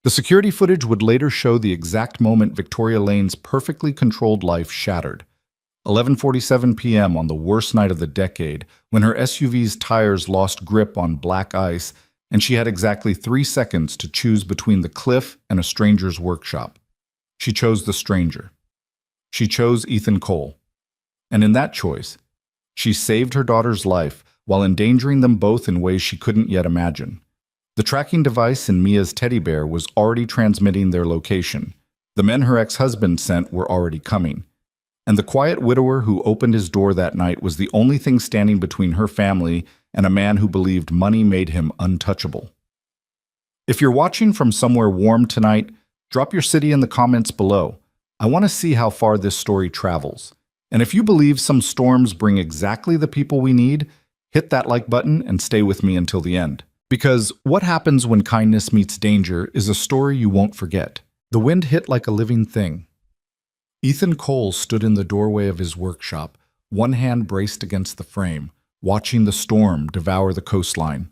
The security footage would later show the exact moment Victoria Lane's perfectly controlled life shattered. 11:47 p.m. on the worst night of the decade, when her SUV's tires lost grip on black ice, and she had exactly 3 seconds to choose between the cliff and a stranger's workshop. She chose the stranger. She chose Ethan Cole. And in that choice, she saved her daughter's life while endangering them both in ways she couldn't yet imagine. The tracking device in Mia's teddy bear was already transmitting their location. The men her ex-husband sent were already coming. And the quiet widower who opened his door that night was the only thing standing between her family and a man who believed money made him untouchable. If you're watching from somewhere warm tonight, drop your city in the comments below. I want to see how far this story travels. And if you believe some storms bring exactly the people we need, hit that like button and stay with me until the end. Because what happens when kindness meets danger is a story you won't forget. The wind hit like a living thing. Ethan Cole stood in the doorway of his workshop, one hand braced against the frame, watching the storm devour the coastline.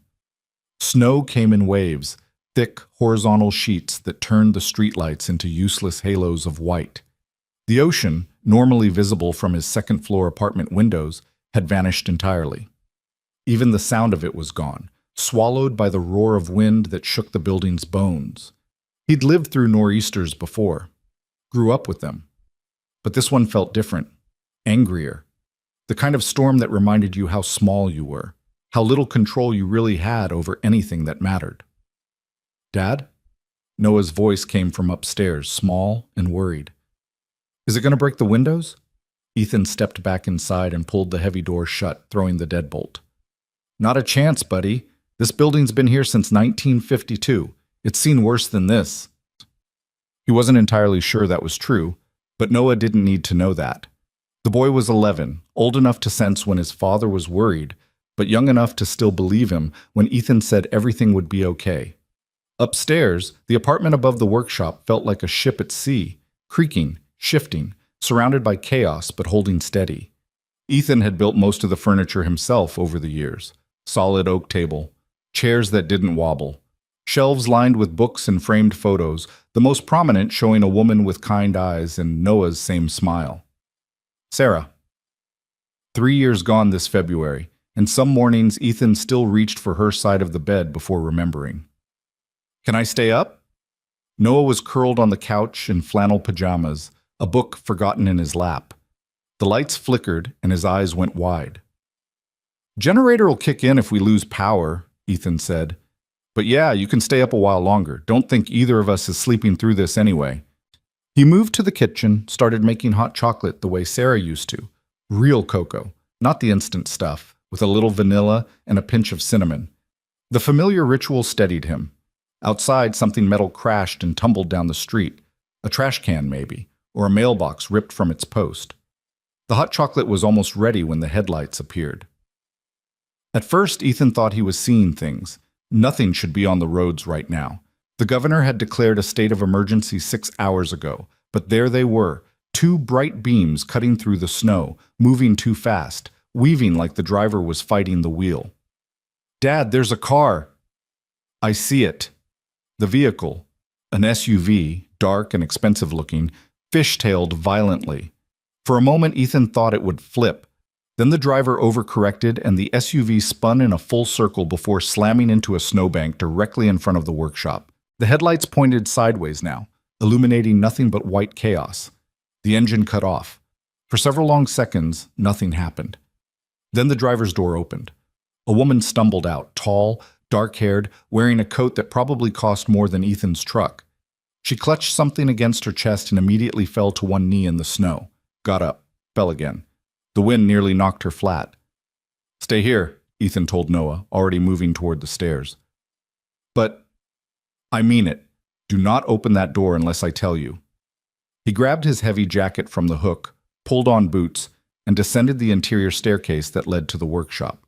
Snow came in waves, thick, horizontal sheets that turned the streetlights into useless halos of white. The ocean, normally visible from his second-floor apartment windows, had vanished entirely. Even the sound of it was gone, swallowed by the roar of wind that shook the building's bones. He'd lived through nor'easters before, grew up with them. But this one felt different, angrier. The kind of storm that reminded you how small you were, how little control you really had over anything that mattered. "Dad?" Noah's voice came from upstairs, small and worried. "Is it going to break the windows?" Ethan stepped back inside and pulled the heavy door shut, throwing the deadbolt. "Not a chance, buddy. This building's been here since 1952. It's seen worse than this." He wasn't entirely sure that was true, but Noah didn't need to know that. The boy was 11, old enough to sense when his father was worried, but young enough to still believe him when Ethan said everything would be okay. Upstairs, the apartment above the workshop felt like a ship at sea, creaking, shifting, surrounded by chaos but holding steady. Ethan had built most of the furniture himself over the years. Solid oak table, chairs that didn't wobble, shelves lined with books and framed photos, the most prominent showing a woman with kind eyes and Noah's same smile. Sarah. 3 years gone this February, and some mornings Ethan still reached for her side of the bed before remembering. "Can I stay up?" Noah was curled on the couch in flannel pajamas, a book forgotten in his lap. The lights flickered and his eyes went wide. "Generator'll kick in if we lose power," Ethan said. "But yeah, you can stay up a while longer. Don't think either of us is sleeping through this anyway." He moved to the kitchen, started making hot chocolate the way Sarah used to. Real cocoa, not the instant stuff, with a little vanilla and a pinch of cinnamon. The familiar ritual steadied him. Outside, something metal crashed and tumbled down the street. A trash can, maybe, or a mailbox ripped from its post. The hot chocolate was almost ready when the headlights appeared. At first, Ethan thought he was seeing things. Nothing should be on the roads right now. The governor had declared a state of emergency 6 hours ago, but there they were, 2 bright beams cutting through the snow, moving too fast, weaving like the driver was fighting the wheel. "Dad, there's a car." "I see it." The vehicle, an SUV, dark and expensive looking, fishtailed violently. For a moment, Ethan thought it would flip. Then the driver overcorrected and the SUV spun in a full circle before slamming into a snowbank directly in front of the workshop. The headlights pointed sideways now, illuminating nothing but white chaos. The engine cut off. For several long seconds, nothing happened. Then the driver's door opened. A woman stumbled out, tall, dark-haired, wearing a coat that probably cost more than Ethan's truck. She clutched something against her chest and immediately fell to one knee in the snow. Got up, fell again. The wind nearly knocked her flat. "Stay here," Ethan told Noah, already moving toward the stairs. "But I mean it. Do not open that door unless I tell you." He grabbed his heavy jacket from the hook, pulled on boots, and descended the interior staircase that led to the workshop.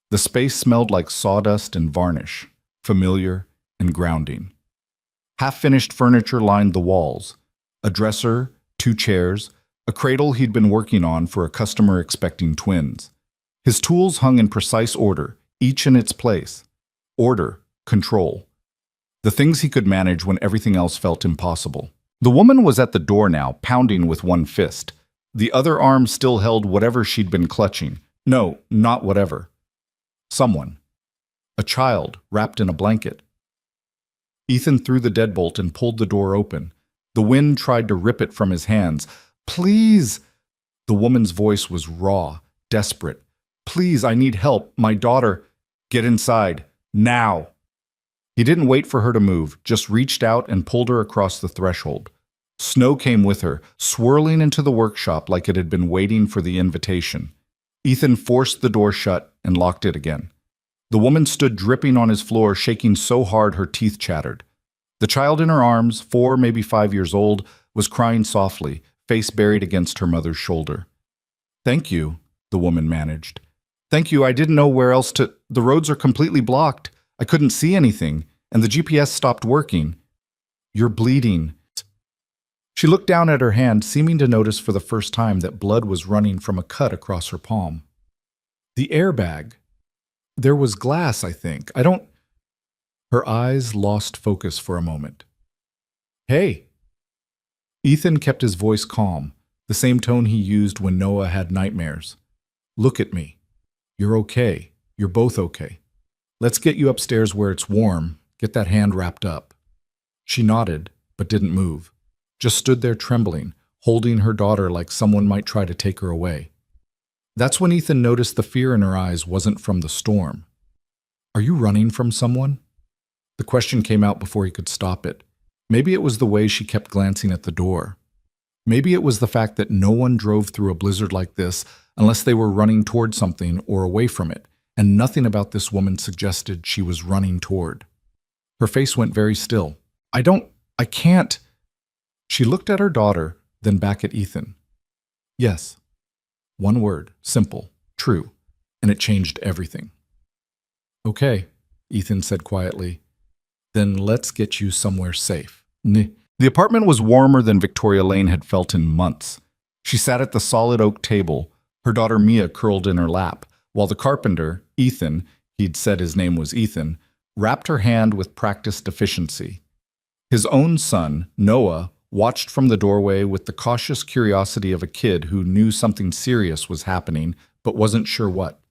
The space smelled like sawdust and varnish, familiar and grounding. Half-finished furniture lined the walls. A dresser, 2 chairs, a cradle he'd been working on for a customer expecting twins. His tools hung in precise order, each in its place. Order, control. The things he could manage when everything else felt impossible. The woman was at the door now, pounding with one fist. The other arm still held whatever she'd been clutching. No, not whatever. Someone. A child, wrapped in a blanket. Ethan threw the deadbolt and pulled the door open. The wind tried to rip it from his hands. Please! The woman's voice was raw, desperate. Please, I need help. My daughter. Get inside. Now! He didn't wait for her to move, just reached out and pulled her across the threshold. Snow came with her, swirling into the workshop like it had been waiting for the invitation. Ethan forced the door shut and locked it again. The woman stood dripping on his floor, shaking so hard her teeth chattered. The child in her arms, 4, maybe 5 years old, was crying softly, face buried against her mother's shoulder. "Thank you," the woman managed. "Thank you, I didn't know where else to— The roads are completely blocked. I couldn't see anything, and the GPS stopped working. You're bleeding." She looked down at her hand, seeming to notice for the first time that blood was running from a cut across her palm. "The airbag. There was glass, I think. I don't—" Her eyes lost focus for a moment. "Hey." Ethan kept his voice calm, the same tone he used when Noah had nightmares. "Look at me. You're okay. You're both okay. Let's get you upstairs where it's warm. Get that hand wrapped up." She nodded, but didn't move. Just stood there trembling, holding her daughter like someone might try to take her away. That's when Ethan noticed the fear in her eyes wasn't from the storm. "Are you running from someone?" The question came out before he could stop it. Maybe it was the way she kept glancing at the door. Maybe it was the fact that no one drove through a blizzard like this unless they were running toward something or away from it, and nothing about this woman suggested she was running toward. Her face went very still. I can't." She looked at her daughter, then back at Ethan. "Yes." One word, simple, true, and it changed everything. "Okay," Ethan said quietly. "Then let's get you somewhere safe." The apartment was warmer than Victoria Lane had felt in months. She sat at the solid oak table, her daughter Mia curled in her lap, while the carpenter, Ethan, he'd said his name was Ethan, wrapped her hand with practiced efficiency. His own son, Noah, watched from the doorway with the cautious curiosity of a kid who knew something serious was happening but wasn't sure what.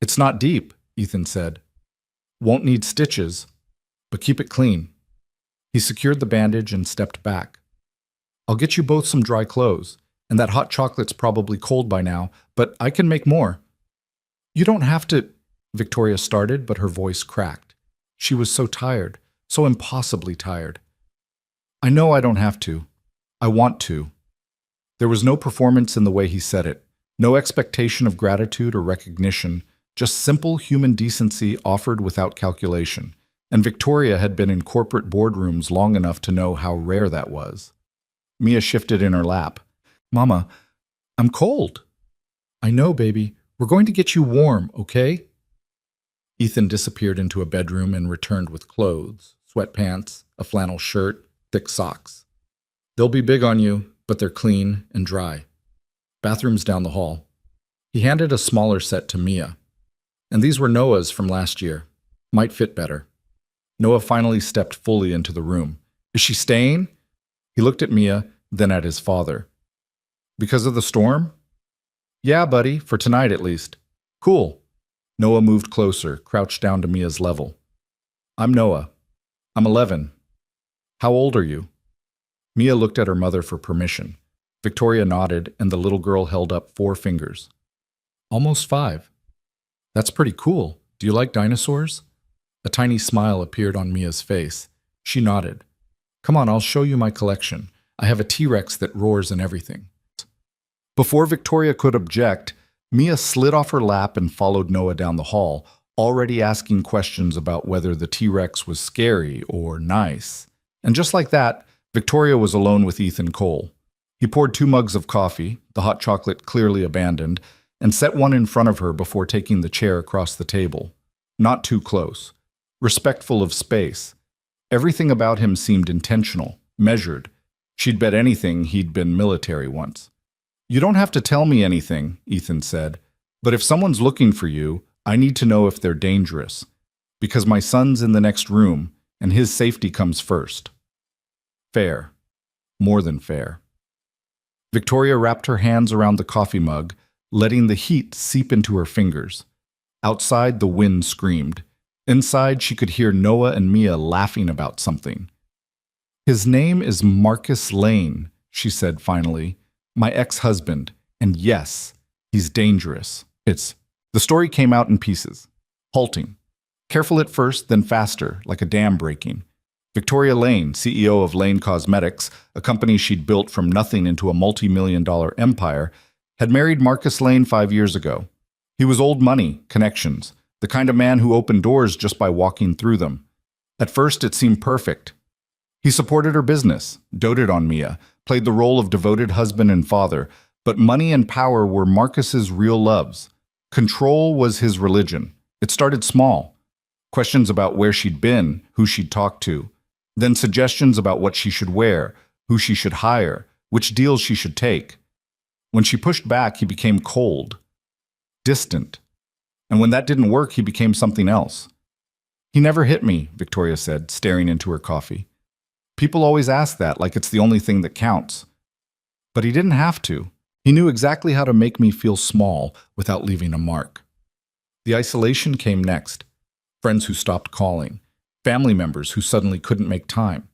"It's not deep," Ethan said. "Won't need stitches, but keep it clean." He secured the bandage and stepped back. "I'll get you both some dry clothes, and that hot chocolate's probably cold by now, but I can make more." "You don't have to—" Victoria started, but her voice cracked. She was so tired, so impossibly tired. "I know I don't have to. I want to." There was no performance in the way he said it, no expectation of gratitude or recognition, just simple human decency offered without calculation. And Victoria had been in corporate boardrooms long enough to know how rare that was. Mia shifted in her lap. "Mama, I'm cold." "I know, baby. We're going to get you warm, okay?" Ethan disappeared into a bedroom and returned with clothes, sweatpants, a flannel shirt, thick socks. "They'll be big on you, but they're clean and dry. Bathroom's down the hall." He handed a smaller set to Mia. And these were Noah's from last year. Might fit better. Noah finally stepped fully into the room. "Is she staying?" He looked at Mia, then at his father. "Because of the storm?" "Yeah, buddy, for tonight at least." "Cool." Noah moved closer, crouched down to Mia's level. "I'm Noah. I'm 11. How old are you?" Mia looked at her mother for permission. Victoria nodded, and the little girl held up 4 fingers. "Almost 5. That's pretty cool. Do you like dinosaurs?" A tiny smile appeared on Mia's face. She nodded. "Come on, I'll show you my collection. I have a T-Rex that roars and everything." Before Victoria could object, Mia slid off her lap and followed Noah down the hall, already asking questions about whether the T-Rex was scary or nice. And just like that, Victoria was alone with Ethan Cole. He poured 2 mugs of coffee, the hot chocolate clearly abandoned, and set one in front of her before taking the chair across the table. Not too close. Respectful of space. Everything about him seemed intentional, measured. She'd bet anything he'd been military once. "You don't have to tell me anything," Ethan said, "but if someone's looking for you, I need to know if they're dangerous. Because my son's in the next room, and his safety comes first. Fair. More than fair. Victoria wrapped her hands around the coffee mug, letting the heat seep into her fingers. Outside, the wind screamed. Inside, she could hear Noah and Mia laughing about something. "His name is Marcus Lane," she said finally. "My ex-husband. And yes, he's dangerous." The story came out in pieces. Halting. Careful at first, then faster, like a dam breaking. Victoria Lane, CEO of Lane Cosmetics, a company she'd built from nothing into a multi-million-dollar empire, had married Marcus Lane 5 years ago. He was old money, connections, the kind of man who opened doors just by walking through them. At first, it seemed perfect. He supported her business, doted on Mia, played the role of devoted husband and father, but money and power were Marcus's real loves. Control was his religion. It started small. Questions about where she'd been, who she'd talked to, then suggestions about what she should wear, who she should hire, which deals she should take. When she pushed back, he became cold, distant. And when that didn't work, he became something else. "He never hit me," Victoria said, staring into her coffee. "People always ask that, like it's the only thing that counts. But he didn't have to. He knew exactly how to make me feel small without leaving a mark." The isolation came next. Friends who stopped calling, family members who suddenly couldn't make time,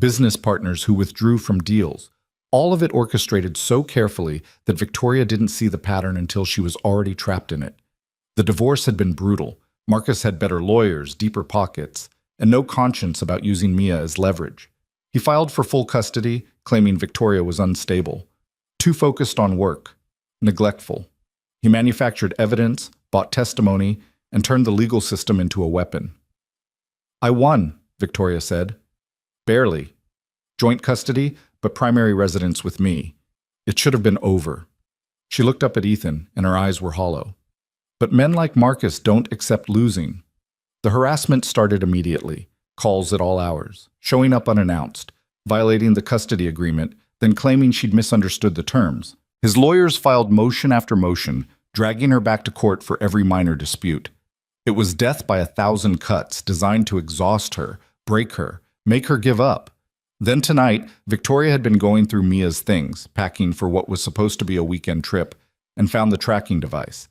business partners who withdrew from deals. All of it orchestrated so carefully that Victoria didn't see the pattern until she was already trapped in it. The divorce had been brutal. Marcus had better lawyers, deeper pockets, and no conscience about using Mia as leverage. He filed for full custody, claiming Victoria was unstable. Too focused on work. Neglectful. He manufactured evidence, bought testimony, and turned the legal system into a weapon. "I won," Victoria said. "Barely. Joint custody, but primary residence with me. It should have been over." She looked up at Ethan, and her eyes were hollow. But men like Marcus don't accept losing. The harassment started immediately. Calls at all hours, showing up unannounced, violating the custody agreement, then claiming she'd misunderstood the terms. His lawyers filed motion after motion, dragging her back to court for every minor dispute. It was death by 1,000 cuts, designed to exhaust her, break her, make her give up. Then tonight, Victoria had been going through Mia's things, packing for what was supposed to be a weekend trip, and found the tracking device.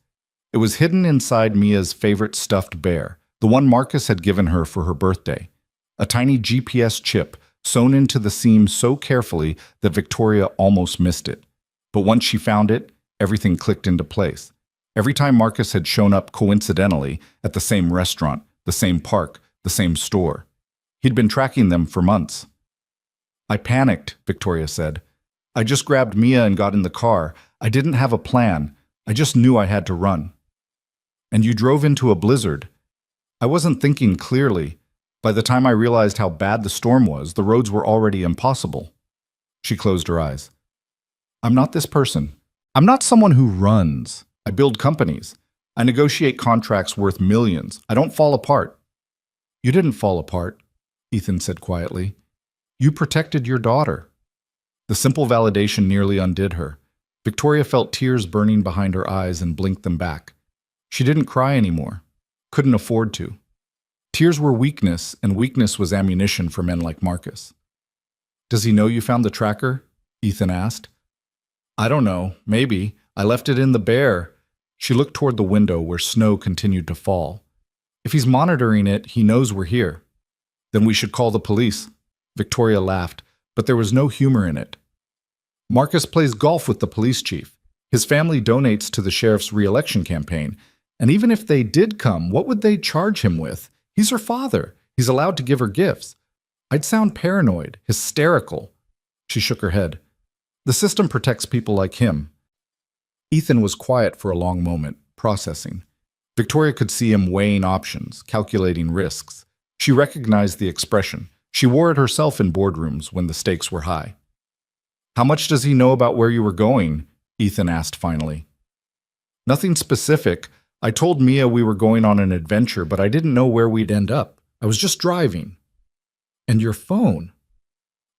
It was hidden inside Mia's favorite stuffed bear, the one Marcus had given her for her birthday. A tiny GPS chip sewn into the seam so carefully that Victoria almost missed it. But once she found it, everything clicked into place. Every time Marcus had shown up coincidentally at the same restaurant, the same park, the same store. He'd been tracking them for months. "I panicked," Victoria said. "I just grabbed Mia and got in the car. I didn't have a plan. I just knew I had to run." "And you drove into a blizzard." "I wasn't thinking clearly. By the time I realized how bad the storm was, the roads were already impossible." She closed her eyes. "I'm not this person. I'm not someone who runs. I build companies. I negotiate contracts worth millions. I don't fall apart." "You didn't fall apart," Ethan said quietly. "You protected your daughter." The simple validation nearly undid her. Victoria felt tears burning behind her eyes and blinked them back. She didn't cry anymore. Couldn't afford to. Tears were weakness, and weakness was ammunition for men like Marcus. "Does he know you found the tracker?" Ethan asked. "I don't know. Maybe. I left it in the bear." She looked toward the window where snow continued to fall. "If he's monitoring it, he knows we're here." "Then we should call the police." Victoria laughed, but there was no humor in it. "Marcus plays golf with the police chief. His family donates to the sheriff's re-election campaign. And even if they did come, what would they charge him with? He's her father. He's allowed to give her gifts. I'd sound paranoid, hysterical." She shook her head. "The system protects people like him." Ethan was quiet for a long moment, processing. Victoria could see him weighing options, calculating risks. She recognized the expression. She wore it herself in boardrooms when the stakes were high. "How much does he know about where you were going?" Ethan asked finally. "Nothing specific. I told Mia we were going on an adventure, but I didn't know where we'd end up. I was just driving." "And your phone?"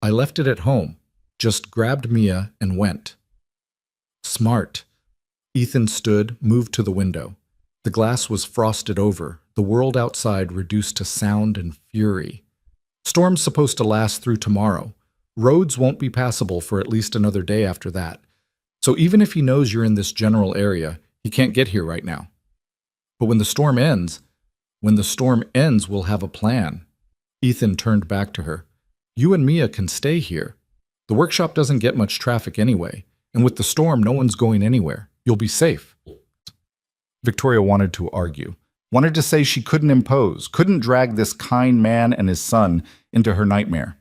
"I left it at home. Just grabbed Mia and went." "Smart." Ethan stood, moved to the window. The glass was frosted over, the world outside reduced to sound and fury. Storm's supposed to last through tomorrow. Roads won't be passable for at least another day after that. So even if he knows you're in this general area, he can't get here right now. But when the storm ends, we'll have a plan. Ethan turned back to her. You and Mia can stay here. The workshop doesn't get much traffic anyway, and with the storm, no one's going anywhere. You'll be safe. Victoria wanted to argue, wanted to say she couldn't impose, couldn't drag this kind man and his son into her nightmare.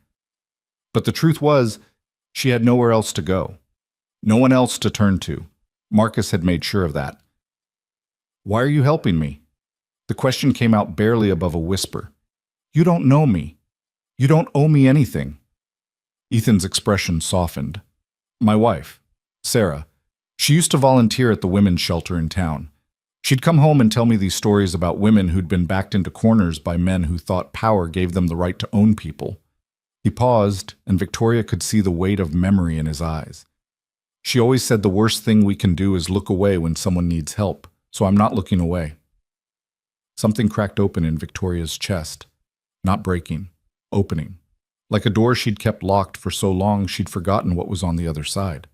But the truth was, she had nowhere else to go. No one else to turn to. Marcus had made sure of that. Why are you helping me? The question came out barely above a whisper. You don't know me. You don't owe me anything. Ethan's expression softened. My wife, Sarah, she used to volunteer at the women's shelter in town. She'd come home and tell me these stories about women who'd been backed into corners by men who thought power gave them the right to own people. He paused, and Victoria could see the weight of memory in his eyes. She always said the worst thing we can do is look away when someone needs help, so I'm not looking away. Something cracked open in Victoria's chest. Not breaking, opening. Like a door she'd kept locked for so long she'd forgotten what was on the other side.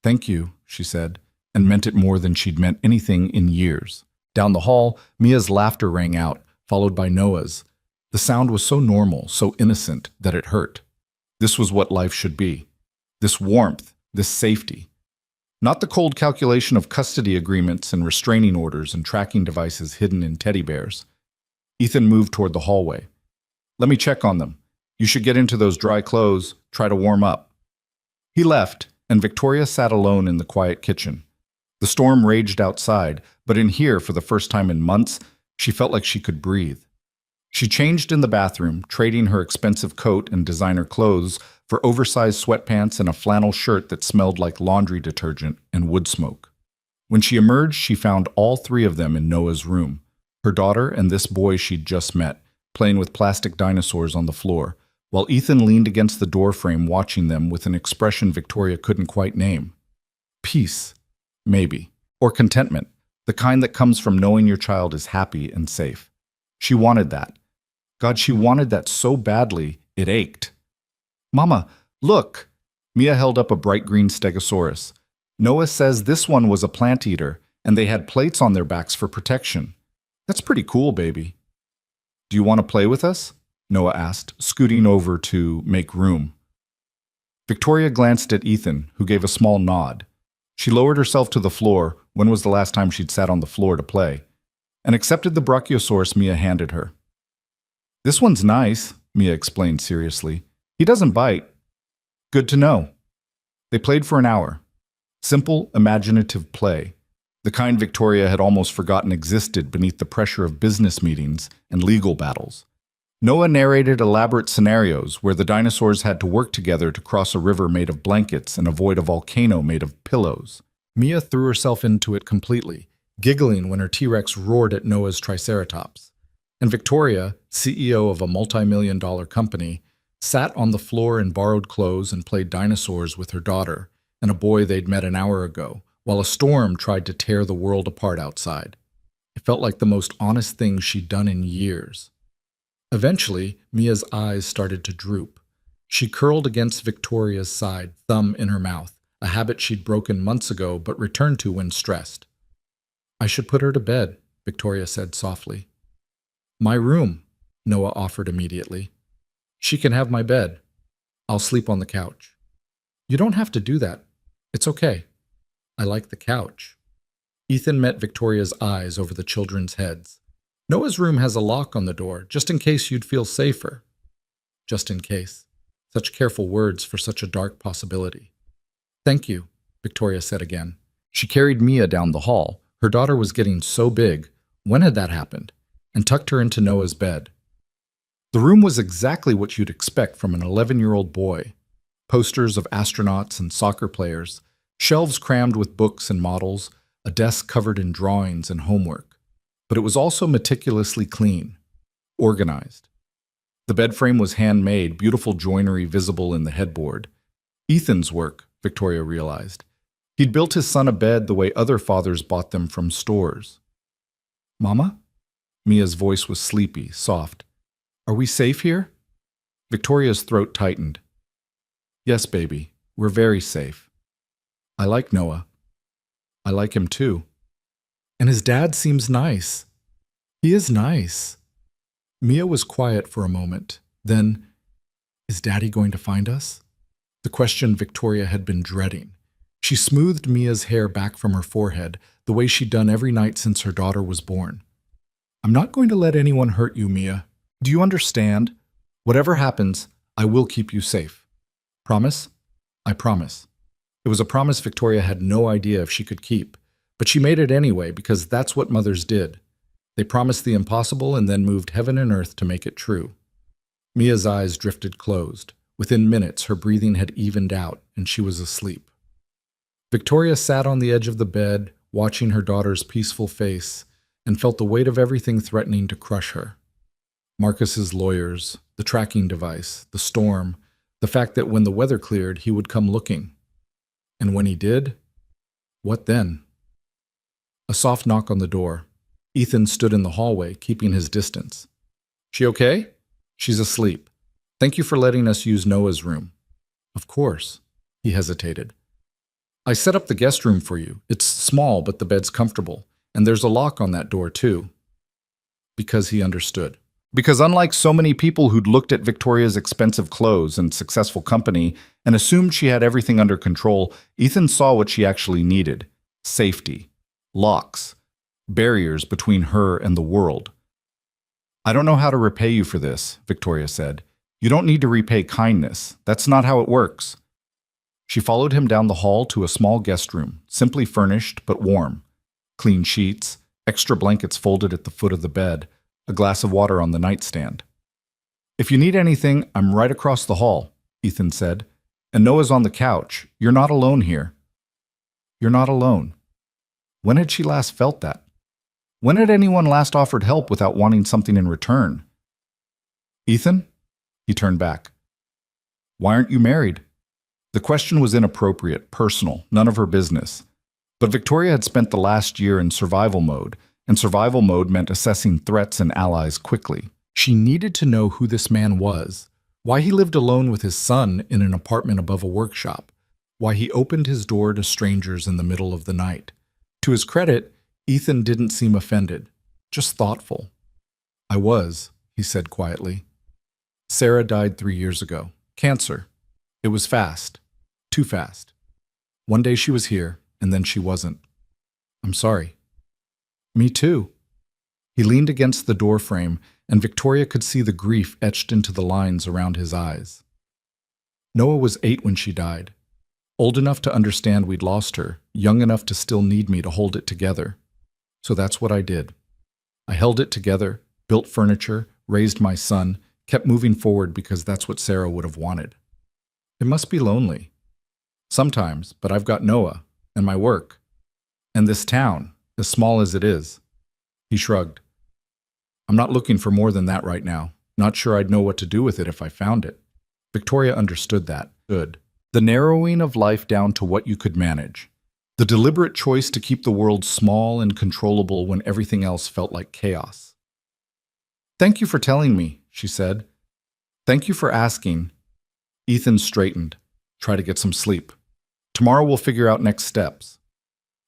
Thank you, she said, and meant it more than she'd meant anything in years. Down the hall, Mia's laughter rang out, followed by Noah's. The sound was so normal, so innocent, that it hurt. This was what life should be. This warmth, this safety. Not the cold calculation of custody agreements and restraining orders and tracking devices hidden in teddy bears. Ethan moved toward the hallway. Let me check on them. You should get into those dry clothes, try to warm up. He left, and Victoria sat alone in the quiet kitchen. The storm raged outside, but in here, for the first time in months, she felt like she could breathe. She changed in the bathroom, trading her expensive coat and designer clothes for oversized sweatpants and a flannel shirt that smelled like laundry detergent and wood smoke. When she emerged, she found all three of them in Noah's room, her daughter and this boy she'd just met, playing with plastic dinosaurs on the floor, while Ethan leaned against the doorframe watching them with an expression Victoria couldn't quite name. Peace, maybe, or contentment, the kind that comes from knowing your child is happy and safe. She wanted that. God, she wanted that so badly, it ached. Mama, look! Mia held up a bright green stegosaurus. Noah says this one was a plant eater, and they had plates on their backs for protection. That's pretty cool, baby. Do you want to play with us? Noah asked, scooting over to make room. Victoria glanced at Ethan, who gave a small nod. She lowered herself to the floor, when was the last time she'd sat on the floor to play, and accepted the brachiosaurus Mia handed her. This one's nice, Mia explained seriously. He doesn't bite. Good to know. They played for an hour. Simple, imaginative play, the kind Victoria had almost forgotten existed beneath the pressure of business meetings and legal battles. Noah narrated elaborate scenarios where the dinosaurs had to work together to cross a river made of blankets and avoid a volcano made of pillows. Mia threw herself into it completely, giggling when her T-Rex roared at Noah's Triceratops. And Victoria, CEO of a multi-million-dollar company, sat on the floor in borrowed clothes and played dinosaurs with her daughter and a boy they'd met an hour ago, while a storm tried to tear the world apart outside. It felt like the most honest thing she'd done in years. Eventually, Mia's eyes started to droop. She curled against Victoria's side, thumb in her mouth, a habit she'd broken months ago but returned to when stressed. I should put her to bed, Victoria said softly. My room, Noah offered immediately. She can have my bed. I'll sleep on the couch. You don't have to do that. It's okay. I like the couch. Ethan met Victoria's eyes over the children's heads. Noah's room has a lock on the door, just in case you'd feel safer. Just in case. Such careful words for such a dark possibility. Thank you, Victoria said again. She carried Mia down the hall. Her daughter was getting so big. When had that happened? And tucked her into Noah's bed. The room was exactly what you'd expect from an 11-year-old boy. Posters of astronauts and soccer players, shelves crammed with books and models, a desk covered in drawings and homework. But it was also meticulously clean, organized. The bed frame was handmade, beautiful joinery visible in the headboard. Ethan's work, Victoria realized. He'd built his son a bed the way other fathers bought them from stores. Mama? Mia's voice was sleepy, soft. Are we safe here? Victoria's throat tightened. Yes, baby, we're very safe. I like Noah. I like him too. And his dad seems nice. He is nice. Mia was quiet for a moment. Then, is Daddy going to find us? The question Victoria had been dreading. She smoothed Mia's hair back from her forehead, the way she'd done every night since her daughter was born. I'm not going to let anyone hurt you, Mia. Do you understand? Whatever happens, I will keep you safe. Promise? I promise. It was a promise Victoria had no idea if she could keep, but she made it anyway because that's what mothers did. They promised the impossible and then moved heaven and earth to make it true. Mia's eyes drifted closed. Within minutes, her breathing had evened out, and she was asleep. Victoria sat on the edge of the bed, watching her daughter's peaceful face, and felt the weight of everything threatening to crush her. Marcus's lawyers, the tracking device, the storm, the fact that when the weather cleared, he would come looking. And when he did, what then? A soft knock on the door. Ethan stood in the hallway, keeping his distance. She okay? She's asleep. Thank you for letting us use Noah's room. Of course. He hesitated. I set up the guest room for you. It's small, but the bed's comfortable. And there's a lock on that door, too. Because he understood. Because unlike so many people who'd looked at Victoria's expensive clothes and successful company and assumed she had everything under control, Ethan saw what she actually needed. Safety. Locks. Barriers between her and the world. I don't know how to repay you for this, Victoria said. You don't need to repay kindness. That's not how it works. She followed him down the hall to a small guest room, simply furnished but warm. Clean sheets, extra blankets folded at the foot of the bed, a glass of water on the nightstand. If you need anything, I'm right across the hall, Ethan said. And Noah's on the couch. You're not alone here. You're not alone. When had she last felt that? When had anyone last offered help without wanting something in return? Ethan? He turned back. Why aren't you married? The question was inappropriate, personal, none of her business. But Victoria had spent the last year in survival mode, and survival mode meant assessing threats and allies quickly. She needed to know who this man was, why he lived alone with his son in an apartment above a workshop, why he opened his door to strangers in the middle of the night. To his credit, Ethan didn't seem offended, just thoughtful. I was, he said quietly. Sarah died 3 years ago. Cancer. It was fast. Too fast. One day she was here, and then she wasn't. I'm sorry. Me too. He leaned against the door frame, and Victoria could see the grief etched into the lines around his eyes. Noah was 8 when she died. Old enough to understand we'd lost her, young enough to still need me to hold it together. So that's what I did. I held it together, built furniture, raised my son, kept moving forward because that's what Sarah would have wanted. It must be lonely. Sometimes, but I've got Noah, and my work, and this town, as small as it is. He shrugged. I'm not looking for more than that right now. Not sure I'd know what to do with it if I found it. Victoria understood that. Good. The narrowing of life down to what you could manage. The deliberate choice to keep the world small and controllable when everything else felt like chaos. Thank you for telling me, she said. Thank you for asking. Ethan straightened. Try to get some sleep. Tomorrow we'll figure out next steps.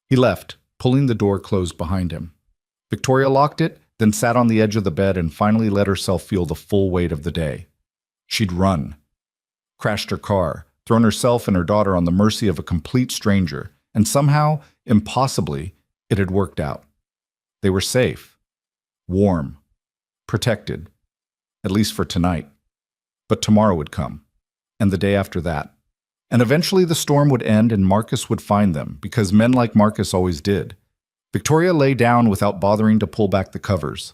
He left, pulling the door closed behind him. Victoria locked it, then sat on the edge of the bed and finally let herself feel the full weight of the day. She'd run. Crashed her car, thrown herself and her daughter on the mercy of a complete stranger, and somehow, impossibly, it had worked out. They were safe, warm, protected, at least for tonight. But tomorrow would come, and the day after that. And eventually the storm would end and Marcus would find them, because men like Marcus always did. Victoria lay down without bothering to pull back the covers.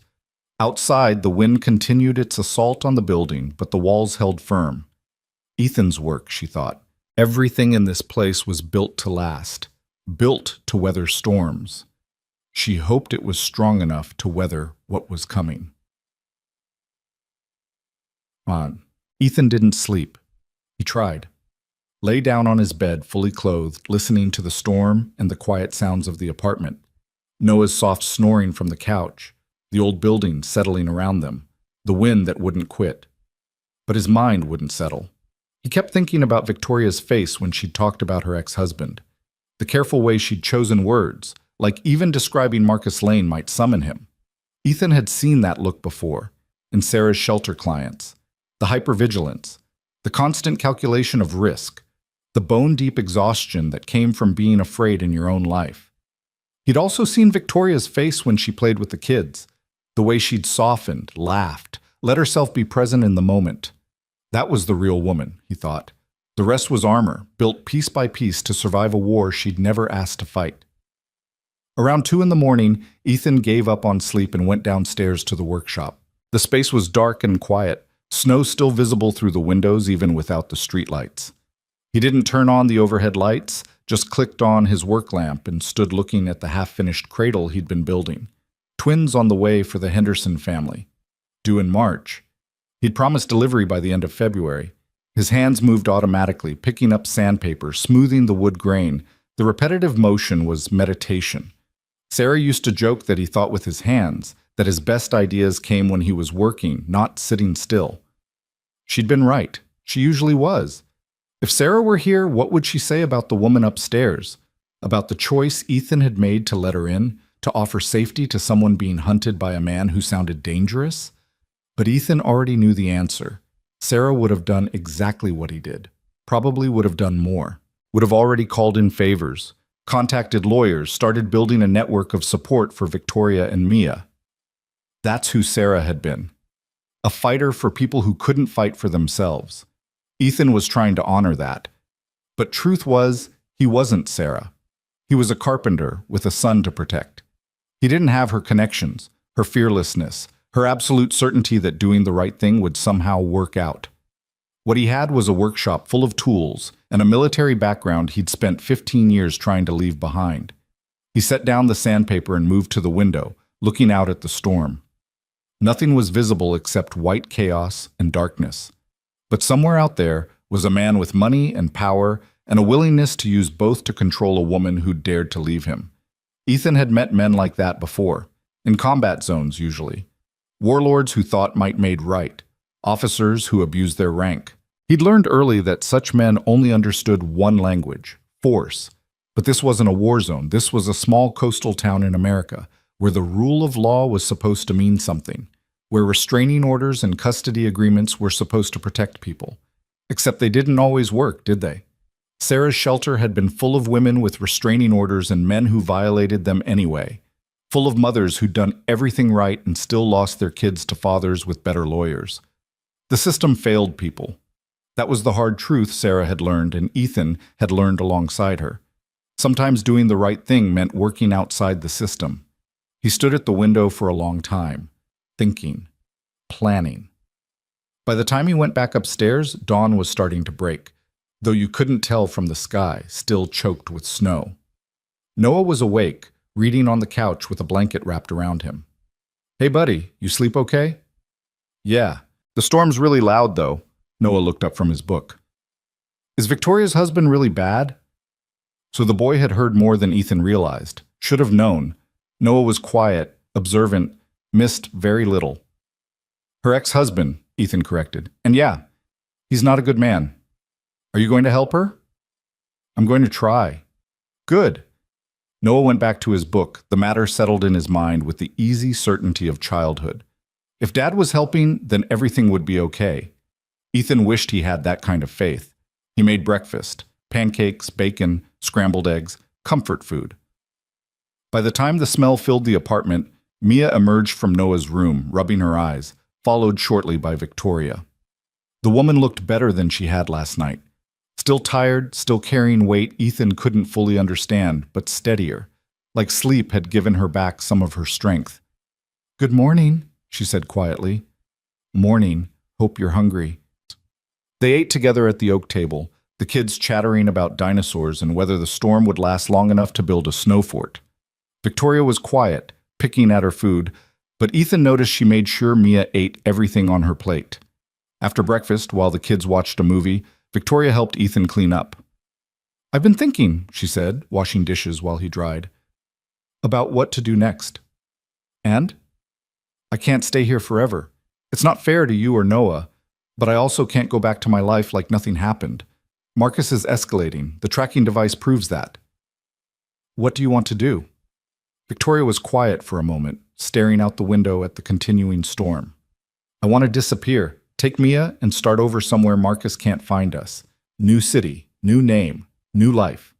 Outside, the wind continued its assault on the building, but the walls held firm. Ethan's work, she thought. Everything in this place was built to last, built to weather storms. She hoped it was strong enough to weather what was coming. Ethan didn't sleep. He tried. Lay down on his bed, fully clothed, listening to the storm and the quiet sounds of the apartment. Noah's soft snoring from the couch, the old building settling around them, the wind that wouldn't quit. But his mind wouldn't settle. He kept thinking about Victoria's face when she'd talked about her ex-husband. The careful way she'd chosen words, like even describing Marcus Lane might summon him. Ethan had seen that look before, in Sarah's shelter clients. The hypervigilance, the constant calculation of risk, the bone-deep exhaustion that came from being afraid in your own life. He'd also seen Victoria's face when she played with the kids, the way she'd softened, laughed, let herself be present in the moment. That was the real woman, he thought. The rest was armor, built piece by piece to survive a war she'd never asked to fight. Around 2 in the morning, Ethan gave up on sleep and went downstairs to the workshop. The space was dark and quiet, snow still visible through the windows even without the streetlights. He didn't turn on the overhead lights, just clicked on his work lamp and stood looking at the half-finished cradle he'd been building. Twins on the way for the Henderson family. Due in March. He'd promised delivery by the end of February. His hands moved automatically, picking up sandpaper, smoothing the wood grain. The repetitive motion was meditation. Sarah used to joke that he thought with his hands, that his best ideas came when he was working, not sitting still. She'd been right. She usually was. If Sarah were here, what would she say about the woman upstairs? About the choice Ethan had made to let her in, to offer safety to someone being hunted by a man who sounded dangerous? But Ethan already knew the answer. Sarah would have done exactly what he did. Probably would have done more. Would have already called in favors, contacted lawyers, started building a network of support for Victoria and Mia. That's who Sarah had been. A fighter for people who couldn't fight for themselves. Ethan was trying to honor that. But truth was, he wasn't Sarah. He was a carpenter with a son to protect. He didn't have her connections, her fearlessness, her absolute certainty that doing the right thing would somehow work out. What he had was a workshop full of tools and a military background he'd spent 15 years trying to leave behind. He set down the sandpaper and moved to the window, looking out at the storm. Nothing was visible except white chaos and darkness. But somewhere out there was a man with money and power and a willingness to use both to control a woman who dared to leave him. Ethan had met men like that before, in combat zones usually. Warlords who thought might made right, officers who abused their rank. He'd learned early that such men only understood one language, force. But this wasn't a war zone. This was a small coastal town in America, where the rule of law was supposed to mean something, where restraining orders and custody agreements were supposed to protect people. Except they didn't always work, did they? Sarah's shelter had been full of women with restraining orders and men who violated them anyway. Full of mothers who'd done everything right and still lost their kids to fathers with better lawyers. The system failed people. That was the hard truth Sarah had learned and Ethan had learned alongside her. Sometimes doing the right thing meant working outside the system. He stood at the window for a long time, thinking, planning. By the time he went back upstairs, dawn was starting to break, though you couldn't tell from the sky, still choked with snow. Noah was awake, reading on the couch with a blanket wrapped around him. "Hey buddy, you sleep okay?" "Yeah. The storm's really loud though." Noah looked up from his book. "Is Victoria's husband really bad?" So the boy had heard more than Ethan realized, should have known. Noah was quiet, observant, missed very little. "Her ex-husband," Ethan corrected. "And yeah, he's not a good man. Are you going to help her?" "I'm going to try." "Good." Noah went back to his book, the matter settled in his mind with the easy certainty of childhood. If Dad was helping, then everything would be okay. Ethan wished he had that kind of faith. He made breakfast, pancakes, bacon, scrambled eggs, comfort food. By the time the smell filled the apartment, Mia emerged from Noah's room, rubbing her eyes, followed shortly by Victoria. The woman looked better than she had last night. Still tired, still carrying weight Ethan couldn't fully understand, but steadier, like sleep had given her back some of her strength. "Good morning," she said quietly. "Morning. Hope you're hungry." They ate together at the oak table, the kids chattering about dinosaurs and whether the storm would last long enough to build a snow fort. Victoria was quiet, picking at her food, but Ethan noticed she made sure Mia ate everything on her plate. After breakfast, while the kids watched a movie, Victoria helped Ethan clean up. "I've been thinking," she said, washing dishes while he dried, "about what to do next." "And?" "I can't stay here forever. It's not fair to you or Noah. But I also can't go back to my life like nothing happened. Marcus is escalating. The tracking device proves that. What do you want to do? Victoria was quiet for a moment, staring out the window at the continuing storm. I want to disappear. Take Mia and start over somewhere Marcus can't find us. New city, new name, new life.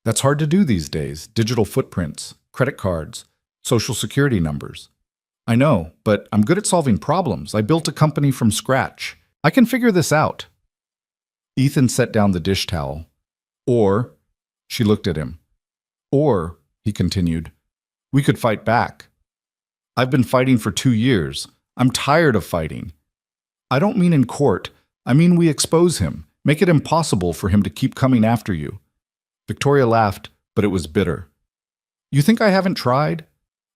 That's hard to do these days. Digital footprints, credit cards, social security numbers. I know, but I'm good at solving problems. I built a company from scratch. I can figure this out. Ethan set down the dish towel. Or, she looked at him. Or, he continued, we could fight back. I've been fighting for 2 years. I'm tired of fighting. I don't mean in court. I mean we expose him, make it impossible for him to keep coming after you. Victoria laughed, but it was bitter. You think I haven't tried?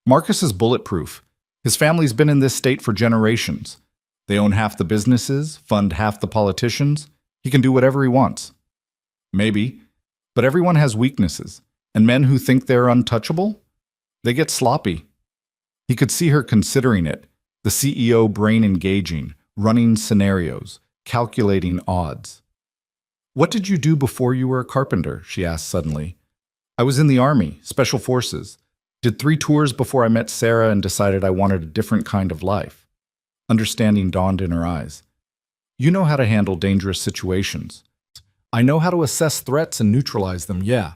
Marcus is bulletproof. His family's been in this state for generations. They own half the businesses, fund half the politicians. He can do whatever he wants. Maybe, but everyone has weaknesses, and men who think they're untouchable, they get sloppy. He could see her considering it, the CEO brain engaging, running scenarios, calculating odds. What did you do before you were a carpenter? She asked suddenly. I was in the army, special forces. Did 3 tours before I met Sarah and decided I wanted a different kind of life. Understanding dawned in her eyes. You know how to handle dangerous situations. I know how to assess threats and neutralize them, yeah.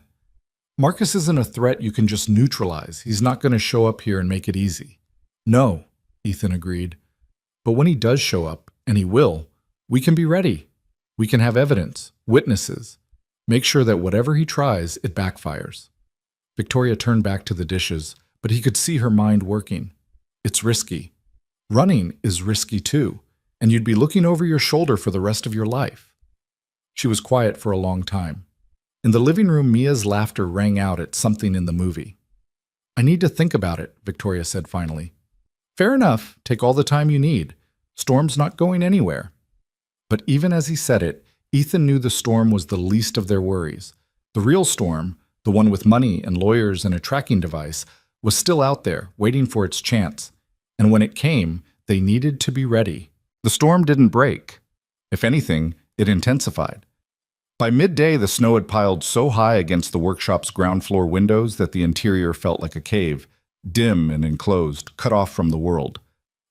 Marcus isn't a threat you can just neutralize. He's not going to show up here and make it easy. No, Ethan agreed. But when he does show up, and he will, we can be ready. We can have evidence, witnesses. Make sure that whatever he tries, it backfires. Victoria turned back to the dishes, but he could see her mind working. It's risky. Running is risky too, and you'd be looking over your shoulder for the rest of your life. She was quiet for a long time. In the living room, Mia's laughter rang out at something in the movie. I need to think about it, Victoria said finally. Fair enough, take all the time you need. Storm's not going anywhere. But even as he said it, Ethan knew the storm was the least of their worries. The real storm, the one with money and lawyers and a tracking device, was still out there, waiting for its chance. And when it came, they needed to be ready. The storm didn't break. If anything, it intensified. By midday, the snow had piled so high against the workshop's ground floor windows that the interior felt like a cave, dim and enclosed, cut off from the world.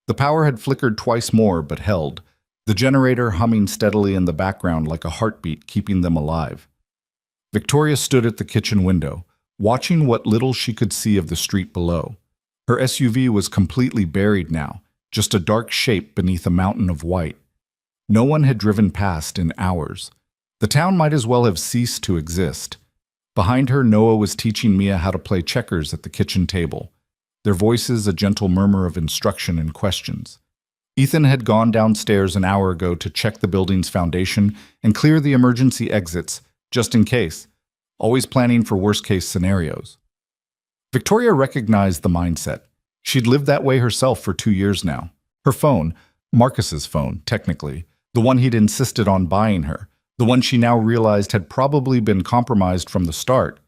The power had flickered twice more, but held, the generator humming steadily in the background like a heartbeat keeping them alive. Victoria stood at the kitchen window, watching what little she could see of the street below. Her SUV was completely buried now, just a dark shape beneath a mountain of white. No one had driven past in hours. The town might as well have ceased to exist. Behind her, Noah was teaching Mia how to play checkers at the kitchen table, their voices a gentle murmur of instruction and questions. Ethan had gone downstairs an hour ago to check the building's foundation and clear the emergency exits, just in case, always planning for worst-case scenarios. Victoria recognized the mindset. She'd lived that way herself for 2 years now. Her phone, Marcus's phone, technically, the one he'd insisted on buying her, the one she now realized had probably been compromised from the start,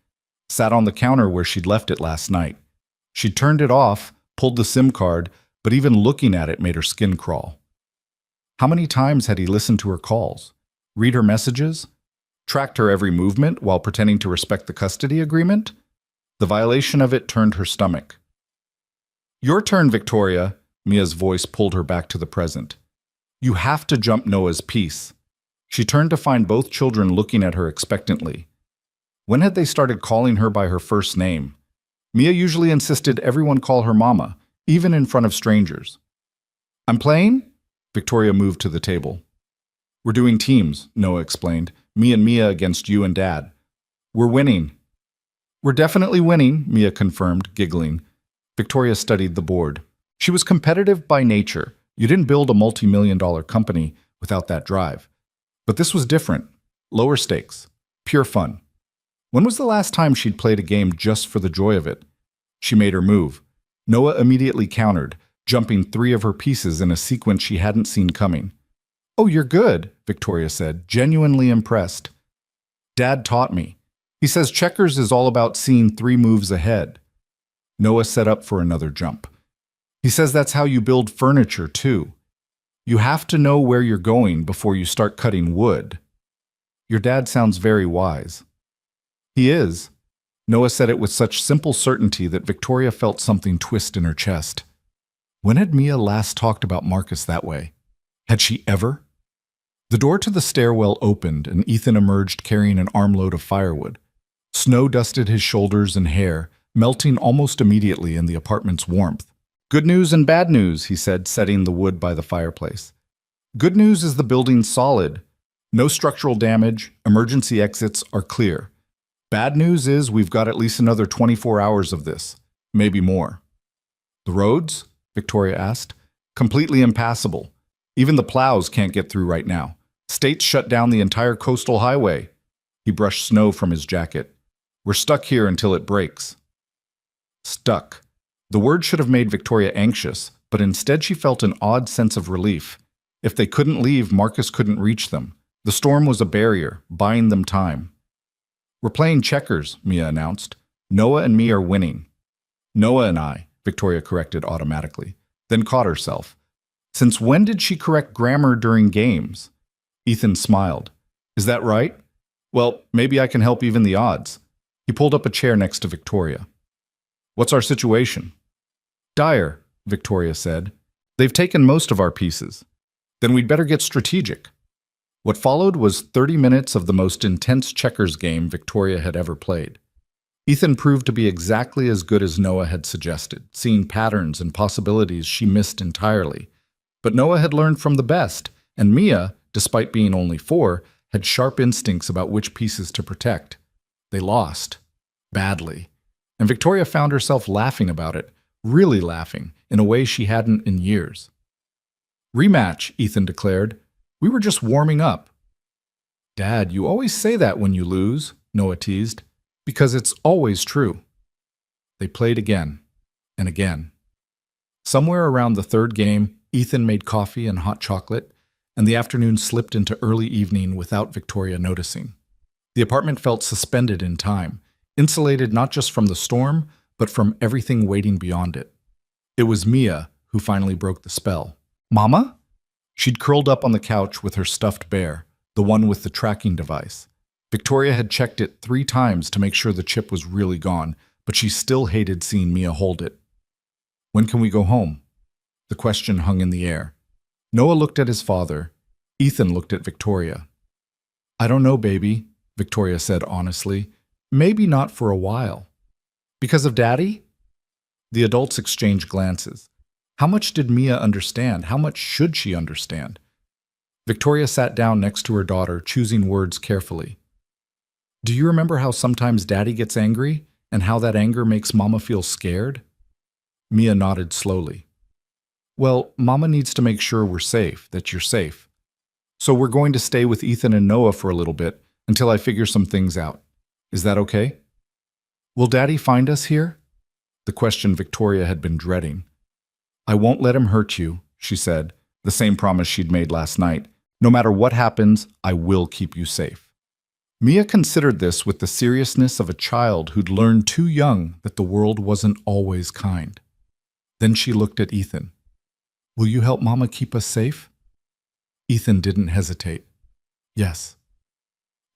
sat on the counter where she'd left it last night. She'd turned it off, pulled the SIM card, but even looking at it made her skin crawl. How many times had he listened to her calls, read her messages, tracked her every movement while pretending to respect the custody agreement? The violation of it turned her stomach. Your turn, Victoria, Mia's voice pulled her back to the present. You have to jump Noah's piece. She turned to find both children looking at her expectantly. When had they started calling her by her first name? Mia usually insisted everyone call her Mama, even in front of strangers. I'm playing? Victoria moved to the table. We're doing teams, Noah explained. Me and Mia against you and Dad. We're winning. We're definitely winning, Mia confirmed, giggling. Victoria studied the board. She was competitive by nature. You didn't build a multi-million-dollar company without that drive. But this was different. Lower stakes. Pure fun. When was the last time she'd played a game just for the joy of it? She made her move. Noah immediately countered, jumping 3 of her pieces in a sequence she hadn't seen coming. Oh, you're good, Victoria said, genuinely impressed. Dad taught me. He says checkers is all about seeing 3 moves ahead. Noah set up for another jump. He says that's how you build furniture, too. You have to know where you're going before you start cutting wood. Your dad sounds very wise. He is. Noah said it with such simple certainty that Victoria felt something twist in her chest. When had Mia last talked about Marcus that way? Had she ever? The door to the stairwell opened and Ethan emerged carrying an armload of firewood. Snow dusted his shoulders and hair, melting almost immediately in the apartment's warmth. Good news and bad news, he said, setting the wood by the fireplace. Good news is the building's solid. No structural damage, emergency exits are clear. Bad news is we've got at least another 24 hours of this, maybe more. The roads? Victoria asked. Completely impassable. Even the plows can't get through right now. States shut down the entire coastal highway. He brushed snow from his jacket. We're stuck here until it breaks. Stuck. The word should have made Victoria anxious, but instead she felt an odd sense of relief. If they couldn't leave, Marcus couldn't reach them. The storm was a barrier, buying them time. We're playing checkers, Mia announced. Noah and me are winning. Noah and I, Victoria corrected automatically, then caught herself. Since when did she correct grammar during games? Ethan smiled. Is that right? Well, maybe I can help even the odds. He pulled up a chair next to Victoria. What's our situation? Dire, Victoria said. They've taken most of our pieces. Then we'd better get strategic. What followed was 30 minutes of the most intense checkers game Victoria had ever played. Ethan proved to be exactly as good as Noah had suggested, seeing patterns and possibilities she missed entirely. But Noah had learned from the best, and Mia, despite being only 4, had sharp instincts about which pieces to protect. They lost. Badly. And Victoria found herself laughing about it, really laughing, in a way she hadn't in years. Rematch, Ethan declared. We were just warming up. Dad, you always say that when you lose, Noah teased. Because it's always true. They played again, and again. Somewhere around the third game, Ethan made coffee and hot chocolate, and the afternoon slipped into early evening without Victoria noticing. The apartment felt suspended in time, insulated not just from the storm, but from everything waiting beyond it. It was Mia who finally broke the spell. Mama? She'd curled up on the couch with her stuffed bear, the one with the tracking device. Victoria had checked it 3 times to make sure the chip was really gone, but she still hated seeing Mia hold it. When can we go home? The question hung in the air. Noah looked at his father. Ethan looked at Victoria. I don't know, baby, Victoria said honestly. Maybe not for a while. Because of Daddy? The adults exchanged glances. How much did Mia understand? How much should she understand? Victoria sat down next to her daughter, choosing words carefully. Do you remember how sometimes Daddy gets angry, and how that anger makes Mama feel scared? Mia nodded slowly. Well, Mama needs to make sure we're safe, that you're safe. So we're going to stay with Ethan and Noah for a little bit, until I figure some things out. Is that okay? Will Daddy find us here? The question Victoria had been dreading. I won't let him hurt you, she said, the same promise she'd made last night. No matter what happens, I will keep you safe. Mia considered this with the seriousness of a child who'd learned too young that the world wasn't always kind. Then she looked at Ethan. Will you help Mama keep us safe? Ethan didn't hesitate. Yes.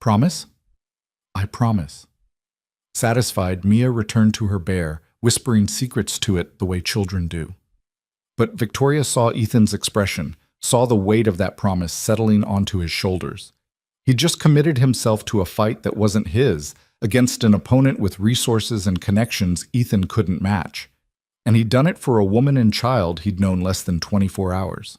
Promise? I promise. Satisfied, Mia returned to her bear, whispering secrets to it the way children do. But Victoria saw Ethan's expression, saw the weight of that promise settling onto his shoulders. He'd just committed himself to a fight that wasn't his, against an opponent with resources and connections Ethan couldn't match. And he'd done it for a woman and child he'd known less than 24 hours.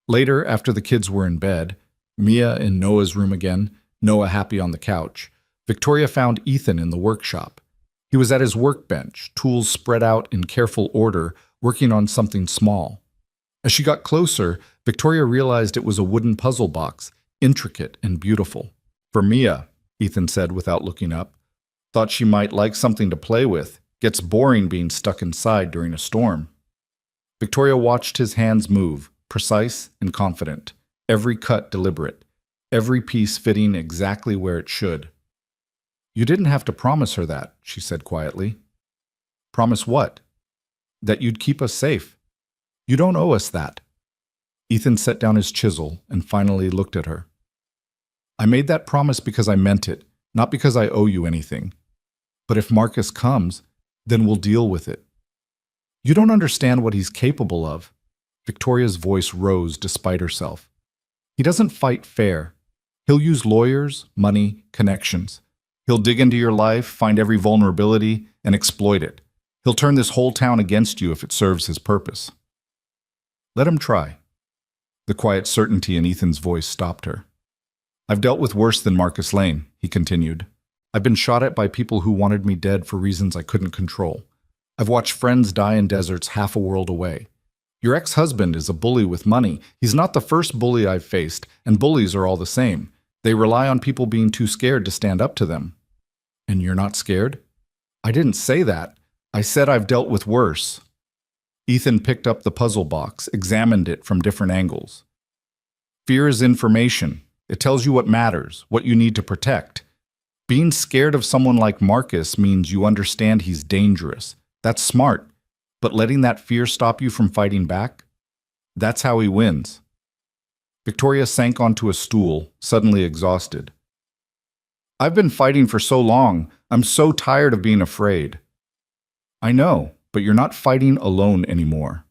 Later, after the kids were in bed, Mia in Noah's room again, Noah happy on the couch, Victoria found Ethan in the workshop. He was at his workbench, tools spread out in careful order, working on something small. As she got closer, Victoria realized it was a wooden puzzle box, intricate and beautiful. For Mia, Ethan said without looking up. Thought she might like something to play with. Gets boring being stuck inside during a storm. Victoria watched his hands move, precise and confident, every cut deliberate, every piece fitting exactly where it should. You didn't have to promise her that, she said quietly. Promise what? That you'd keep us safe. You don't owe us that. Ethan set down his chisel and finally looked at her. I made that promise because I meant it, not because I owe you anything. But if Marcus comes, then we'll deal with it. You don't understand what he's capable of. Victoria's voice rose despite herself. He doesn't fight fair. He'll use lawyers, money, connections. He'll dig into your life, find every vulnerability, and exploit it. He'll turn this whole town against you if it serves his purpose. Let him try. The quiet certainty in Ethan's voice stopped her. I've dealt with worse than Marcus Lane, he continued. I've been shot at by people who wanted me dead for reasons I couldn't control. I've watched friends die in deserts half a world away. Your ex-husband is a bully with money. He's not the first bully I've faced, and bullies are all the same. They rely on people being too scared to stand up to them. And you're not scared? I didn't say that. I said I've dealt with worse. Ethan picked up the puzzle box, examined it from different angles. Fear is information. It tells you what matters, what you need to protect. Being scared of someone like Marcus means you understand he's dangerous. That's smart. But letting that fear stop you from fighting back? That's how he wins. Victoria sank onto a stool, suddenly exhausted. I've been fighting for so long. I'm so tired of being afraid. I know, but you're not fighting alone anymore.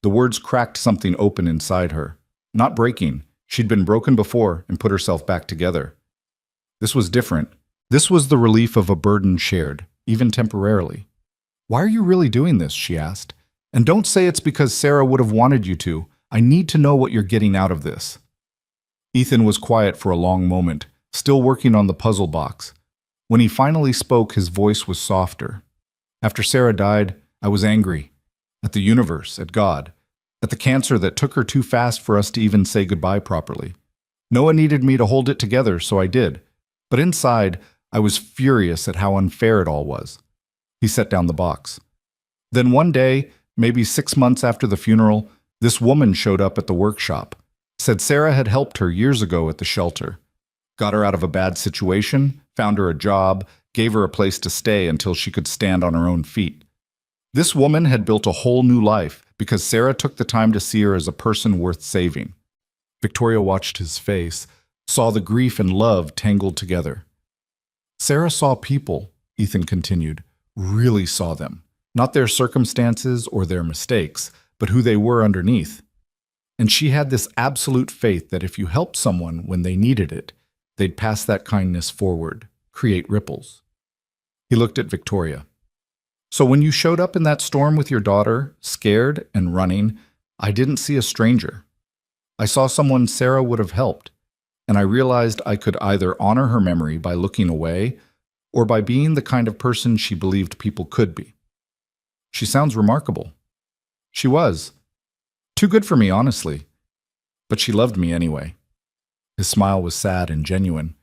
The words cracked something open inside her. Not breaking. She'd been broken before and put herself back together. This was different. This was the relief of a burden shared, even temporarily. Why are you really doing this? She asked. And don't say it's because Sarah would have wanted you to. I need to know what you're getting out of this. Ethan was quiet for a long moment, still working on the puzzle box. When he finally spoke, his voice was softer. After Sarah died, I was angry. At the universe, at God, at the cancer that took her too fast for us to even say goodbye properly. Noah needed me to hold it together, so I did. But inside, I was furious at how unfair it all was. He set down the box. Then one day, maybe 6 months after the funeral, this woman showed up at the workshop. Said Sarah had helped her years ago at the shelter. Got her out of a bad situation, found her a job, gave her a place to stay until she could stand on her own feet. This woman had built a whole new life because Sarah took the time to see her as a person worth saving. Victoria watched his face, saw the grief and love tangled together. Sarah saw people, Ethan continued, really saw them. Not their circumstances or their mistakes, but who they were underneath. And she had this absolute faith that if you helped someone when they needed it, they'd pass that kindness forward, create ripples. He looked at Victoria. So when you showed up in that storm with your daughter, scared and running, I didn't see a stranger. I saw someone Sarah would have helped, and I realized I could either honor her memory by looking away or by being the kind of person she believed people could be. She sounds remarkable. She was. Too good for me, honestly. But she loved me anyway. His smile was sad and genuine.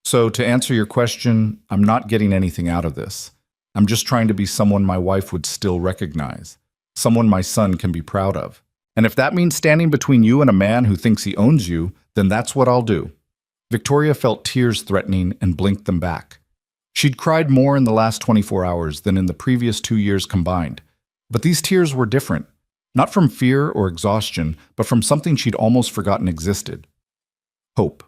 So to answer your question, I'm not getting anything out of this. I'm just trying to be someone my wife would still recognize, someone my son can be proud of. And if that means standing between you and a man who thinks he owns you, then that's what I'll do. Victoria felt tears threatening and blinked them back. She'd cried more in the last 24 hours than in the previous 2 years combined. But these tears were different, not from fear or exhaustion, but from something she'd almost forgotten existed. Hope.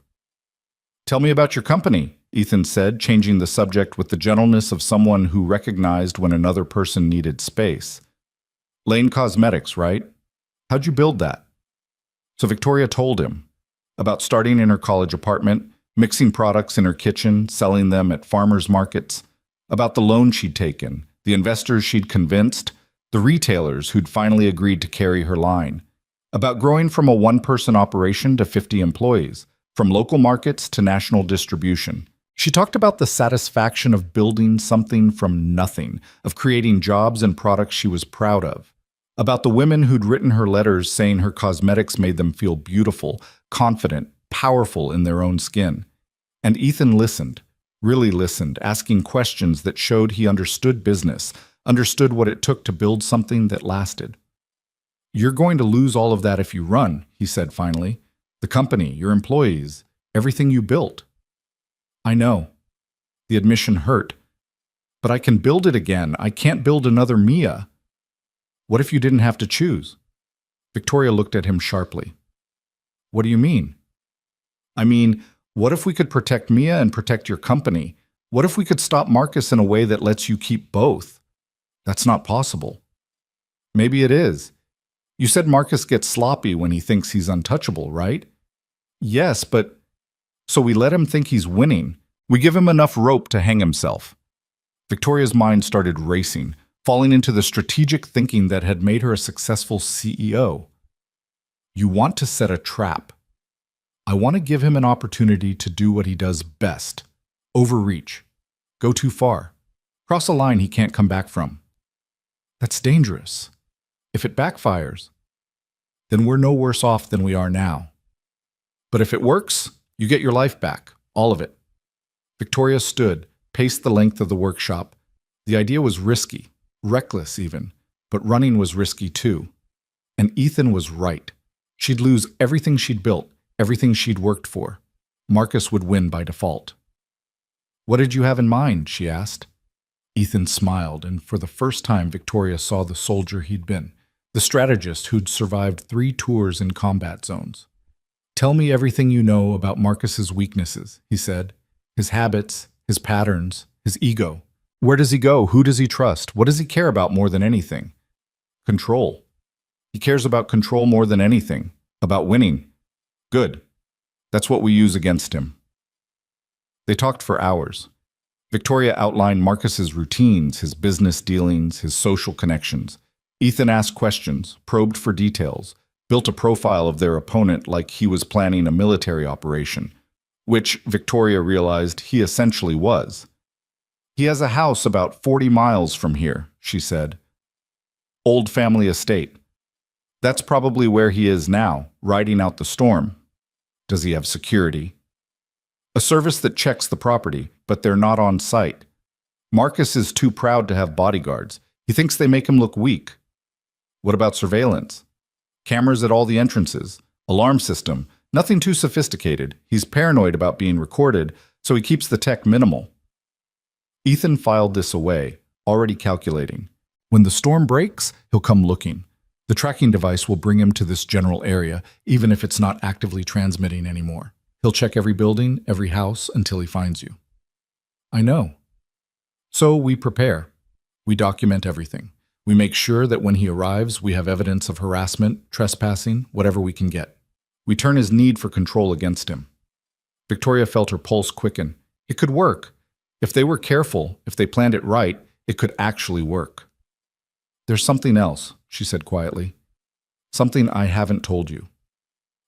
Tell me about your company, Ethan said, changing the subject with the gentleness of someone who recognized when another person needed space. Lane Cosmetics, right? How'd you build that? So Victoria told him about starting in her college apartment, mixing products in her kitchen, selling them at farmers markets, about the loan she'd taken, the investors she'd convinced, the retailers who'd finally agreed to carry her line, about growing from a one-person operation to 50 employees, from local markets to national distribution. She talked about the satisfaction of building something from nothing, of creating jobs and products she was proud of, about the women who'd written her letters saying her cosmetics made them feel beautiful, confident, powerful in their own skin. And Ethan listened, really listened, asking questions that showed he understood business, understood what it took to build something that lasted. You're going to lose all of that if you run, he said finally. The company, your employees, everything you built. I know. The admission hurt. But I can build it again. I can't build another Mia. What if you didn't have to choose? Victoria looked at him sharply. What do you mean? I mean, what if we could protect Mia and protect your company? What if we could stop Marcus in a way that lets you keep both? That's not possible. Maybe it is. You said Marcus gets sloppy when he thinks he's untouchable, right? Yes, but so we let him think he's winning. We give him enough rope to hang himself. Victoria's mind started racing, falling into the strategic thinking that had made her a successful CEO. You want to set a trap. I want to give him an opportunity to do what he does best. Overreach. Go too far. Cross a line he can't come back from. That's dangerous. If it backfires, then we're no worse off than we are now. But if it works, you get your life back, all of it. Victoria stood, paced the length of the workshop. The idea was risky, reckless even, but running was risky too. And Ethan was right. She'd lose everything she'd built, everything she'd worked for. Marcus would win by default. What did you have in mind? She asked. Ethan smiled, and for the first time Victoria saw the soldier he'd been, the strategist who'd survived 3 tours in combat zones. Tell me everything you know about Marcus's weaknesses, he said. His habits, his patterns, his ego. Where does he go? Who does he trust? What does he care about more than anything? Control. He cares about control more than anything. About winning. Good. That's what we use against him. They talked for hours. Victoria outlined Marcus's routines, his business dealings, his social connections. Ethan asked questions, probed for details, built a profile of their opponent like he was planning a military operation, which Victoria realized he essentially was. He has a house about 40 miles from here, she said. Old family estate. That's probably where he is now, riding out the storm. Does he have security? A service that checks the property, but they're not on site. Marcus is too proud to have bodyguards. He thinks they make him look weak. What about surveillance? Cameras at all the entrances, alarm system, nothing too sophisticated. He's paranoid about being recorded, so he keeps the tech minimal. Ethan filed this away, already calculating. When the storm breaks, he'll come looking. The tracking device will bring him to this general area, even if it's not actively transmitting anymore. He'll check every building, every house, until he finds you. I know. So we prepare. We document everything. We make sure that when he arrives, we have evidence of harassment, trespassing, whatever we can get. We turn his need for control against him. Victoria felt her pulse quicken. It could work. If they were careful, if they planned it right, it could actually work. There's something else, she said quietly. Something I haven't told you.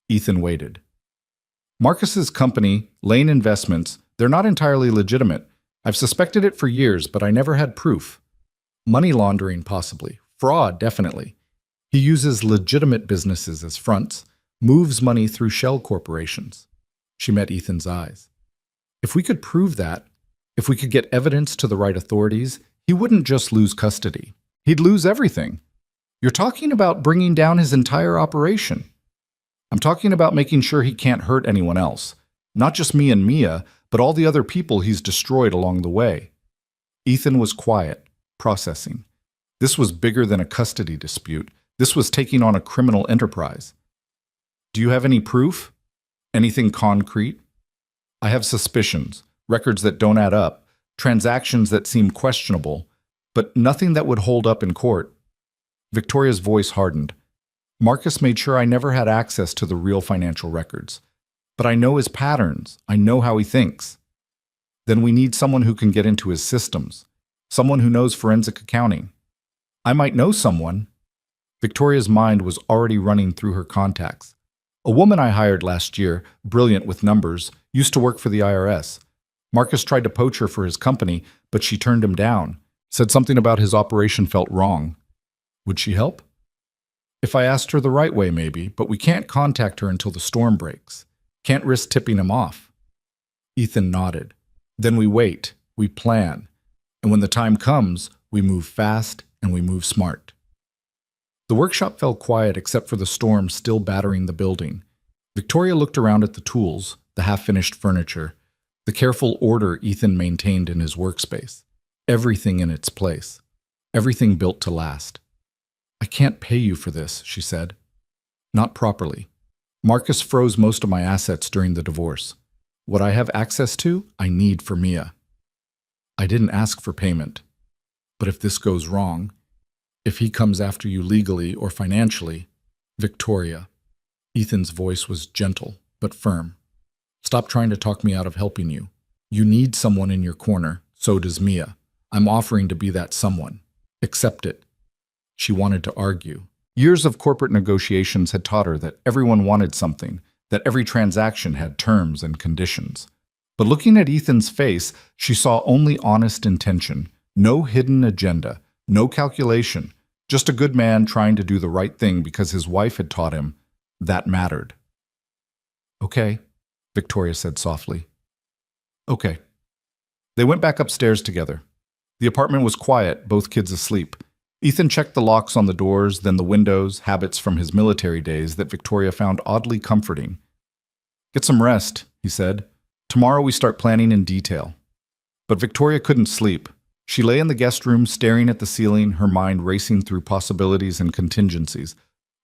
Ethan waited. Marcus's company, Lane Investments, they're not entirely legitimate. I've suspected it for years, but I never had proof. Money laundering, possibly. Fraud, definitely. He uses legitimate businesses as fronts, moves money through shell corporations. She met Ethan's eyes. If we could prove that, if we could get evidence to the right authorities, he wouldn't just lose custody. He'd lose everything. You're talking about bringing down his entire operation. I'm talking about making sure he can't hurt anyone else. Not just me and Mia, but all the other people he's destroyed along the way. Ethan was quiet, processing. This was bigger than a custody dispute. This was taking on a criminal enterprise. Do you have any proof? Anything concrete? I have suspicions, records that don't add up, transactions that seem questionable, but nothing that would hold up in court. Victoria's voice hardened. Marcus made sure I never had access to the real financial records. But I know his patterns. I know how he thinks. Then we need someone who can get into his systems. Someone who knows forensic accounting. I might know someone. Victoria's mind was already running through her contacts. A woman I hired last year, brilliant with numbers, used to work for the IRS. Marcus tried to poach her for his company, but she turned him down. Said something about his operation felt wrong. Would she help? If I asked her the right way, maybe, but we can't contact her until the storm breaks. Can't risk tipping him off. Ethan nodded. Then we wait, we plan, and when the time comes, we move fast and we move smart. The workshop fell quiet except for the storm still battering the building. Victoria looked around at the tools, the half-finished furniture, the careful order Ethan maintained in his workspace. Everything in its place. Everything built to last. I can't pay you for this, she said. Not properly. Marcus froze most of my assets during the divorce. What I have access to, I need for Mia. I didn't ask for payment. But if this goes wrong, if he comes after you legally or financially, Victoria. Ethan's voice was gentle, but firm. Stop trying to talk me out of helping you. You need someone in your corner, so does Mia. I'm offering to be that someone. Accept it. She wanted to argue. Years of corporate negotiations had taught her that everyone wanted something, that every transaction had terms and conditions. But looking at Ethan's face, she saw only honest intention, no hidden agenda, no calculation, just a good man trying to do the right thing because his wife had taught him that mattered. Okay, Victoria said softly. Okay. They went back upstairs together. The apartment was quiet, both kids asleep. Ethan checked the locks on the doors, then the windows, habits from his military days that Victoria found oddly comforting. Get some rest, he said. Tomorrow we start planning in detail. But Victoria couldn't sleep. She lay in the guest room staring at the ceiling, her mind racing through possibilities and contingencies.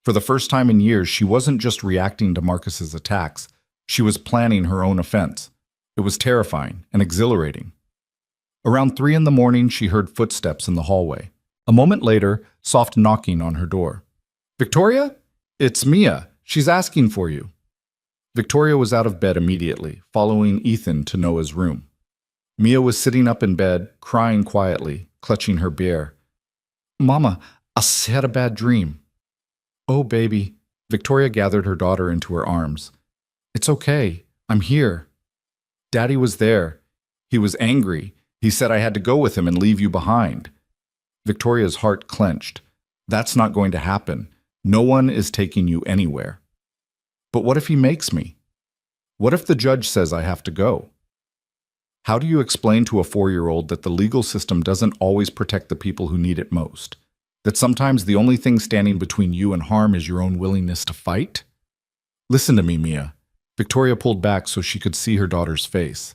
For the first time in years, she wasn't just reacting to Marcus's attacks. She was planning her own offense. It was terrifying and exhilarating. Around 3 in the morning, she heard footsteps in the hallway. A moment later, soft knocking on her door. Victoria? It's Mia. She's asking for you. Victoria was out of bed immediately, following Ethan to Noah's room. Mia was sitting up in bed, crying quietly, clutching her bear. Mama, I had a bad dream. Oh, baby. Victoria gathered her daughter into her arms. It's okay. I'm here. Daddy was there. He was angry. He said I had to go with him and leave you behind. Victoria's heart clenched. That's not going to happen. No one is taking you anywhere. But what if he makes me? What if the judge says I have to go? How do you explain to a 4-year-old that the legal system doesn't always protect the people who need it most? That sometimes the only thing standing between you and harm is your own willingness to fight? Listen to me, Mia. Victoria pulled back so she could see her daughter's face.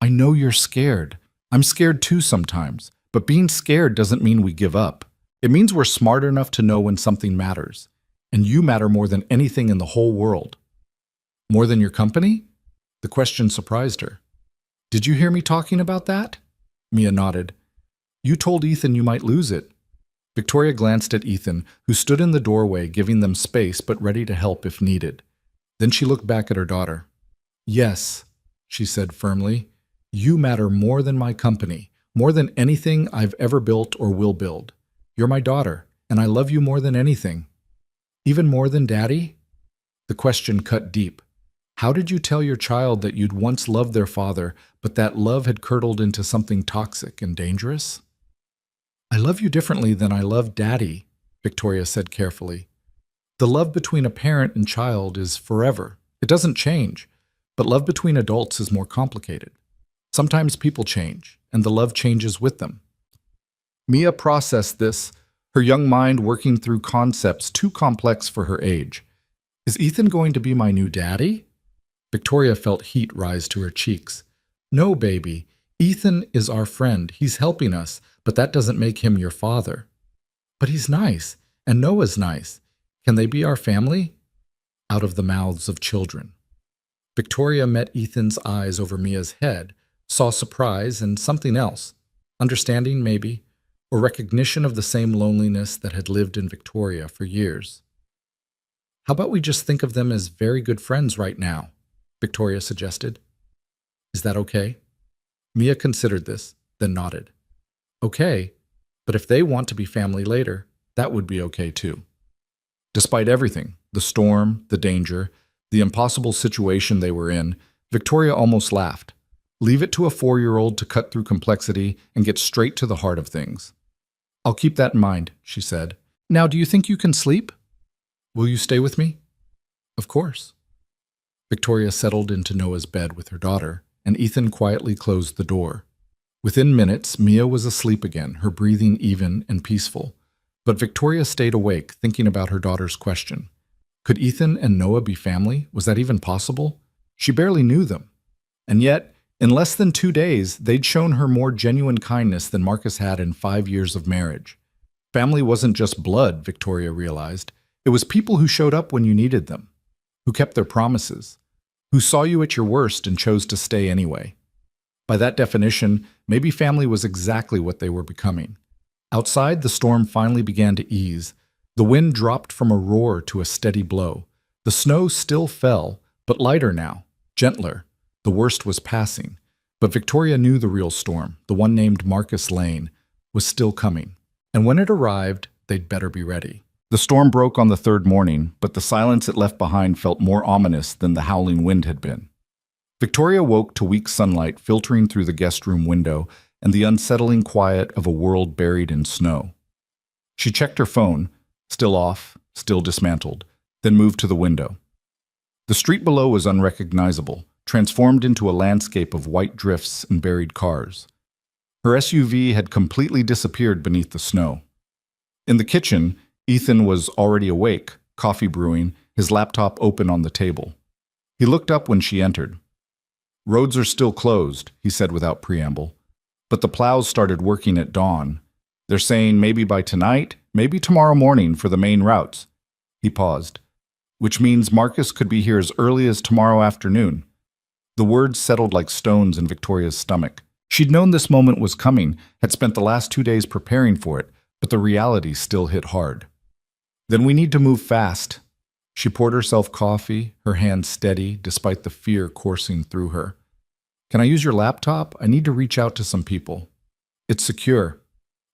I know you're scared. I'm scared too sometimes. But being scared doesn't mean we give up. It means we're smart enough to know when something matters. And you matter more than anything in the whole world. More than your company? The question surprised her. Did you hear me talking about that? Mia nodded. You told Ethan you might lose it. Victoria glanced at Ethan, who stood in the doorway giving them space but ready to help if needed. Then she looked back at her daughter. Yes, she said firmly. You matter more than my company. More than anything I've ever built or will build. You're my daughter, and I love you more than anything. Even more than Daddy? The question cut deep. How did you tell your child that you'd once loved their father, but that love had curdled into something toxic and dangerous? I love you differently than I love Daddy, Victoria said carefully. The love between a parent and child is forever. It doesn't change, but love between adults is more complicated. Sometimes people change, and the love changes with them. Mia processed this, her young mind working through concepts too complex for her age. Is Ethan going to be my new daddy? Victoria felt heat rise to her cheeks. No, baby. Ethan is our friend. He's helping us, but that doesn't make him your father. But he's nice, and Noah's nice. Can they be our family? Out of the mouths of children. Victoria met Ethan's eyes over Mia's head, saw surprise and something else, understanding maybe, or recognition of the same loneliness that had lived in Victoria for years. How about we just think of them as very good friends right now? Victoria suggested. Is that okay? Mia considered this, then nodded. Okay, but if they want to be family later, that would be okay too. Despite everything, the storm, the danger, the impossible situation they were in, Victoria almost laughed. Leave it to a 4-year-old to cut through complexity and get straight to the heart of things. I'll keep that in mind, she said. Now, do you think you can sleep? Will you stay with me? Of course. Victoria settled into Noah's bed with her daughter, and Ethan quietly closed the door. Within minutes, Mia was asleep again, her breathing even and peaceful. But Victoria stayed awake, thinking about her daughter's question. Could Ethan and Noah be family? Was that even possible? She barely knew them. And yet, in less than 2 days, they'd shown her more genuine kindness than Marcus had in 5 years of marriage. Family wasn't just blood, Victoria realized. It was people who showed up when you needed them. who kept their promises, who saw you at your worst and chose to stay anyway. By that definition, maybe family was exactly what they were becoming. Outside, the storm finally began to ease. The wind dropped from a roar to a steady blow. The snow still fell, but lighter now, gentler. The worst was passing. But Victoria knew the real storm, the one named Marcus Lane, was still coming. And when it arrived, they'd better be ready. The storm broke on the third morning, but the silence it left behind felt more ominous than the howling wind had been. Victoria woke to weak sunlight filtering through the guest room window and the unsettling quiet of a world buried in snow. She checked her phone, still off, still dismantled, then moved to the window. The street below was unrecognizable, transformed into a landscape of white drifts and buried cars. Her SUV had completely disappeared beneath the snow. In the kitchen, Ethan was already awake, coffee brewing, his laptop open on the table. He looked up when she entered. "Roads are still closed," he said without preamble. "But the plows started working at dawn. They're saying maybe by tonight, maybe tomorrow morning for the main routes." He paused. "Which means Marcus could be here as early as tomorrow afternoon." The words settled like stones in Victoria's stomach. She'd known this moment was coming, had spent the last 2 days preparing for it, but the reality still hit hard. "Then we need to move fast." She poured herself coffee, her hand steady, despite the fear coursing through her. "Can I use your laptop? I need to reach out to some people." "It's secure.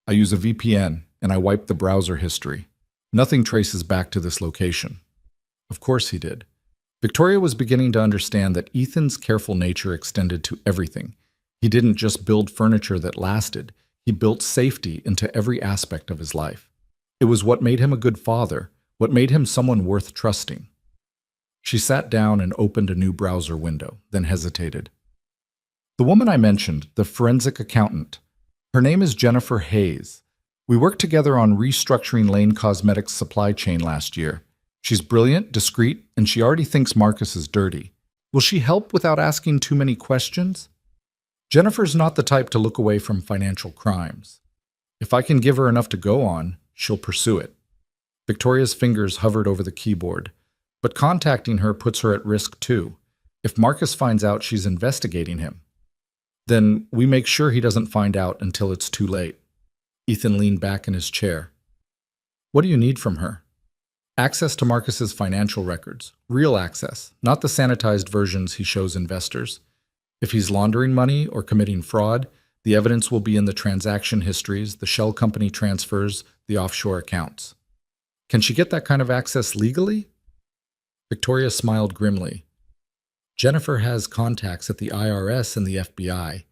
I use a VPN, and I wipe the browser history. Nothing traces back to this location." Of course he did. Victoria was beginning to understand that Ethan's careful nature extended to everything. He didn't just build furniture that lasted. He built safety into every aspect of his life. It was what made him a good father, what made him someone worth trusting. She sat down and opened a new browser window, then hesitated. "The woman I mentioned, the forensic accountant, her name is Jennifer Hayes. We worked together on restructuring Lane Cosmetics' supply chain last year. She's brilliant, discreet, and she already thinks Marcus is dirty. Will she help without asking too many questions?" Jennifer's not the type to look away from financial crimes. If I can give her enough to go on, she'll pursue it. Victoria's fingers hovered over the keyboard. But contacting her puts her at risk too. If Marcus finds out she's investigating him, then we make sure he doesn't find out until it's too late. Ethan leaned back in his chair. "What do you need from her?" "Access to Marcus's financial records. Real access, not the sanitized versions he shows investors. If he's laundering money or committing fraud, the evidence will be in the transaction histories, the shell company transfers, the offshore accounts." "Can she get that kind of access legally?" Victoria smiled grimly. "Jennifer has contacts at the IRS and the FBI.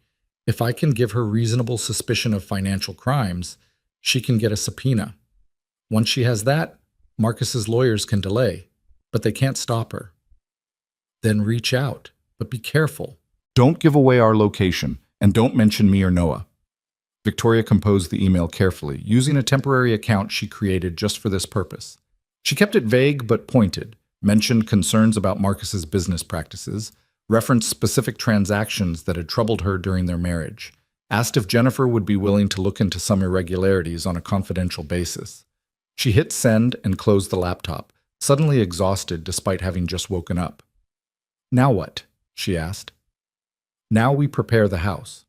If I can give her reasonable suspicion of financial crimes, she can get a subpoena. Once she has that, Marcus's lawyers can delay, but they can't stop her." "Then reach out, but be careful. Don't give away our location, and don't mention me or Noah." Victoria composed the email carefully, using a temporary account she created just for this purpose. She kept it vague but pointed, mentioned concerns about Marcus's business practices, referenced specific transactions that had troubled her during their marriage, asked if Jennifer would be willing to look into some irregularities on a confidential basis. She hit send and closed the laptop, suddenly exhausted despite having just woken up. "Now what?" she asked. "Now we prepare the house.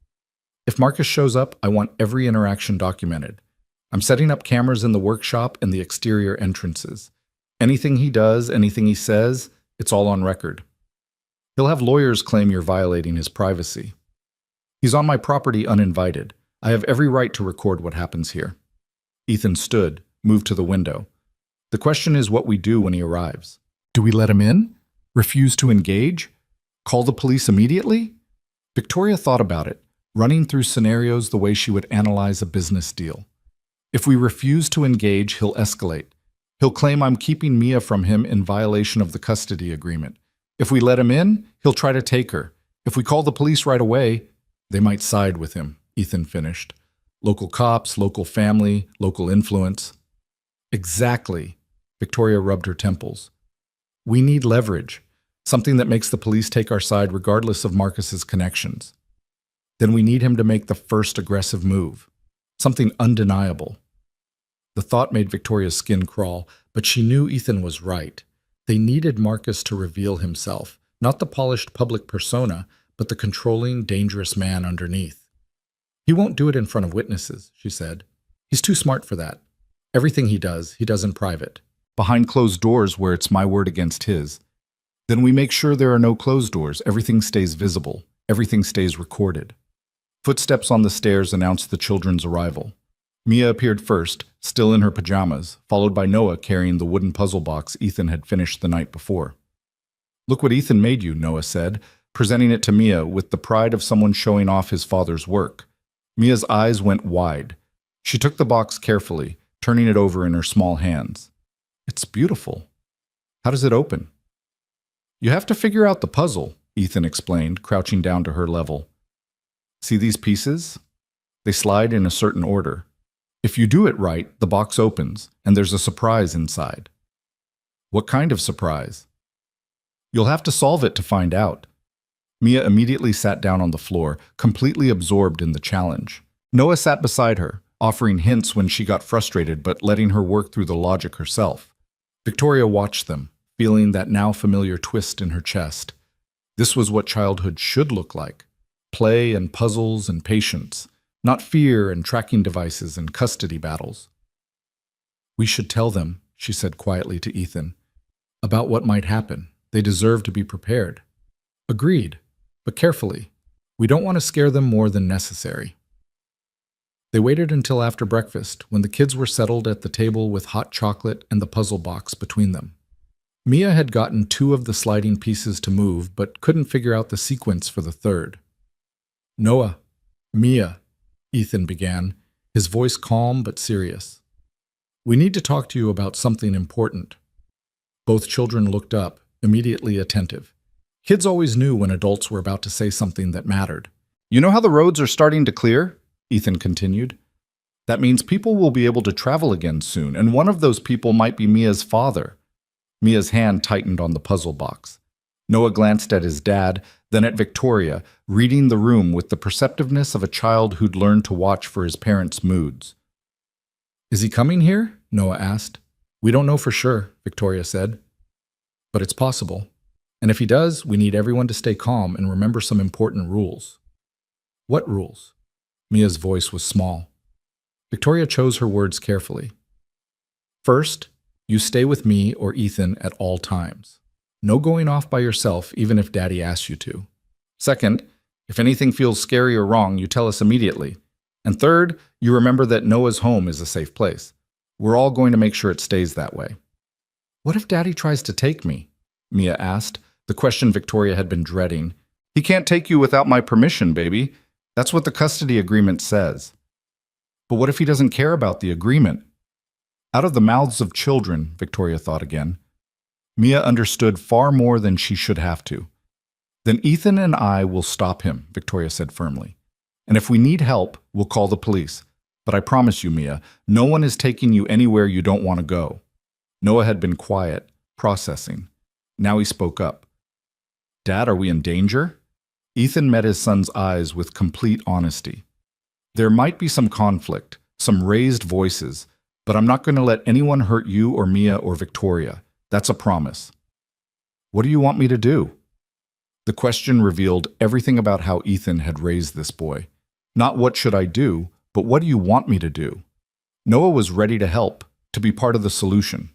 If Marcus shows up, I want every interaction documented. I'm setting up cameras in the workshop and the exterior entrances. Anything he does, anything he says, it's all on record. He'll have lawyers claim you're violating his privacy. He's on my property uninvited. I have every right to record what happens here." Ethan stood, moved to the window. "The question is what we do when he arrives. Do we let him in? Refuse to engage? Call the police immediately?" Victoria thought about it, running through scenarios the way she would analyze a business deal. If we refuse to engage, he'll escalate. He'll claim I'm keeping Mia from him in violation of the custody agreement. If we let him in, he'll try to take her. If we call the police right away, they might side with him, Ethan finished. Local cops, local family, local influence. Exactly. Victoria rubbed her temples. We need leverage, something that makes the police take our side regardless of Marcus's connections. Then we need him to make the first aggressive move, something undeniable. The thought made Victoria's skin crawl, but she knew Ethan was right. They needed Marcus to reveal himself, not the polished public persona, but the controlling, dangerous man underneath. He won't do it in front of witnesses, she said. He's too smart for that. Everything he does in private. Behind closed doors where it's my word against his. Then we make sure there are no closed doors. Everything stays visible. Everything stays recorded. Footsteps on the stairs announced the children's arrival. Mia appeared first, still in her pajamas, followed by Noah carrying the wooden puzzle box Ethan had finished the night before. "Look what Ethan made you," Noah said, presenting it to Mia with the pride of someone showing off his father's work. Mia's eyes went wide. She took the box carefully, turning it over in her small hands. "It's beautiful. How does it open?" "You have to figure out the puzzle," Ethan explained, crouching down to her level. "See these pieces? They slide in a certain order. If you do it right, the box opens, and there's a surprise inside." "What kind of surprise?" "You'll have to solve it to find out." Mia immediately sat down on the floor, completely absorbed in the challenge. Noah sat beside her, offering hints when she got frustrated but letting her work through the logic herself. Victoria watched them, feeling that now familiar twist in her chest. This was what childhood should look like. Play and puzzles and patience, not fear and tracking devices and custody battles. "We should tell them," she said quietly to Ethan, "about what might happen. They deserve to be prepared." "Agreed, but carefully. We don't want to scare them more than necessary." They waited until after breakfast, when the kids were settled at the table with hot chocolate and the puzzle box between them. Mia had gotten 2 of the sliding pieces to move, but couldn't figure out the sequence for the third. "Noah, Mia," Ethan began, his voice calm but serious. "We need to talk to you about something important." Both children looked up, immediately attentive. Kids always knew when adults were about to say something that mattered. "You know how the roads are starting to clear?" Ethan continued. "That means people will be able to travel again soon, and one of those people might be Mia's father." Mia's hand tightened on the puzzle box. Noah glanced at his dad, then at Victoria, reading the room with the perceptiveness of a child who'd learned to watch for his parents' moods. "Is he coming here?" Noah asked. "We don't know for sure," Victoria said. "But it's possible. And if he does, we need everyone to stay calm and remember some important rules." "What rules?" Mia's voice was small. Victoria chose her words carefully. "First, you stay with me or Ethan at all times. No going off by yourself, even if Daddy asks you to. Second, if anything feels scary or wrong, you tell us immediately. And third, you remember that Noah's home is a safe place. We're all going to make sure it stays that way." "What if Daddy tries to take me?" Mia asked, the question Victoria had been dreading. "He can't take you without my permission, baby. That's what the custody agreement says." "But what if he doesn't care about the agreement?" Out of the mouths of children, Victoria thought again. Mia understood far more than she should have to. "Then Ethan and I will stop him," Victoria said firmly. "And if we need help, we'll call the police. But I promise you, Mia, no one is taking you anywhere you don't want to go." Noah had been quiet, processing. Now he spoke up. "Dad, are we in danger?" Ethan met his son's eyes with complete honesty. "There might be some conflict, some raised voices, but I'm not going to let anyone hurt you or Mia or Victoria. That's a promise." "What do you want me to do?" The question revealed everything about how Ethan had raised this boy. Not what should I do, but what do you want me to do? Noah was ready to help, to be part of the solution.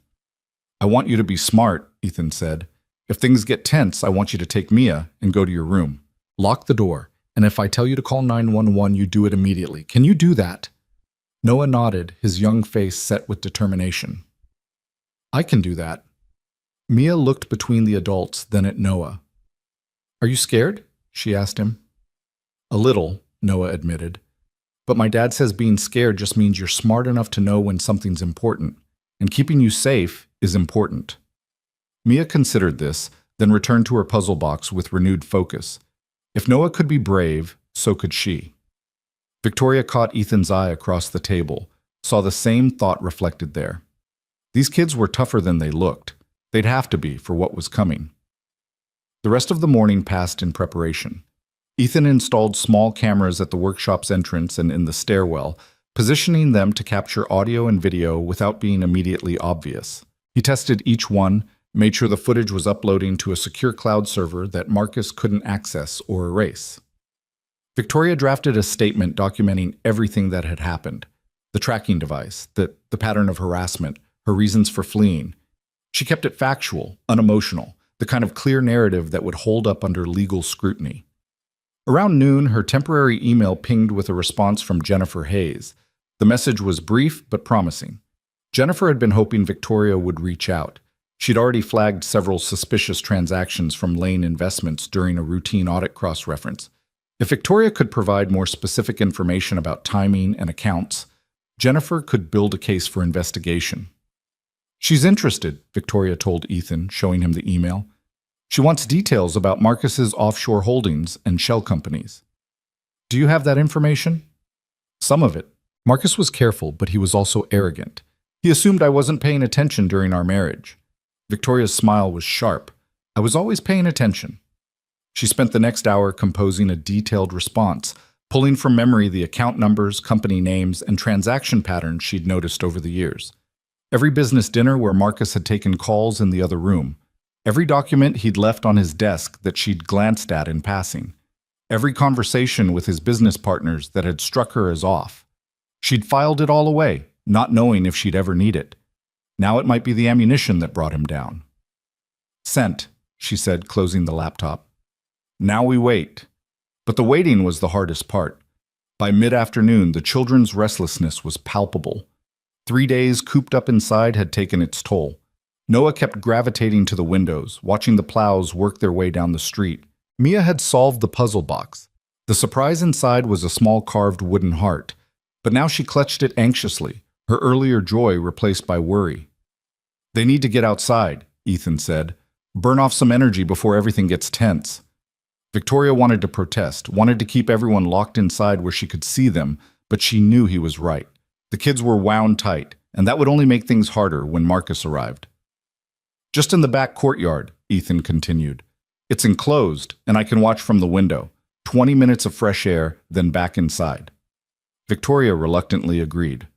"I want you to be smart," Ethan said. "If things get tense, I want you to take Mia and go to your room. Lock the door, and if I tell you to call 911, you do it immediately. Can you do that?" Noah nodded, his young face set with determination. "I can do that." Mia looked between the adults, then at Noah. "Are you scared?" she asked him. "A little," Noah admitted. "But my dad says being scared just means you're smart enough to know when something's important, and keeping you safe is important." Mia considered this, then returned to her puzzle box with renewed focus. If Noah could be brave, so could she. Victoria caught Ethan's eye across the table, saw the same thought reflected there. These kids were tougher than they looked. They'd have to be for what was coming. The rest of the morning passed in preparation. Ethan installed small cameras at the workshop's entrance and in the stairwell, positioning them to capture audio and video without being immediately obvious. He tested each one, made sure the footage was uploading to a secure cloud server that Marcus couldn't access or erase. Victoria drafted a statement documenting everything that had happened: the tracking device, the pattern of harassment, her reasons for fleeing. She kept it factual, unemotional, the kind of clear narrative that would hold up under legal scrutiny. Around noon, her temporary email pinged with a response from Jennifer Hayes. The message was brief but promising. Jennifer had been hoping Victoria would reach out. She'd already flagged several suspicious transactions from Lane Investments during a routine audit cross-reference. If Victoria could provide more specific information about timing and accounts, Jennifer could build a case for investigation. "She's interested," Victoria told Ethan, showing him the email. "She wants details about Marcus's offshore holdings and shell companies." "Do you have that information?" "Some of it." Marcus was careful, but he was also arrogant. He assumed I wasn't paying attention during our marriage. Victoria's smile was sharp. "I was always paying attention." She spent the next hour composing a detailed response, pulling from memory the account numbers, company names, and transaction patterns she'd noticed over the years. Every business dinner where Marcus had taken calls in the other room. Every document he'd left on his desk that she'd glanced at in passing. Every conversation with his business partners that had struck her as off. She'd filed it all away, not knowing if she'd ever need it. Now it might be the ammunition that brought him down. "Sent," she said, closing the laptop. Now we wait. But the waiting was the hardest part. By mid-afternoon, the children's restlessness was palpable. 3 days cooped up inside had taken its toll. Noah kept gravitating to the windows, watching the plows work their way down the street. Mia had solved the puzzle box. The surprise inside was a small carved wooden heart, but now she clutched it anxiously, her earlier joy replaced by worry. "They need to get outside," Ethan said. "Burn off some energy before everything gets tense." Victoria wanted to protest, wanted to keep everyone locked inside where she could see them, but she knew he was right. The kids were wound tight, and that would only make things harder when Marcus arrived. "Just in the back courtyard," Ethan continued. "It's enclosed, and I can watch from the window. 20 minutes of fresh air, then back inside." Victoria reluctantly agreed.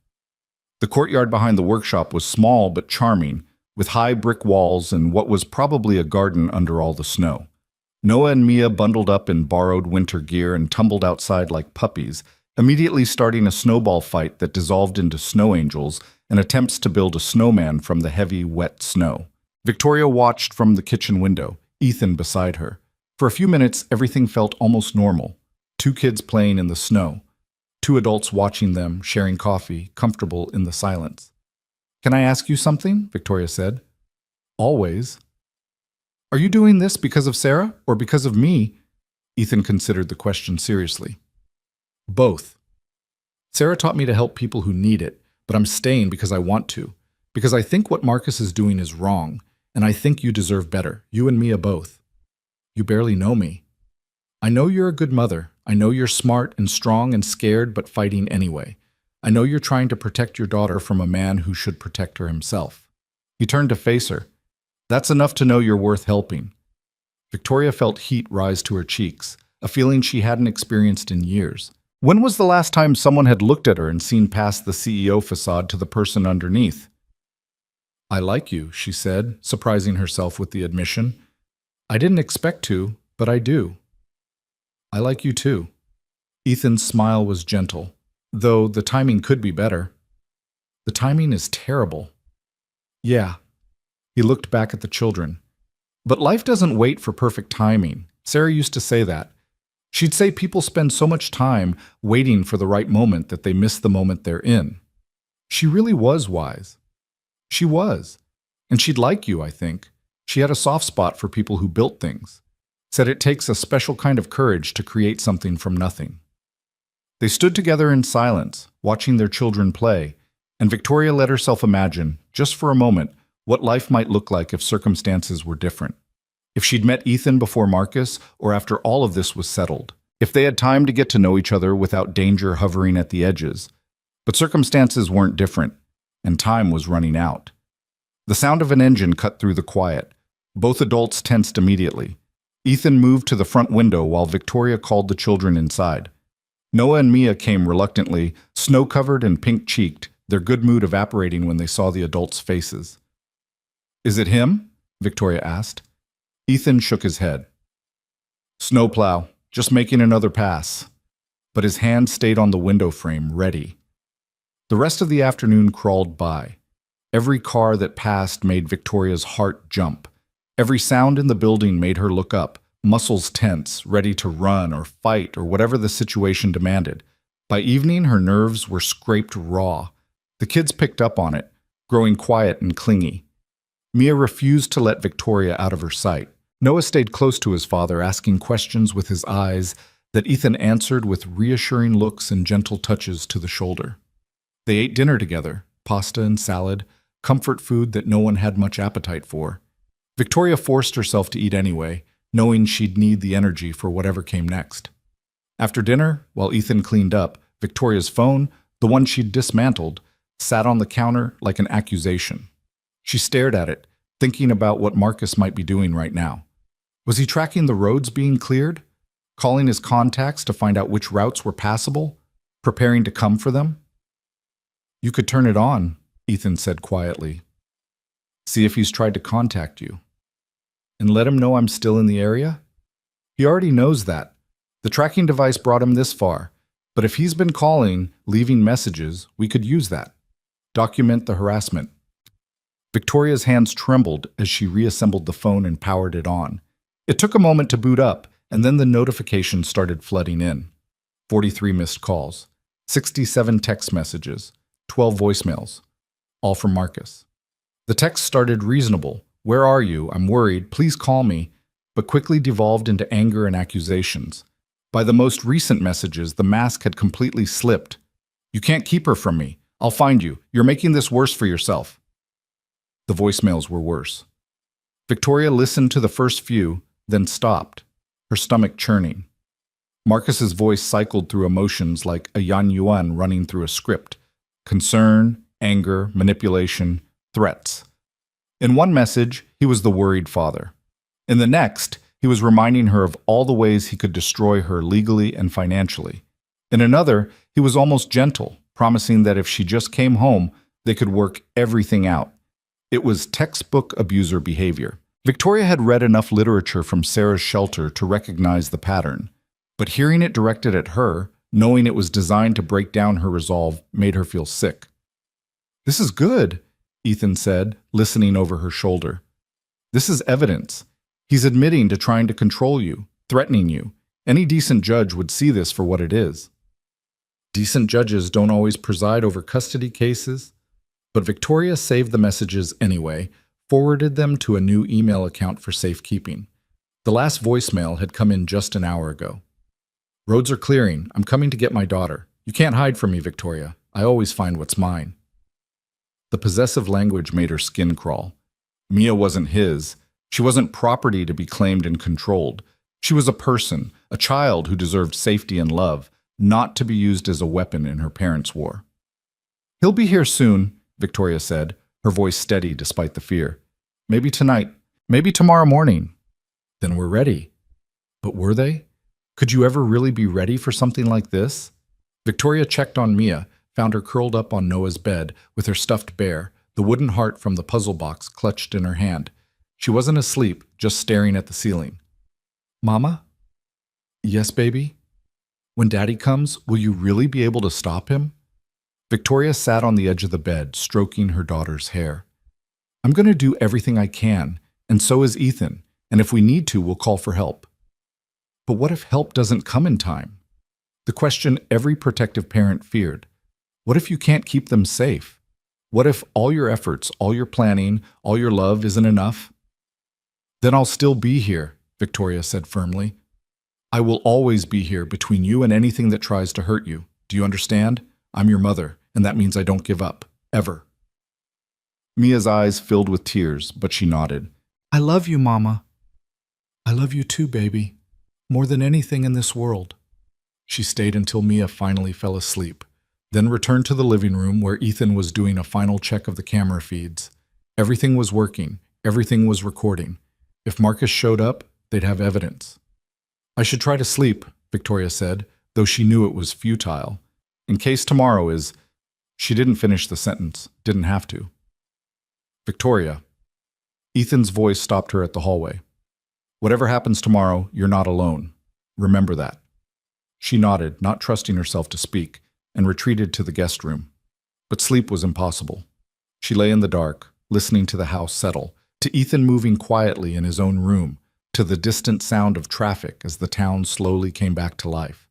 The courtyard behind the workshop was small but charming, with high brick walls and what was probably a garden under all the snow. Noah and Mia bundled up in borrowed winter gear and tumbled outside like puppies, immediately starting a snowball fight that dissolved into snow angels and attempts to build a snowman from the heavy, wet snow. Victoria watched from the kitchen window, Ethan beside her. For a few minutes, everything felt almost normal. 2 kids playing in the snow. 2 adults watching them, sharing coffee, comfortable in the silence. "Can I ask you something?" Victoria said. "Always." "Are you doing this because of Sarah or because of me?" Ethan considered the question seriously. "Both. Sarah taught me to help people who need it, but I'm staying because I want to. Because I think what Marcus is doing is wrong, and I think you deserve better, you and Mia both." "You barely know me." "I know you're a good mother. I know you're smart and strong and scared but fighting anyway. I know you're trying to protect your daughter from a man who should protect her himself." He turned to face her. "That's enough to know you're worth helping." Victoria felt heat rise to her cheeks, a feeling she hadn't experienced in years. When was the last time someone had looked at her and seen past the CEO facade to the person underneath? "I like you," she said, surprising herself with the admission. "I didn't expect to, but I do." "I like you too." Ethan's smile was gentle, though the timing could be better. "The timing is terrible." "Yeah." He looked back at the children. "But life doesn't wait for perfect timing. Sarah used to say that. She'd say people spend so much time waiting for the right moment that they miss the moment they're in." She really was wise. She was. And she'd like you, I think. She had a soft spot for people who built things. Said it takes a special kind of courage to create something from nothing. They stood together in silence, watching their children play, and Victoria let herself imagine, just for a moment, what life might look like if circumstances were different. If she'd met Ethan before Marcus, or after all of this was settled. If they had time to get to know each other without danger hovering at the edges. But circumstances weren't different, and time was running out. The sound of an engine cut through the quiet. Both adults tensed immediately. Ethan moved to the front window while Victoria called the children inside. Noah and Mia came reluctantly, snow-covered and pink-cheeked, their good mood evaporating when they saw the adults' faces. "Is it him?" Victoria asked. Ethan shook his head. Snowplow, just making another pass. But his hand stayed on the window frame, ready. The rest of the afternoon crawled by. Every car that passed made Victoria's heart jump. Every sound in the building made her look up, muscles tense, ready to run or fight or whatever the situation demanded. By evening, her nerves were scraped raw. The kids picked up on it, growing quiet and clingy. Mia refused to let Victoria out of her sight. Noah stayed close to his father, asking questions with his eyes that Ethan answered with reassuring looks and gentle touches to the shoulder. They ate dinner together, pasta and salad, comfort food that no one had much appetite for. Victoria forced herself to eat anyway, knowing she'd need the energy for whatever came next. After dinner, while Ethan cleaned up, Victoria's phone, the one she'd dismantled, sat on the counter like an accusation. She stared at it, thinking about what Marcus might be doing right now. Was he tracking the roads being cleared? Calling his contacts to find out which routes were passable? Preparing to come for them? You could turn it on, Ethan said quietly. See if he's tried to contact you. And let him know I'm still in the area? He already knows that. The tracking device brought him this far, but if he's been calling, leaving messages, we could use that. Document the harassment. Victoria's hands trembled as she reassembled the phone and powered it on. It took a moment to boot up, and then the notifications started flooding in. 43 missed calls, 67 text messages, 12 voicemails, all from Marcus. The text started reasonable. Where are you? I'm worried. Please call me. But quickly devolved into anger and accusations. By the most recent messages, the mask had completely slipped. You can't keep her from me. I'll find you. You're making this worse for yourself. The voicemails were worse. Victoria listened to the first few, then stopped, her stomach churning. Marcus's voice cycled through emotions like a Yan Yuan running through a script. Concern, anger, manipulation, threats. In one message, he was the worried father. In the next, he was reminding her of all the ways he could destroy her legally and financially. In another, he was almost gentle, promising that if she just came home, they could work everything out. It was textbook abuser behavior. Victoria had read enough literature from Sarah's shelter to recognize the pattern, but hearing it directed at her, knowing it was designed to break down her resolve, made her feel sick. This is good, Ethan said, listening over her shoulder. This is evidence. He's admitting to trying to control you, threatening you. Any decent judge would see this for what it is. Decent judges don't always preside over custody cases, but Victoria saved the messages anyway, forwarded them to a new email account for safekeeping. The last voicemail had come in just an hour ago. Roads are clearing. I'm coming to get my daughter. You can't hide from me, Victoria. I always find what's mine. The possessive language made her skin crawl. Mia wasn't his. She wasn't property to be claimed and controlled. She was a person, a child who deserved safety and love, not to be used as a weapon in her parents' war. He'll be here soon, Victoria said, her voice steady despite the fear. Maybe tonight, maybe tomorrow morning. Then we're ready. But were they? Could you ever really be ready for something like this? Victoria checked on Mia, found her curled up on Noah's bed with her stuffed bear, the wooden heart from the puzzle box clutched in her hand. She wasn't asleep, just staring at the ceiling. Mama? Yes, baby? When Daddy comes, will you really be able to stop him? Victoria sat on the edge of the bed, stroking her daughter's hair. I'm going to do everything I can, and so is Ethan, and if we need to, we'll call for help. But what if help doesn't come in time? The question every protective parent feared. What if you can't keep them safe? What if all your efforts, all your planning, all your love isn't enough? Then I'll still be here, Victoria said firmly. I will always be here between you and anything that tries to hurt you. Do you understand? I'm your mother, and that means I don't give up. Ever. Mia's eyes filled with tears, but she nodded. I love you, Mama. I love you too, baby. More than anything in this world. She stayed until Mia finally fell asleep, then returned to the living room where Ethan was doing a final check of the camera feeds. Everything was working. Everything was recording. If Marcus showed up, they'd have evidence. I should try to sleep, Victoria said, though she knew it was futile. In case tomorrow is... She didn't finish the sentence, didn't have to. Victoria. Ethan's voice stopped her at the hallway. Whatever happens tomorrow, you're not alone. Remember that. She nodded, not trusting herself to speak, and retreated to the guest room. But sleep was impossible. She lay in the dark, listening to the house settle, to Ethan moving quietly in his own room, to the distant sound of traffic as the town slowly came back to life.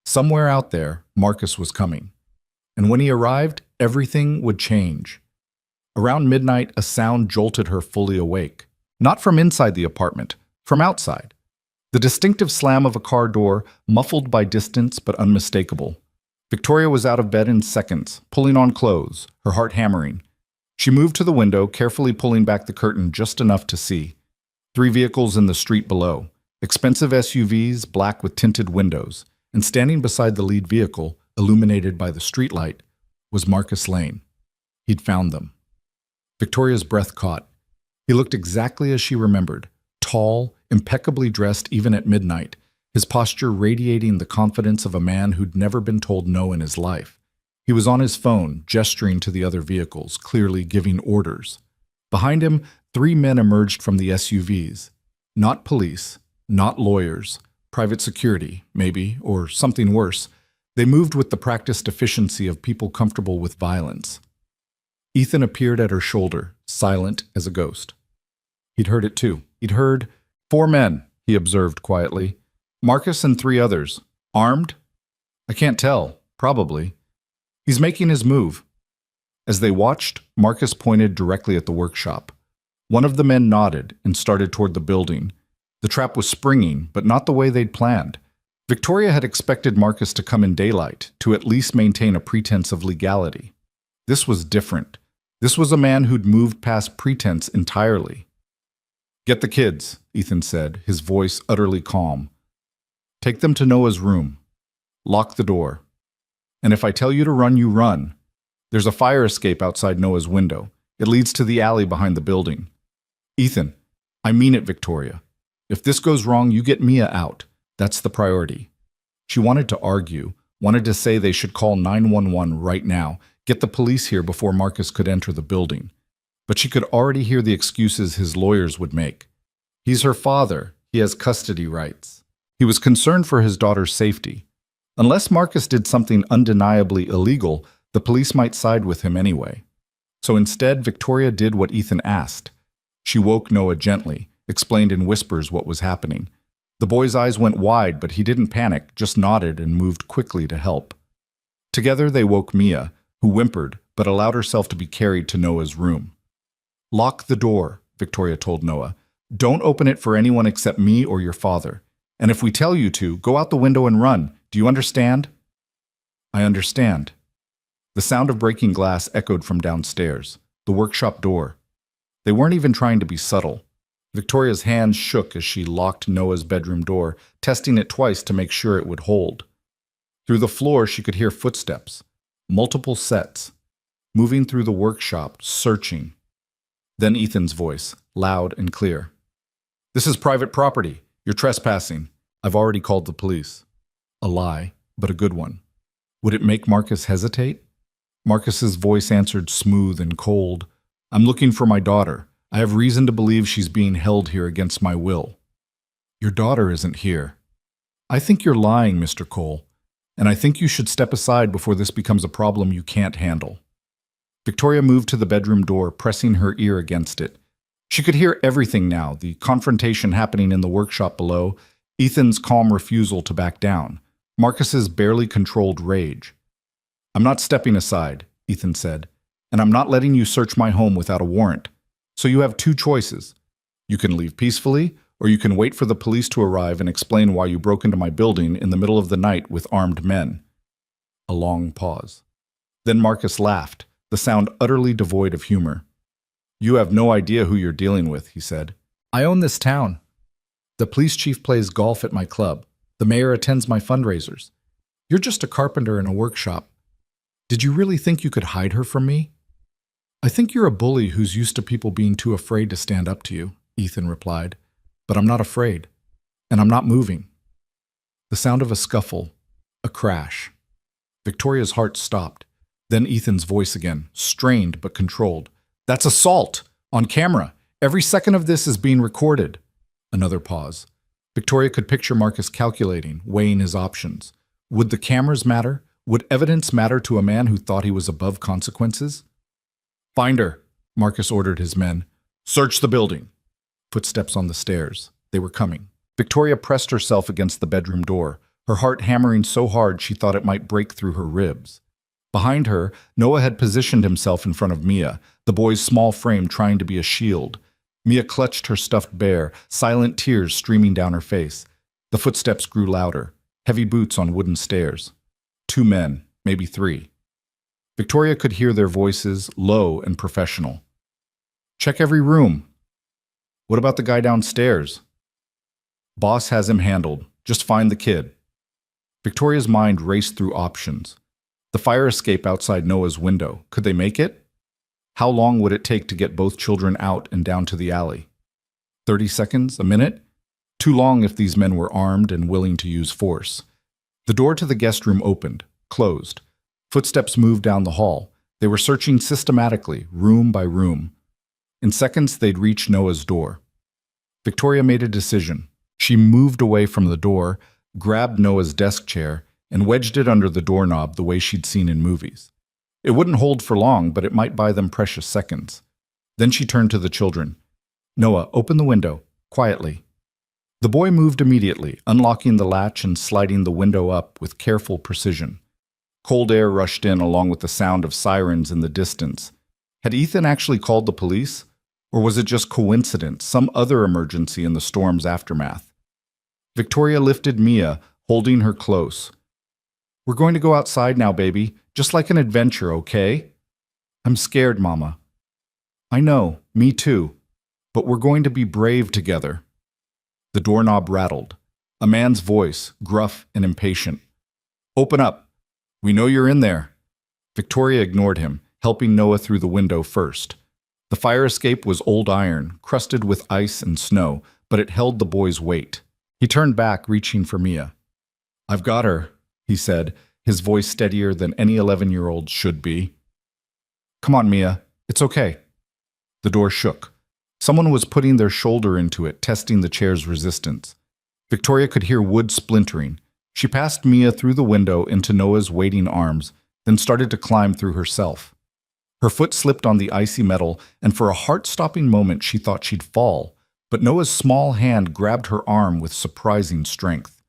Somewhere out there, Marcus was coming. And when he arrived, everything would change. Around midnight, a sound jolted her fully awake. Not from inside the apartment, from outside. The distinctive slam of a car door, muffled by distance but unmistakable. Victoria was out of bed in seconds, pulling on clothes, her heart hammering. She moved to the window, carefully pulling back the curtain just enough to see. 3 vehicles in the street below, expensive SUVs, black with tinted windows, and standing beside the lead vehicle, illuminated by the streetlight, was Marcus Lane. He'd found them. Victoria's breath caught. He looked exactly as she remembered, tall, impeccably dressed even at midnight, his posture radiating the confidence of a man who'd never been told no in his life. He was on his phone, gesturing to the other vehicles, clearly giving orders. Behind him, 3 men emerged from the SUVs. Not police, not lawyers, private security, maybe, or something worse. They moved with the practiced efficiency of people comfortable with violence. Ethan appeared at her shoulder, silent as a ghost. He'd heard it too. He'd heard 4 men, he observed quietly. Marcus and 3 others. Armed? I can't tell. Probably. He's making his move. As they watched, Marcus pointed directly at the workshop. One of the men nodded and started toward the building. The trap was springing, but not the way they'd planned. Victoria had expected Marcus to come in daylight, to at least maintain a pretense of legality. This was different. This was a man who'd moved past pretense entirely. Get the kids, Ethan said, his voice utterly calm. Take them to Noah's room. Lock the door. And if I tell you to run, you run. There's a fire escape outside Noah's window. It leads to the alley behind the building. Ethan, I mean it, Victoria. If this goes wrong, you get Mia out. That's the priority. She wanted to argue, wanted to say they should call 911 right now, get the police here before Marcus could enter the building. But she could already hear the excuses his lawyers would make. He's her father. He has custody rights. He was concerned for his daughter's safety. Unless Marcus did something undeniably illegal, the police might side with him anyway. So instead, Victoria did what Ethan asked. She woke Noah gently, explained in whispers what was happening. The boy's eyes went wide, but he didn't panic, just nodded and moved quickly to help. Together they woke Mia, who whimpered, but allowed herself to be carried to Noah's room. Lock the door, Victoria told Noah. Don't open it for anyone except me or your father. And if we tell you to, go out the window and run. Do you understand? I understand. The sound of breaking glass echoed from downstairs, the workshop door. They weren't even trying to be subtle. Victoria's hands shook as she locked Noah's bedroom door, testing it twice to make sure it would hold. Through the floor, she could hear footsteps, multiple sets, moving through the workshop, searching. Then Ethan's voice, loud and clear. This is private property. You're trespassing. I've already called the police. A lie, but a good one. Would it make Marcus hesitate? Marcus's voice answered smooth and cold. I'm looking for my daughter. I have reason to believe she's being held here against my will. Your daughter isn't here. I think you're lying, Mr. Cole, and I think you should step aside before this becomes a problem you can't handle. Victoria moved to the bedroom door, pressing her ear against it. She could hear everything now, the confrontation happening in the workshop below, Ethan's calm refusal to back down, Marcus's barely controlled rage. I'm not stepping aside, Ethan said, and I'm not letting you search my home without a warrant. So you have 2 choices. You can leave peacefully, or you can wait for the police to arrive and explain why you broke into my building in the middle of the night with armed men. A long pause. Then Marcus laughed, the sound utterly devoid of humor. You have no idea who you're dealing with, he said. I own this town. The police chief plays golf at my club. The mayor attends my fundraisers. You're just a carpenter in a workshop. Did you really think you could hide her from me? I think you're a bully who's used to people being too afraid to stand up to you, Ethan replied. But I'm not afraid. And I'm not moving. The sound of a scuffle. A crash. Victoria's heart stopped. Then Ethan's voice again, strained but controlled. That's assault! On camera! Every second of this is being recorded. Another pause. Victoria could picture Marcus calculating, weighing his options. Would the cameras matter? Would evidence matter to a man who thought he was above consequences? Find her, Marcus ordered his men. Search the building. Footsteps on the stairs. They were coming. Victoria pressed herself against the bedroom door, her heart hammering so hard she thought it might break through her ribs. Behind her, Noah had positioned himself in front of Mia, the boy's small frame trying to be a shield. Mia clutched her stuffed bear, silent tears streaming down her face. The footsteps grew louder, heavy boots on wooden stairs. 2 men, maybe 3. Victoria could hear their voices, low and professional. Check every room. What about the guy downstairs? Boss has him handled. Just find the kid. Victoria's mind raced through options. The fire escape outside Noah's window. Could they make it? How long would it take to get both children out and down to the alley? 30 seconds? A minute? Too long if these men were armed and willing to use force. The door to the guest room opened, closed. Footsteps moved down the hall. They were searching systematically, room by room. In seconds, they'd reach Noah's door. Victoria made a decision. She moved away from the door, grabbed Noah's desk chair, and wedged it under the doorknob the way she'd seen in movies. It wouldn't hold for long, but it might buy them precious seconds. Then she turned to the children. Noah, open the window, quietly. The boy moved immediately, unlocking the latch and sliding the window up with careful precision. Cold air rushed in along with the sound of sirens in the distance. Had Ethan actually called the police? Or was it just coincidence, some other emergency in the storm's aftermath? Victoria lifted Mia, holding her close. We're going to go outside now, baby, just like an adventure, okay? I'm scared, Mama. I know, me too. But we're going to be brave together. The doorknob rattled. A man's voice, gruff and impatient. Open up. We know you're in there. Victoria ignored him, helping Noah through the window first. The fire escape was old iron, crusted with ice and snow, but it held the boy's weight. He turned back, reaching for Mia. I've got her, he said, his voice steadier than any 11-year-old should be. Come on, Mia. It's okay. The door shook. Someone was putting their shoulder into it, testing the chair's resistance. Victoria could hear wood splintering. She passed Mia through the window into Noah's waiting arms, then started to climb through herself. Her foot slipped on the icy metal, and for a heart-stopping moment she thought she'd fall, but Noah's small hand grabbed her arm with surprising strength.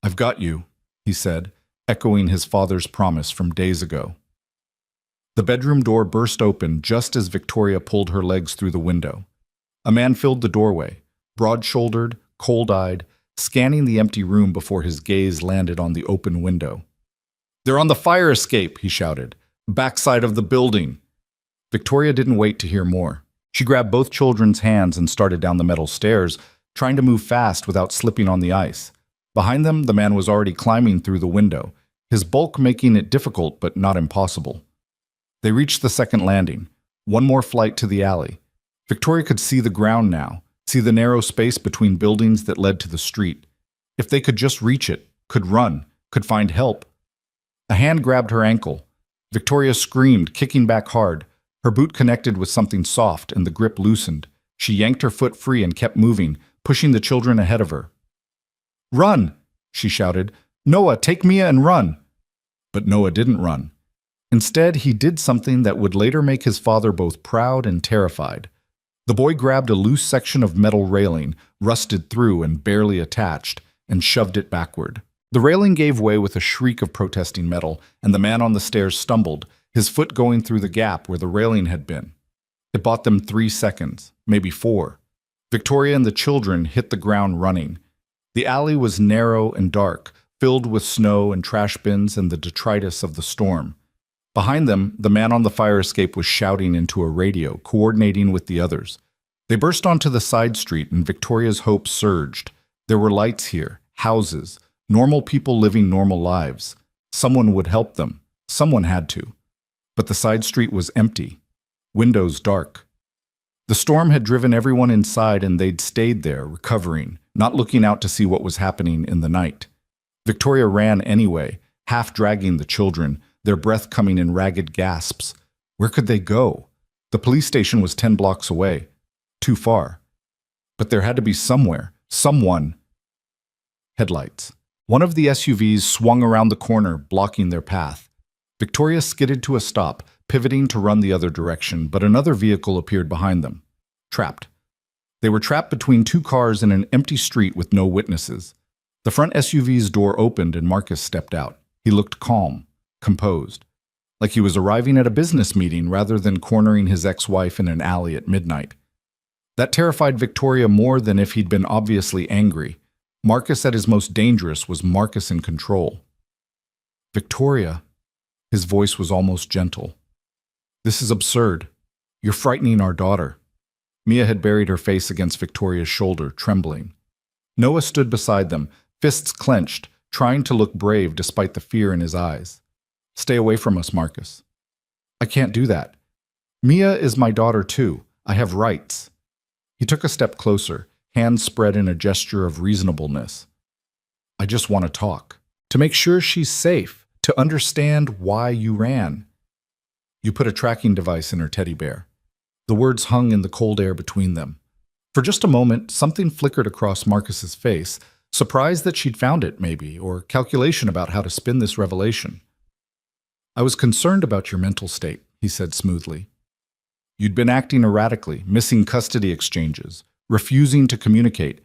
I've got you, he said, echoing his father's promise from days ago. The bedroom door burst open just as Victoria pulled her legs through the window. A man filled the doorway, broad-shouldered, cold-eyed, scanning the empty room before his gaze landed on the open window. They're on the fire escape, he shouted. Backside of the building. Victoria didn't wait to hear more. She grabbed both children's hands and started down the metal stairs, trying to move fast without slipping on the ice. Behind them, the man was already climbing through the window, his bulk making it difficult but not impossible. They reached the second landing, one more flight to the alley. Victoria could see the ground now, see the narrow space between buildings that led to the street. If they could just reach it, could run, could find help. A hand grabbed her ankle. Victoria screamed, kicking back hard. Her boot connected with something soft and the grip loosened. She yanked her foot free and kept moving, pushing the children ahead of her. Run, she shouted. Noah, take Mia and run. But Noah didn't run. Instead, he did something that would later make his father both proud and terrified. The boy grabbed a loose section of metal railing, rusted through and barely attached, and shoved it backward. The railing gave way with a shriek of protesting metal, and the man on the stairs stumbled, his foot going through the gap where the railing had been. It bought them 3 seconds, maybe 4. Victoria and the children hit the ground running. The alley was narrow and dark, filled with snow and trash bins and the detritus of the storm. Behind them, the man on the fire escape was shouting into a radio, coordinating with the others. They burst onto the side street, and Victoria's hopes surged. There were lights here, houses, normal people living normal lives. Someone would help them. Someone had to. But the side street was empty. Windows dark. The storm had driven everyone inside, and they'd stayed there, recovering, not looking out to see what was happening in the night. Victoria ran anyway, half dragging the children, their breath coming in ragged gasps. Where could they go? The police station was 10 blocks away. too far. But there had to be somewhere, someone. Headlights. One of the SUVs swung around the corner, blocking their path. Victoria skidded to a stop, pivoting to run the other direction, but another vehicle appeared behind them. Trapped. They were trapped between two cars in an empty street with no witnesses. The front SUV's door opened and Marcus stepped out. He looked calm, composed, like he was arriving at a business meeting rather than cornering his ex-wife in an alley at midnight. That terrified Victoria more than if he'd been obviously angry. Marcus at his most dangerous was Marcus in control. Victoria, his voice was almost gentle. This is absurd. You're frightening our daughter. Mia had buried her face against Victoria's shoulder, trembling. Noah stood beside them, fists clenched, trying to look brave despite the fear in his eyes. Stay away from us, Marcus. I can't do that. Mia is my daughter too. I have rights. He took a step closer, hands spread in a gesture of reasonableness. I just want to talk, to make sure she's safe, to understand why you ran. You put a tracking device in her teddy bear. The words hung in the cold air between them. For just a moment, something flickered across Marcus's face, surprise that she'd found it, maybe, or calculation about how to spin this revelation. I was concerned about your mental state, he said smoothly. You'd been acting erratically, missing custody exchanges, refusing to communicate.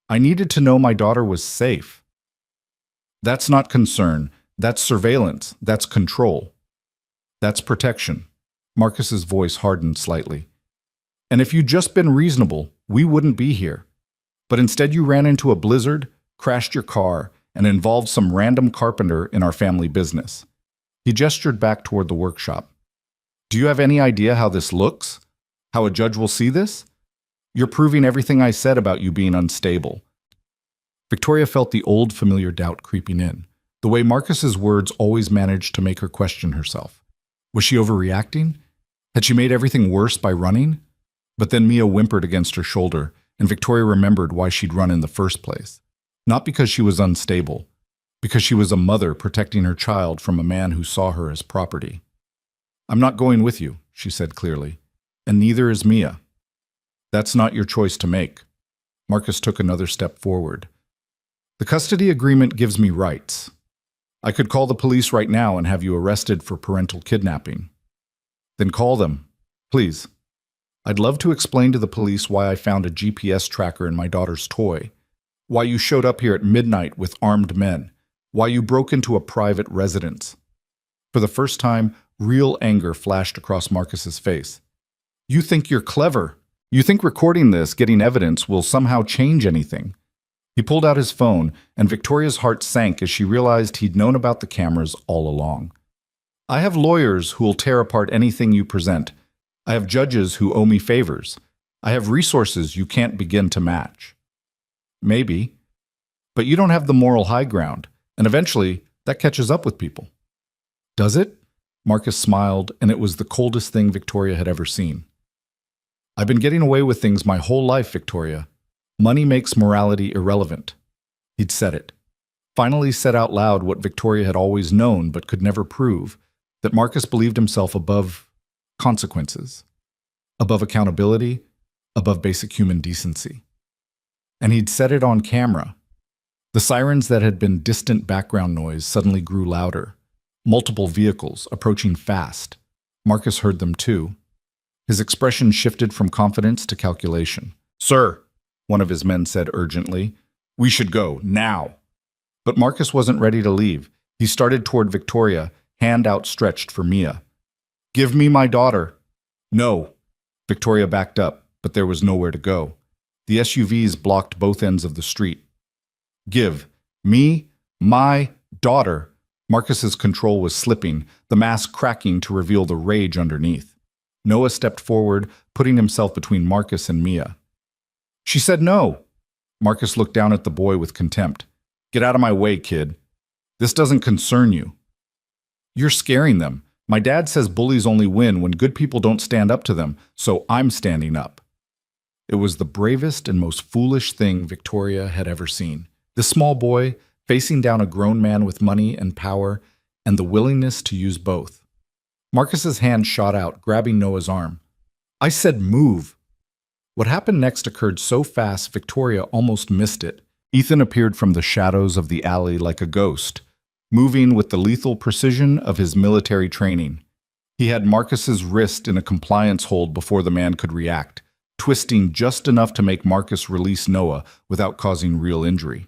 I needed to know my daughter was safe. That's not concern. That's surveillance. That's control. That's protection. Marcus's voice hardened slightly. And if you'd just been reasonable, we wouldn't be here. But instead you ran into a blizzard, crashed your car, and involved some random carpenter in our family business. He gestured back toward the workshop. Do you have any idea how this looks? How a judge will see this? You're proving everything I said about you being unstable. Victoria felt the old familiar doubt creeping in, the way Marcus's words always managed to make her question herself. Was she overreacting? Had she made everything worse by running? But then Mia whimpered against her shoulder, and Victoria remembered why she'd run in the first place. Not because she was unstable, because she was a mother protecting her child from a man who saw her as property. I'm not going with you, she said clearly, and neither is Mia. That's not your choice to make. Marcus took another step forward. The custody agreement gives me rights. I could call the police right now and have you arrested for parental kidnapping. Then call them, please. I'd love to explain to the police why I found a GPS tracker in my daughter's toy, why you showed up here at midnight with armed men, why you broke into a private residence. For the first time, real anger flashed across Marcus's face. You think you're clever. You think recording this, getting evidence, will somehow change anything. He pulled out his phone, and Victoria's heart sank as she realized he'd known about the cameras all along. I have lawyers who'll tear apart anything you present. I have judges who owe me favors. I have resources you can't begin to match. Maybe. But you don't have the moral high ground, and eventually that catches up with people. Does it? Marcus smiled, and it was the coldest thing Victoria had ever seen. I've been getting away with things my whole life, Victoria. Money makes morality irrelevant. He'd said it. Finally said out loud what Victoria had always known but could never prove, that Marcus believed himself above consequences, above accountability, above basic human decency. And he'd said it on camera. The sirens that had been distant background noise suddenly grew louder. Multiple vehicles approaching fast. Marcus heard them too. His expression shifted from confidence to calculation. Sir, one of his men said urgently, we should go, now. But Marcus wasn't ready to leave. He started toward Victoria, hand outstretched for Mia. Give me my daughter. No. Victoria backed up, but there was nowhere to go. The SUVs blocked both ends of the street. Give me my daughter. Marcus's control was slipping, the mask cracking to reveal the rage underneath. Noah stepped forward, putting himself between Marcus and Mia. She said no. Marcus looked down at the boy with contempt. Get out of my way, kid. This doesn't concern you. You're scaring them. My dad says bullies only win when good people don't stand up to them, so I'm standing up. It was the bravest and most foolish thing Victoria had ever seen. This small boy, facing down a grown man with money and power, and the willingness to use both. Marcus's hand shot out, grabbing Noah's arm. I said move. What happened next occurred so fast Victoria almost missed it. Ethan appeared from the shadows of the alley like a ghost, moving with the lethal precision of his military training. He had Marcus's wrist in a compliance hold before the man could react, twisting just enough to make Marcus release Noah without causing real injury.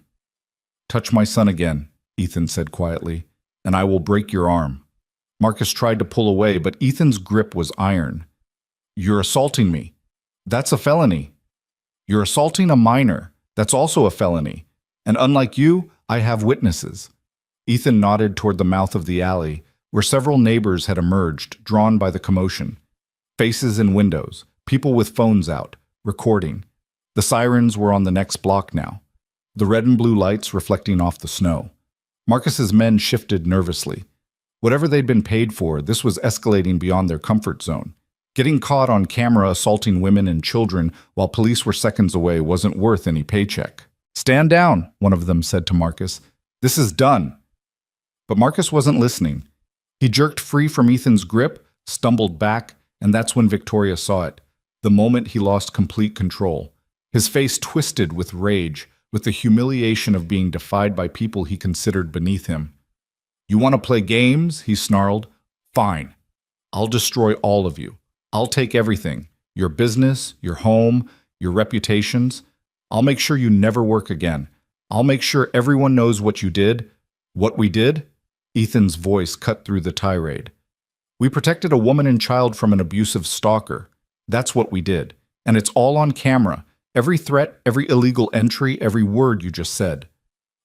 "Touch my son again," Ethan said quietly, "and I will break your arm." Marcus tried to pull away, but Ethan's grip was iron. "You're assaulting me. That's a felony. You're assaulting a minor. That's also a felony. And unlike you, I have witnesses." Ethan nodded toward the mouth of the alley, where several neighbors had emerged, drawn by the commotion. Faces in windows, people with phones out, recording. The sirens were on the next block now, the red and blue lights reflecting off the snow. Marcus's men shifted nervously. Whatever they'd been paid for, this was escalating beyond their comfort zone. Getting caught on camera assaulting women and children while police were seconds away wasn't worth any paycheck. "Stand down," one of them said to Marcus. "This is done." But Marcus wasn't listening. He jerked free from Ethan's grip, stumbled back, and that's when Victoria saw it, the moment he lost complete control. His face twisted with rage, with the humiliation of being defied by people he considered beneath him. "You want to play games?" he snarled. "Fine. I'll destroy all of you. I'll take everything, your business, your home, your reputations. I'll make sure you never work again. I'll make sure everyone knows what you did, what we did." Ethan's voice cut through the tirade. "We protected a woman and child from an abusive stalker. That's what we did. And it's all on camera. Every threat, every illegal entry, every word you just said."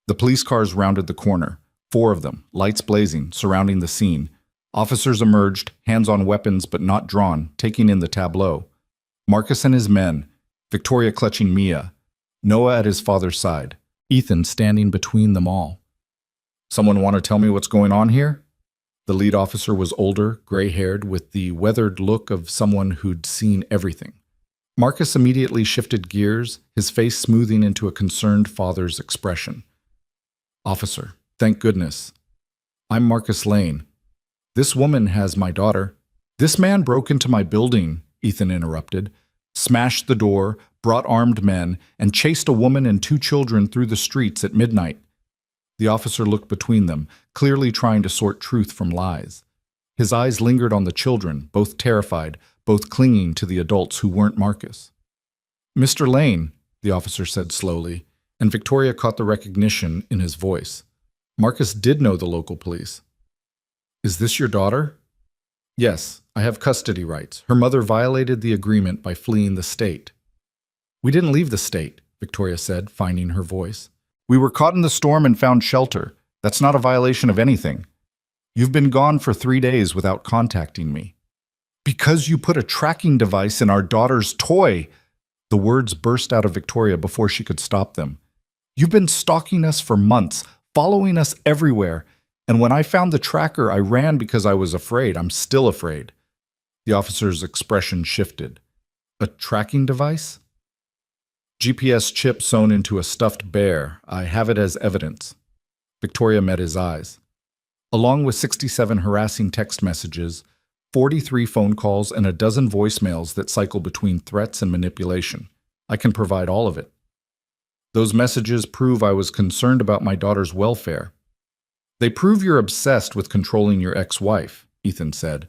The police cars rounded the corner. 4 of them, lights blazing, surrounding the scene. Officers emerged, hands on weapons but not drawn, taking in the tableau. Marcus and his men, Victoria clutching Mia, Noah at his father's side, Ethan standing between them all. "Someone want to tell me what's going on here?" The lead officer was older, gray-haired, with the weathered look of someone who'd seen everything. Marcus immediately shifted gears, his face smoothing into a concerned father's expression. "Officer, thank goodness. I'm Marcus Lane. This woman has my daughter." "This man broke into my building," Ethan interrupted, "smashed the door, brought armed men, and chased a woman and 2 children through the streets at midnight." The officer looked between them, clearly trying to sort truth from lies. His eyes lingered on the children, both terrified, both clinging to the adults who weren't Marcus. "Mr. Lane," the officer said slowly, and Victoria caught the recognition in his voice. Marcus did know the local police. "Is this your daughter?" "Yes, I have custody rights. Her mother violated the agreement by fleeing the state." "We didn't leave the state," Victoria said, finding her voice. "We were caught in the storm and found shelter. That's not a violation of anything. You've been gone for 3 days without contacting me." "Because you put a tracking device in our daughter's toy!" The words burst out of Victoria before she could stop them. "You've been stalking us for months, following us everywhere. And when I found the tracker, I ran because I was afraid. I'm still afraid." The officer's expression shifted. "A tracking device?" "GPS chip sewn into a stuffed bear. I have it as evidence." Victoria met his eyes. Along with 67 harassing text messages, 43 phone calls, and a dozen voicemails that cycle between threats and manipulation. "I can provide all of it." "Those messages prove I was concerned about my daughter's welfare." "They prove you're obsessed with controlling your ex-wife," Ethan said.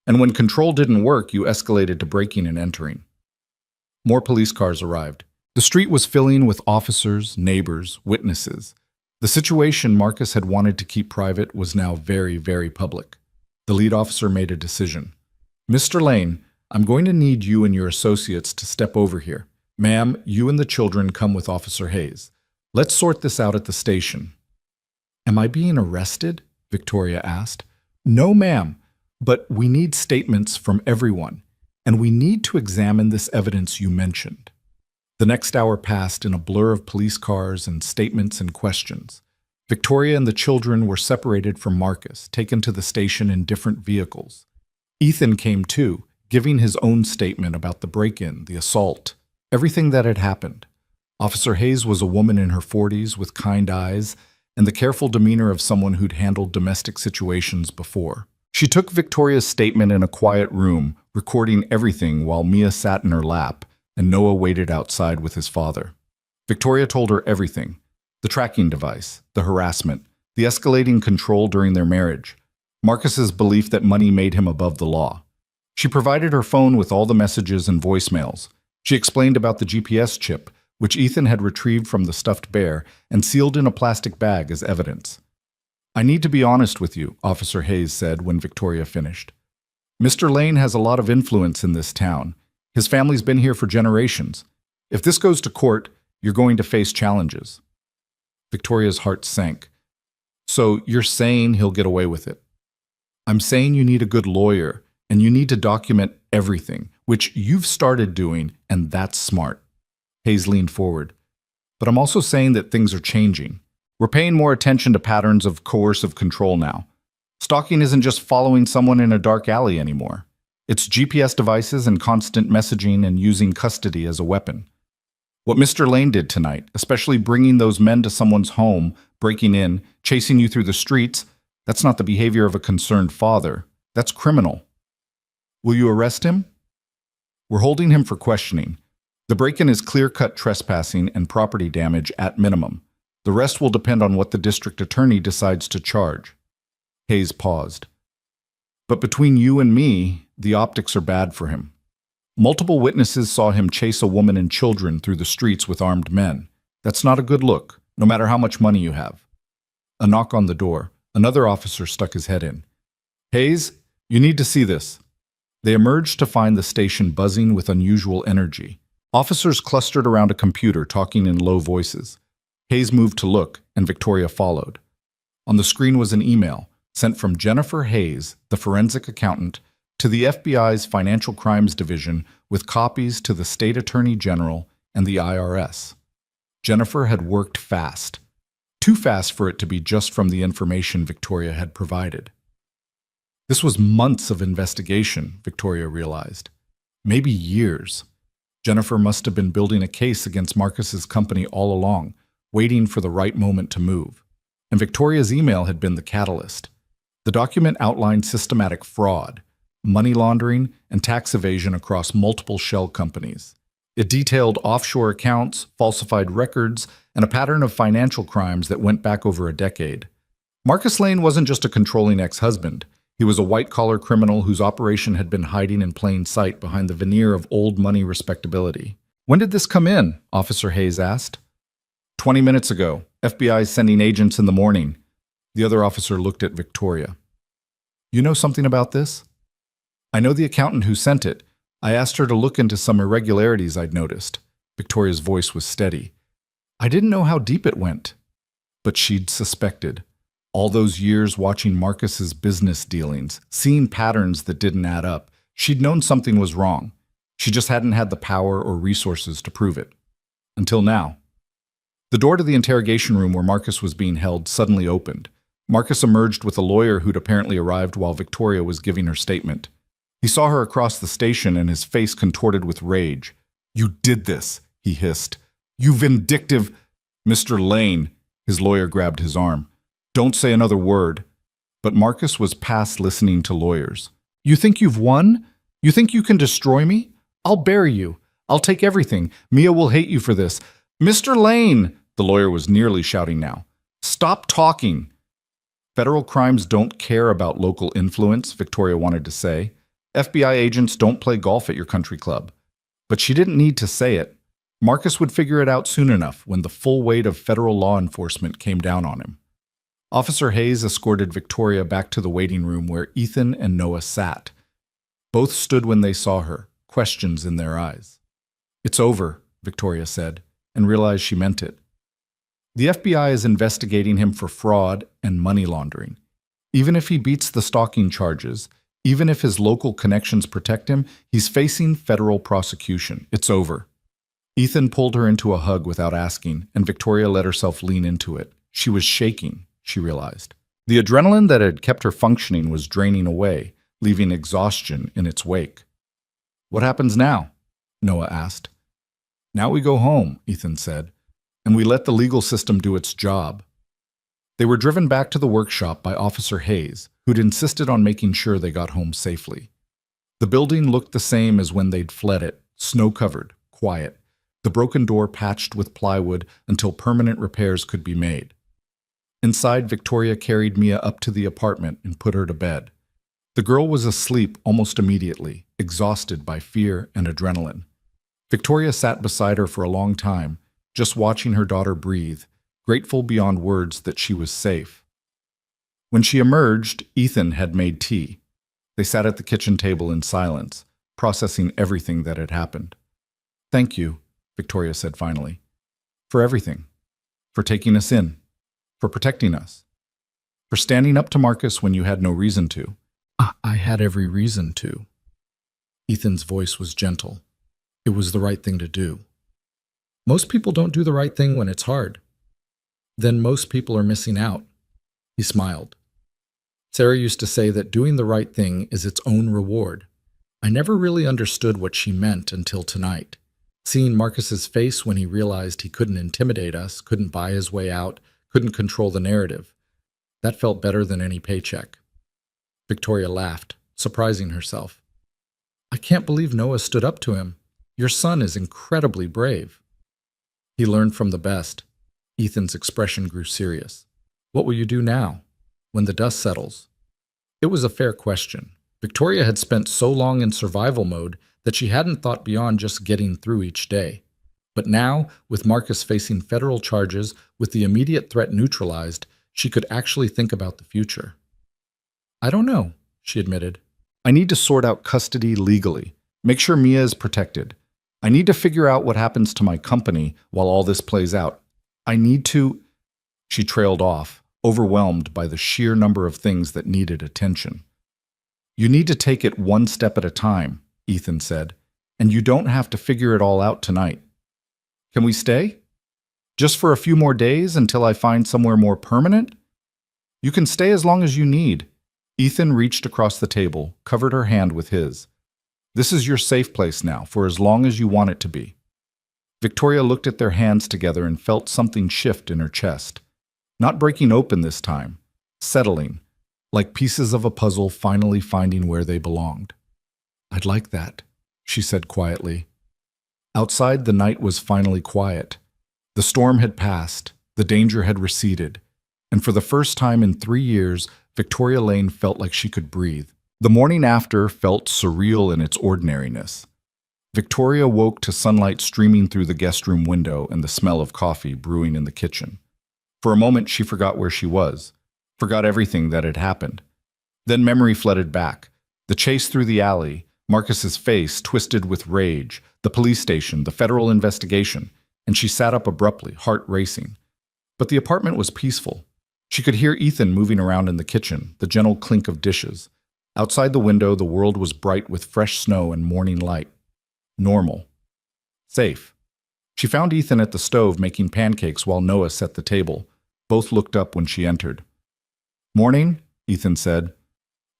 "And when control didn't work, you escalated to breaking and entering." More police cars arrived. The street was filling with officers, neighbors, witnesses. The situation Marcus had wanted to keep private was now very, very public. The lead officer made a decision. "Mr. Lane, I'm going to need you and your associates to step over here. Ma'am, you and the children come with Officer Hayes. Let's sort this out at the station." "Am I being arrested?" Victoria asked. "No, ma'am, but we need statements from everyone, and we need to examine this evidence you mentioned." The next hour passed in a blur of police cars and statements and questions. Victoria and the children were separated from Marcus, taken to the station in different vehicles. Ethan came too, giving his own statement about the break-in, the assault, everything that had happened. Officer Hayes was a woman in her 40s with kind eyes and the careful demeanor of someone who'd handled domestic situations before. She took Victoria's statement in a quiet room, recording everything while Mia sat in her lap, and Noah waited outside with his father. Victoria told her everything: the tracking device, the harassment, the escalating control during their marriage, Marcus's belief that money made him above the law. She provided her phone with all the messages and voicemails. She explained about the GPS chip, which Ethan had retrieved from the stuffed bear and sealed in a plastic bag as evidence. "I need to be honest with you," Officer Hayes said when Victoria finished. "Mr. Lane has a lot of influence in this town. His family's been here for generations. If this goes to court, you're going to face challenges." Victoria's heart sank. "So you're saying he'll get away with it?" "I'm saying you need a good lawyer, and you need to document everything, which you've started doing, and that's smart." Hayes leaned forward. "But I'm also saying that things are changing. We're paying more attention to patterns of coercive control now. Stalking isn't just following someone in a dark alley anymore. It's GPS devices and constant messaging and using custody as a weapon. What Mr. Lane did tonight, especially bringing those men to someone's home, breaking in, chasing you through the streets, that's not the behavior of a concerned father. That's criminal." "Will you arrest him?" "We're holding him for questioning. The break-in is clear-cut trespassing and property damage at minimum. The rest will depend on what the district attorney decides to charge." Hayes paused. "But between you and me, the optics are bad for him. Multiple witnesses saw him chase a woman and children through the streets with armed men. That's not a good look, no matter how much money you have." A knock on the door. Another officer stuck his head in. "Hayes, you need to see this." They emerged to find the station buzzing with unusual energy. Officers clustered around a computer talking in low voices. Hayes moved to look, and Victoria followed. On the screen was an email sent from Jennifer Hayes, the forensic accountant, to the FBI's Financial Crimes Division with copies to the State Attorney General and the IRS. Jennifer had worked fast. Too fast for it to be just from the information Victoria had provided. This was months of investigation, Victoria realized. Maybe years. Jennifer must have been building a case against Marcus's company all along, waiting for the right moment to move. And Victoria's email had been the catalyst. The document outlined systematic fraud, money laundering, and tax evasion across multiple shell companies. It detailed offshore accounts, falsified records, and a pattern of financial crimes that went back over a decade. Marcus Lane wasn't just a controlling ex-husband. He was a white-collar criminal whose operation had been hiding in plain sight behind the veneer of old money respectability. "When did this come in?" Officer Hayes asked. 20 minutes ago. FBI is sending agents in the morning." The other officer looked at Victoria. "You know something about this?" "I know the accountant who sent it. I asked her to look into some irregularities I'd noticed." Victoria's voice was steady. "I didn't know how deep it went." But she'd suspected. All those years watching Marcus's business dealings, seeing patterns that didn't add up, she'd known something was wrong. She just hadn't had the power or resources to prove it. Until now. The door to the interrogation room where Marcus was being held suddenly opened. Marcus emerged with a lawyer who'd apparently arrived while Victoria was giving her statement. He saw her across the station and his face contorted with rage. "You did this," he hissed. "You vindictive—" "Mr. Lane," his lawyer grabbed his arm. "Don't say another word." But Marcus was past listening to lawyers. "You think you've won? You think you can destroy me? I'll bury you. I'll take everything. Mia will hate you for this." "Mr. Lane!" The lawyer was nearly shouting now. "Stop talking." "Federal crimes don't care about local influence," Victoria wanted to say. "FBI agents don't play golf at your country club." But she didn't need to say it. Marcus would figure it out soon enough when the full weight of federal law enforcement came down on him. Officer Hayes escorted Victoria back to the waiting room where Ethan and Noah sat. Both stood when they saw her, questions in their eyes. "It's over," Victoria said, and realized she meant it. "The FBI is investigating him for fraud and money laundering. Even if he beats the stalking charges, even if his local connections protect him, he's facing federal prosecution. It's over." Ethan pulled her into a hug without asking, and Victoria let herself lean into it. She was shaking, she realized. The adrenaline that had kept her functioning was draining away, leaving exhaustion in its wake. "What happens now?" Noah asked. "Now we go home," Ethan said, "and we let the legal system do its job." They were driven back to the workshop by Officer Hayes, who'd insisted on making sure they got home safely. The building looked the same as when they'd fled it, snow-covered, quiet, the broken door patched with plywood until permanent repairs could be made. Inside, Victoria carried Mia up to the apartment and put her to bed. The girl was asleep almost immediately, exhausted by fear and adrenaline. Victoria sat beside her for a long time, just watching her daughter breathe, grateful beyond words that she was safe. When she emerged, Ethan had made tea. They sat at the kitchen table in silence, processing everything that had happened. "Thank you," Victoria said finally, "for everything, for taking us in, for protecting us, for standing up to Marcus when you had no reason to." I had every reason to." Ethan's voice was gentle. It was the right thing to do. Most people don't do the right thing when it's hard. Then most people are missing out. He smiled. Sarah used to say that doing the right thing is its own reward. I never really understood what she meant until tonight. Seeing Marcus's face when he realized he couldn't intimidate us, couldn't buy his way out, couldn't control the narrative. That felt better than any paycheck. Victoria laughed, surprising herself. "I can't believe Noah stood up to him. Your son is incredibly brave." "He learned from the best." Ethan's expression grew serious. "What will you do now, when the dust settles?" It was a fair question. Victoria had spent so long in survival mode that she hadn't thought beyond just getting through each day. But now, with Marcus facing federal charges, with the immediate threat neutralized, she could actually think about the future. "I don't know," she admitted. "I need to sort out custody legally, make sure Mia is protected. I need to figure out what happens to my company while all this plays out. I need to—" She trailed off, overwhelmed by the sheer number of things that needed attention. "You need to take it one step at a time," Ethan said, "and you don't have to figure it all out tonight. Can we stay? Just for a few more days until I find somewhere more permanent? You can stay as long as you need." Ethan reached across the table, covered her hand with his. "This is your safe place now, for as long as you want it to be." Victoria looked at their hands together and felt something shift in her chest. Not breaking open this time, settling, like pieces of a puzzle finally finding where they belonged. "I'd like that," she said quietly. Outside, the night was finally quiet. The storm had passed, the danger had receded, and for the first time in 3 years, Victoria Lane felt like she could breathe. The morning after felt surreal in its ordinariness. Victoria woke to sunlight streaming through the guest room window and the smell of coffee brewing in the kitchen. For a moment, she forgot where she was, forgot everything that had happened. Then memory flooded back. The chase through the alley, Marcus's face twisted with rage, the police station, the federal investigation, and she sat up abruptly, heart racing. But the apartment was peaceful. She could hear Ethan moving around in the kitchen, the gentle clink of dishes. Outside the window, the world was bright with fresh snow and morning light. Normal. Safe. She found Ethan at the stove making pancakes while Noah set the table. Both looked up when she entered. "Morning," Ethan said.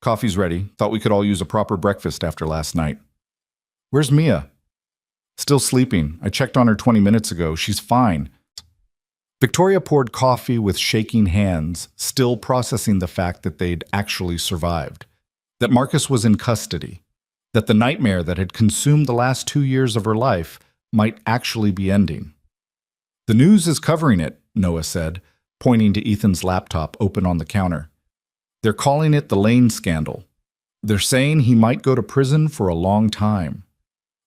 "Coffee's ready. Thought we could all use a proper breakfast after last night." "Where's Mia?" "Still sleeping. I checked on her 20 minutes ago. She's fine." Victoria poured coffee with shaking hands, still processing the fact that they'd actually survived. That Marcus was in custody. That the nightmare that had consumed the last 2 years of her life might actually be ending. "The news is covering it," Noah said, pointing to Ethan's laptop open on the counter. "They're calling it the Lane scandal. They're saying he might go to prison for a long time."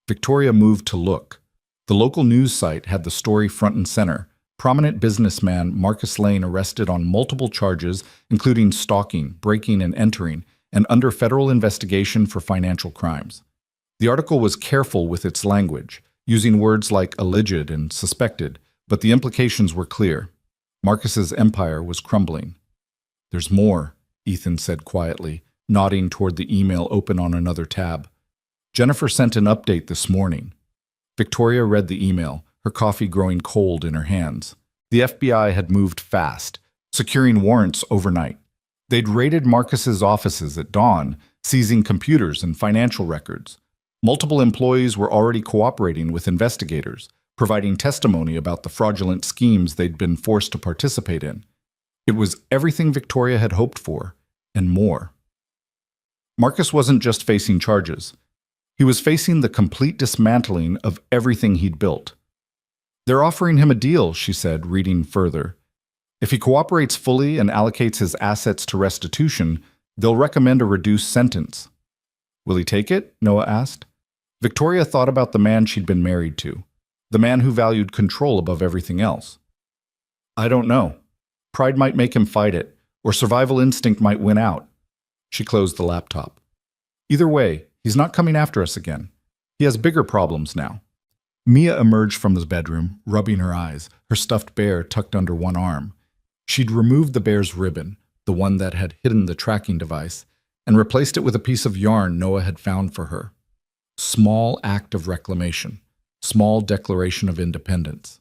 Victoria moved to look. The local news site had the story front and center. Prominent businessman Marcus Lane arrested on multiple charges, including stalking, breaking and entering, and under federal investigation for financial crimes. The article was careful with its language, using words like alleged and suspected, but the implications were clear. Marcus's empire was crumbling. "There's more," Ethan said quietly, nodding toward the email open on another tab. "Jennifer sent an update this morning." Victoria read the email, her coffee growing cold in her hands. The FBI had moved fast, securing warrants overnight. They'd raided Marcus's offices at dawn, seizing computers and financial records. Multiple employees were already cooperating with investigators, providing testimony about the fraudulent schemes they'd been forced to participate in. It was everything Victoria had hoped for, and more. Marcus wasn't just facing charges. He was facing the complete dismantling of everything he'd built. "They're offering him a deal," she said, reading further. "If he cooperates fully and allocates his assets to restitution, they'll recommend a reduced sentence." "Will he take it?" Noah asked. Victoria thought about the man she'd been married to, the man who valued control above everything else. "I don't know. Pride might make him fight it, or survival instinct might win out." She closed the laptop. "Either way, he's not coming after us again. He has bigger problems now." Mia emerged from the bedroom, rubbing her eyes, her stuffed bear tucked under one arm. She'd removed the bear's ribbon, the one that had hidden the tracking device, and replaced it with a piece of yarn Noah had found for her. Small act of reclamation, small declaration of independence.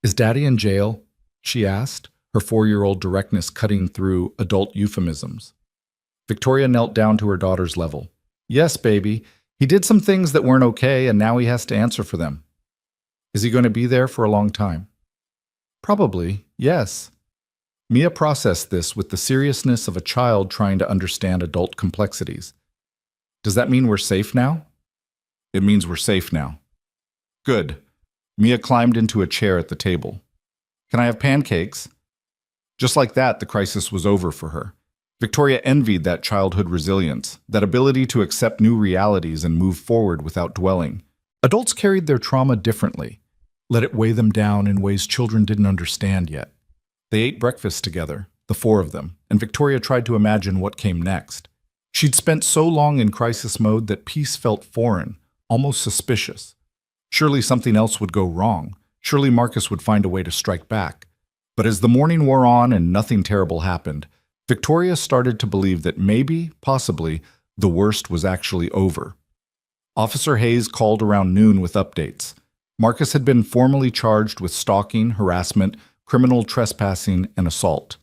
"Is Daddy in jail?" she asked, her 4-year-old directness cutting through adult euphemisms. Victoria knelt down to her daughter's level. "Yes, baby. He did some things that weren't okay, and now he has to answer for them." "Is he going to be there for a long time?" "Probably, yes." Mia processed this with the seriousness of a child trying to understand adult complexities. "Does that mean we're safe now?" "It means we're safe now." "Good." Mia climbed into a chair at the table. "Can I have pancakes?" Just like that, the crisis was over for her. Victoria envied that childhood resilience, that ability to accept new realities and move forward without dwelling. Adults carried their trauma differently, let it weigh them down in ways children didn't understand yet. They ate breakfast together, the 4 of them, and Victoria tried to imagine what came next. She'd spent so long in crisis mode that peace felt foreign, almost suspicious. Surely something else would go wrong. Surely Marcus would find a way to strike back. But as the morning wore on and nothing terrible happened, Victoria started to believe that maybe, possibly, the worst was actually over. Officer Hayes called around noon with updates. Marcus had been formally charged with stalking, harassment, criminal trespassing, and assault.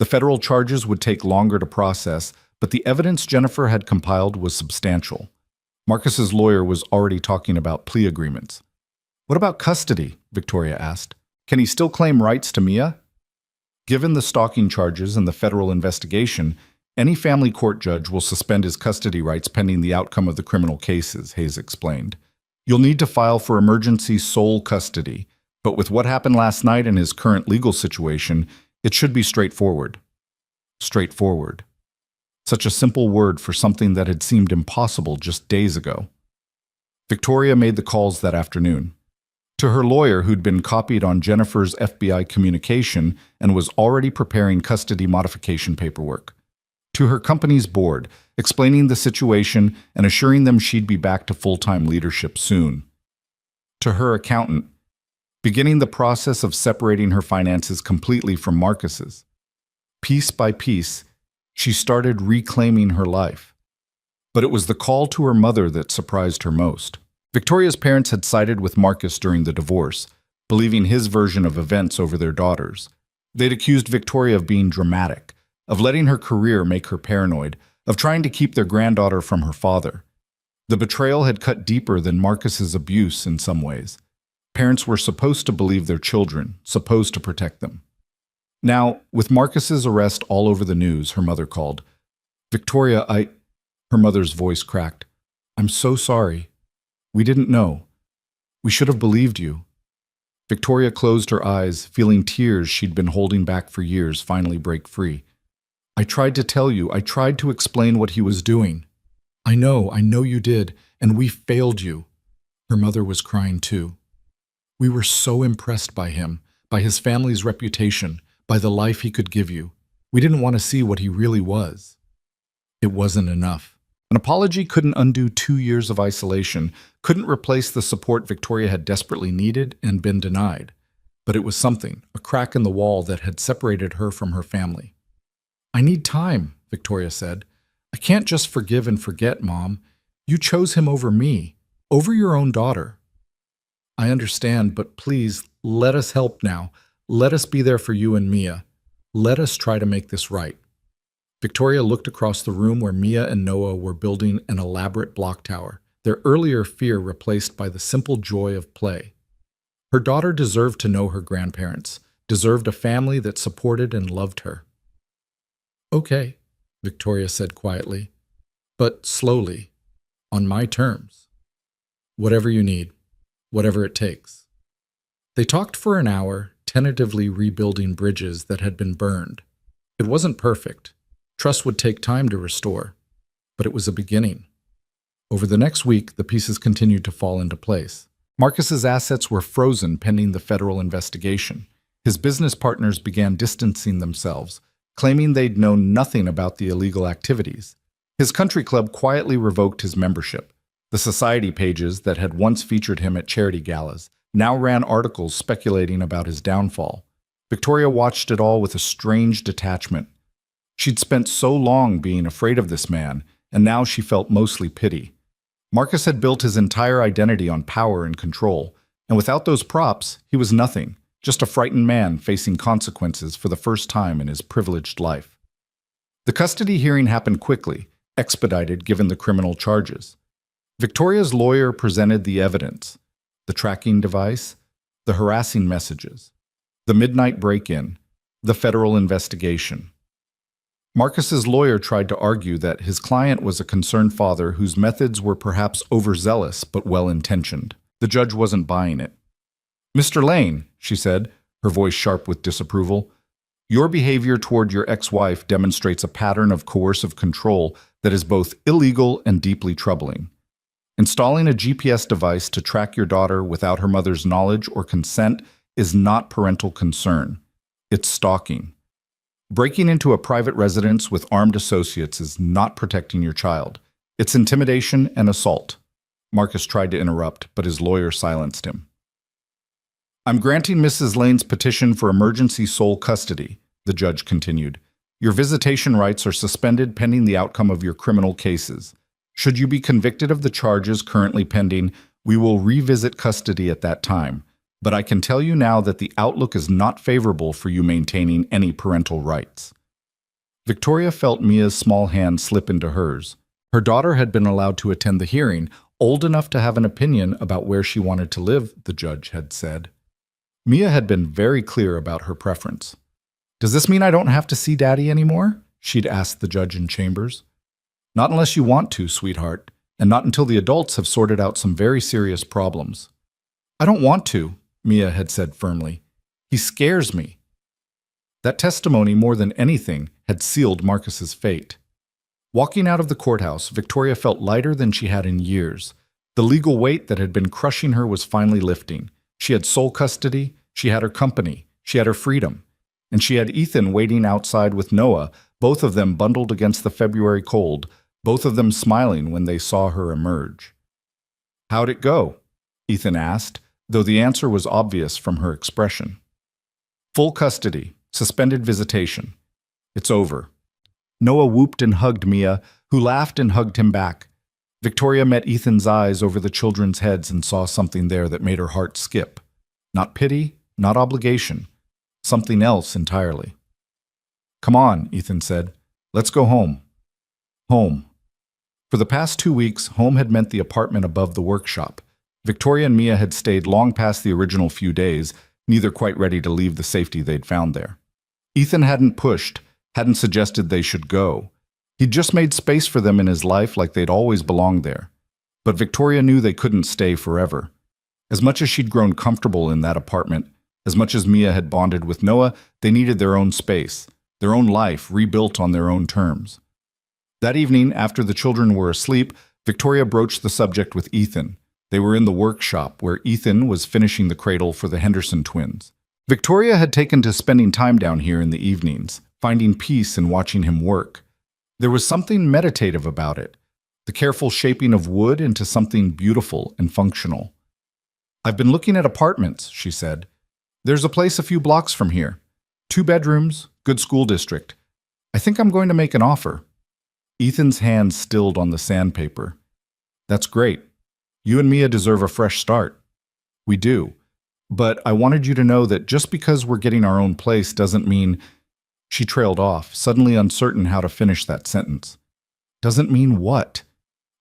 The federal charges would take longer to process, but the evidence Jennifer had compiled was substantial. Marcus's lawyer was already talking about plea agreements. "What about custody?" Victoria asked. "Can he still claim rights to Mia?" "Given the stalking charges and the federal investigation, any family court judge will suspend his custody rights pending the outcome of the criminal cases," Hayes explained. "You'll need to file for emergency sole custody, but with what happened last night and his current legal situation, it should be straightforward." Straightforward. Such a simple word for something that had seemed impossible just days ago. Victoria made the calls that afternoon. To her lawyer, who'd been copied on Jennifer's FBI communication and was already preparing custody modification paperwork. To her company's board, explaining the situation and assuring them she'd be back to full-time leadership soon. To her accountant, beginning the process of separating her finances completely from Marcus's. Piece by piece, she started reclaiming her life. But it was the call to her mother that surprised her most. Victoria's parents had sided with Marcus during the divorce, believing his version of events over their daughter's. They'd accused Victoria of being dramatic, of letting her career make her paranoid, of trying to keep their granddaughter from her father. The betrayal had cut deeper than Marcus's abuse in some ways. Parents were supposed to believe their children, supposed to protect them. Now, with Marcus's arrest all over the news, her mother called. "Victoria, Her mother's voice cracked. "I'm so sorry. We didn't know. We should have believed you." Victoria closed her eyes, feeling tears she'd been holding back for years finally break free. "I tried to tell you. I tried to explain what he was doing." I know you did, and we failed you." Her mother was crying too. "We were so impressed by him, by his family's reputation, by the life he could give you. We didn't want to see what he really was." It wasn't enough. An apology couldn't undo 2 years of isolation, couldn't replace the support Victoria had desperately needed and been denied. But it was something, a crack in the wall that had separated her from her family. "I need time," Victoria said. "I can't just forgive and forget, Mom. You chose him over me, over your own daughter." "I understand, but please, let us help now. Let us be there for you and Mia. Let us try to make this right." Victoria looked across the room where Mia and Noah were building an elaborate block tower, their earlier fear replaced by the simple joy of play. Her daughter deserved to know her grandparents, deserved a family that supported and loved her. "Okay," Victoria said quietly, but slowly. On my terms. Whatever you need. Whatever it takes. They talked for an hour, tentatively rebuilding bridges that had been burned. It wasn't perfect. Trust would take time to restore. But it was a beginning. Over the next week, the pieces continued to fall into place. Marcus's assets were frozen pending the federal investigation. His business partners began distancing themselves, claiming they'd known nothing about the illegal activities. His country club quietly revoked his membership. The society pages that had once featured him at charity galas now ran articles speculating about his downfall. Victoria watched it all with a strange detachment. She'd spent so long being afraid of this man, and now she felt mostly pity. Marcus had built his entire identity on power and control, and without those props, he was nothing, just a frightened man facing consequences for the first time in his privileged life. The custody hearing happened quickly, expedited given the criminal charges. Victoria's lawyer presented the evidence: the tracking device, the harassing messages, the midnight break-in, the federal investigation. Marcus's lawyer tried to argue that his client was a concerned father whose methods were perhaps overzealous but well-intentioned. The judge wasn't buying it. "Mr. Lane," she said, her voice sharp with disapproval, "your behavior toward your ex-wife demonstrates a pattern of coercive control that is both illegal and deeply troubling. Installing a GPS device to track your daughter without her mother's knowledge or consent is not parental concern. It's stalking. Breaking into a private residence with armed associates is not protecting your child. It's intimidation and assault." Marcus tried to interrupt, but his lawyer silenced him. "I'm granting Mrs. Lane's petition for emergency sole custody," the judge continued. "Your visitation rights are suspended pending the outcome of your criminal cases. Should you be convicted of the charges currently pending, we will revisit custody at that time. But I can tell you now that the outlook is not favorable for you maintaining any parental rights." Victoria felt Mia's small hand slip into hers. Her daughter had been allowed to attend the hearing, old enough to have an opinion about where she wanted to live, the judge had said. Mia had been very clear about her preference. "Does this mean I don't have to see Daddy anymore?" she'd asked the judge in chambers. "Not unless you want to, sweetheart, and not until the adults have sorted out some very serious problems." "I don't want to," Mia had said firmly. "He scares me." That testimony, more than anything, had sealed Marcus's fate. Walking out of the courthouse, Victoria felt lighter than she had in years. The legal weight that had been crushing her was finally lifting. She had sole custody, she had her company, she had her freedom. And she had Ethan waiting outside with Noah, both of them bundled against the February cold, both of them smiling when they saw her emerge. "How'd it go?" Ethan asked, though the answer was obvious from her expression. "Full custody, suspended visitation. It's over." Noah whooped and hugged Mia, who laughed and hugged him back. Victoria met Ethan's eyes over the children's heads and saw something there that made her heart skip. Not pity, not obligation. Something else entirely. "Come on," Ethan said. "Let's go home." Home. For the past 2 weeks, home had meant the apartment above the workshop. Victoria and Mia had stayed long past the original few days, neither quite ready to leave the safety they'd found there. Ethan hadn't pushed, hadn't suggested they should go. He'd just made space for them in his life like they'd always belonged there. But Victoria knew they couldn't stay forever. As much as she'd grown comfortable in that apartment, as much as Mia had bonded with Noah, they needed their own space, their own life rebuilt on their own terms. That evening, after the children were asleep, Victoria broached the subject with Ethan. They were in the workshop, where Ethan was finishing the cradle for the Henderson twins. Victoria had taken to spending time down here in the evenings, finding peace in watching him work. There was something meditative about it, the careful shaping of wood into something beautiful and functional. "I've been looking at apartments," she said. "There's a place a few blocks from here. 2 bedrooms, good school district. I think I'm going to make an offer." Ethan's hand stilled on the sandpaper. "That's great. You and Mia deserve a fresh start." "We do. But I wanted you to know that just because we're getting our own place doesn't mean—" She trailed off, suddenly uncertain how to finish that sentence. "Doesn't mean what?"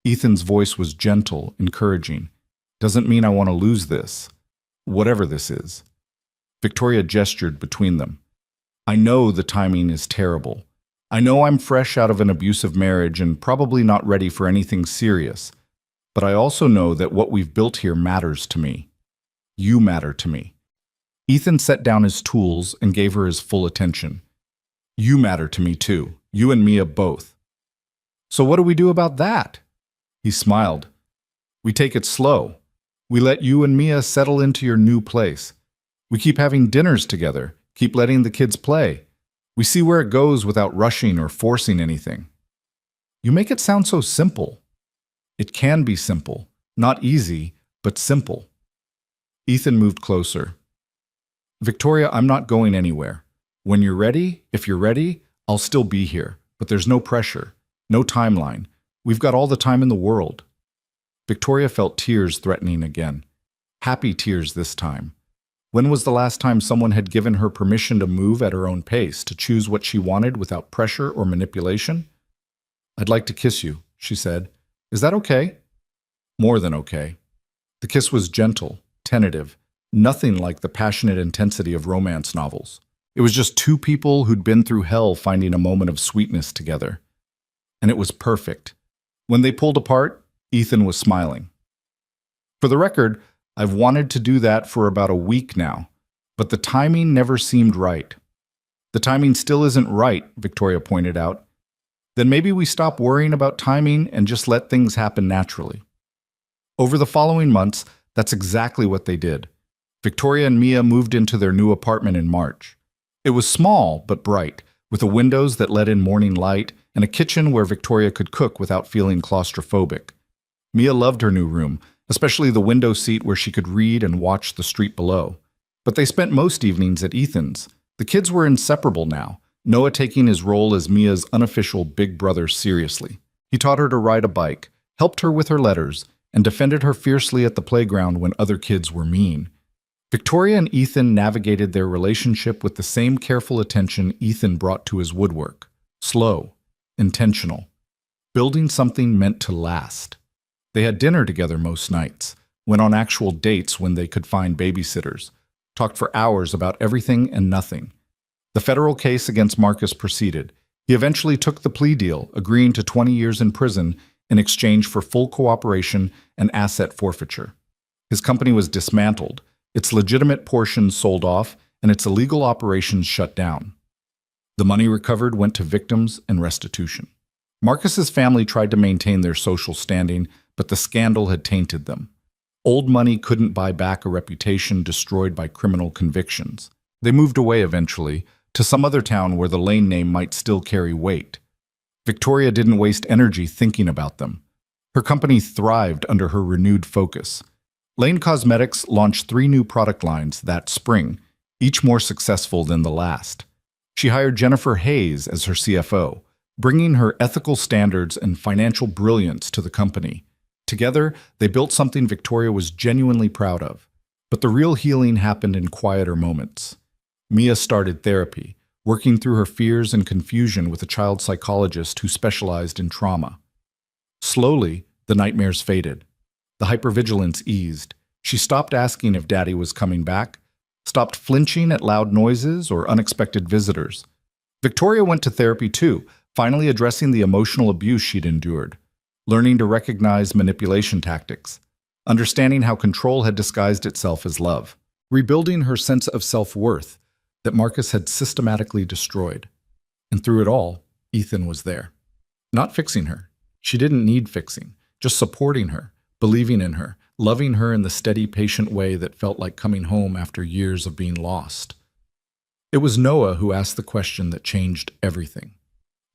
Ethan's voice was gentle, encouraging. "Doesn't mean I want to lose this. Whatever this is." Victoria gestured between them. "I know the timing is terrible. I know I'm fresh out of an abusive marriage and probably not ready for anything serious. But I also know that what we've built here matters to me. You matter to me. Ethan set down his tools and gave her his full attention. You matter to me too. You and Mia both. So what do we do about that? He smiled. We take it slow. We let you and Mia settle into your new place. We keep having dinners together, keep letting the kids play. We see where it goes without rushing or forcing anything. You make it sound so simple. It can be simple. Not easy, but simple. Ethan moved closer. Victoria, I'm not going anywhere. When you're ready, if you're ready, I'll still be here. But there's no pressure, no timeline. We've got all the time in the world. Victoria felt tears threatening again. Happy tears this time. When was the last time someone had given her permission to move at her own pace, to choose what she wanted without pressure or manipulation? I'd like to kiss you, she said. Is that okay? More than okay. The kiss was gentle, tentative, nothing like the passionate intensity of romance novels. It was just two people who'd been through hell finding a moment of sweetness together. And it was perfect. When they pulled apart, Ethan was smiling. For the record, I've wanted to do that for about a week now, but the timing never seemed right. The timing still isn't right, Victoria pointed out. Then maybe we stop worrying about timing and just let things happen naturally. Over the following months, that's exactly what they did. Victoria and Mia moved into their new apartment in March. It was small but bright, with the windows that let in morning light and a kitchen where Victoria could cook without feeling claustrophobic. Mia loved her new room, especially the window seat where she could read and watch the street below. But they spent most evenings at Ethan's. The kids were inseparable now, Noah taking his role as Mia's unofficial big brother seriously. He taught her to ride a bike, helped her with her letters, and defended her fiercely at the playground when other kids were mean. Victoria and Ethan navigated their relationship with the same careful attention Ethan brought to his woodwork. Slow, intentional, building something meant to last. They had dinner together most nights, went on actual dates when they could find babysitters, talked for hours about everything and nothing. The federal case against Marcus proceeded. He eventually took the plea deal, agreeing to 20 years in prison in exchange for full cooperation and asset forfeiture. His company was dismantled, its legitimate portions sold off, and its illegal operations shut down. The money recovered went to victims and restitution. Marcus's family tried to maintain their social standing, but the scandal had tainted them. Old money couldn't buy back a reputation destroyed by criminal convictions. They moved away eventually, to some other town where the Lane name might still carry weight. Victoria didn't waste energy thinking about them. Her company thrived under her renewed focus. Lane Cosmetics launched 3 new product lines that spring, each more successful than the last. She hired Jennifer Hayes as her CFO, bringing her ethical standards and financial brilliance to the company. Together, they built something Victoria was genuinely proud of. But the real healing happened in quieter moments. Mia started therapy, working through her fears and confusion with a child psychologist who specialized in trauma. Slowly, the nightmares faded. The hypervigilance eased. She stopped asking if Daddy was coming back, stopped flinching at loud noises or unexpected visitors. Victoria went to therapy too, finally addressing the emotional abuse she'd endured, learning to recognize manipulation tactics, understanding how control had disguised itself as love, rebuilding her sense of self-worth that Marcus had systematically destroyed. And through it all, Ethan was there. Not fixing her. She didn't need fixing, just supporting her, believing in her, loving her in the steady, patient way that felt like coming home after years of being lost. It was Noah who asked the question that changed everything.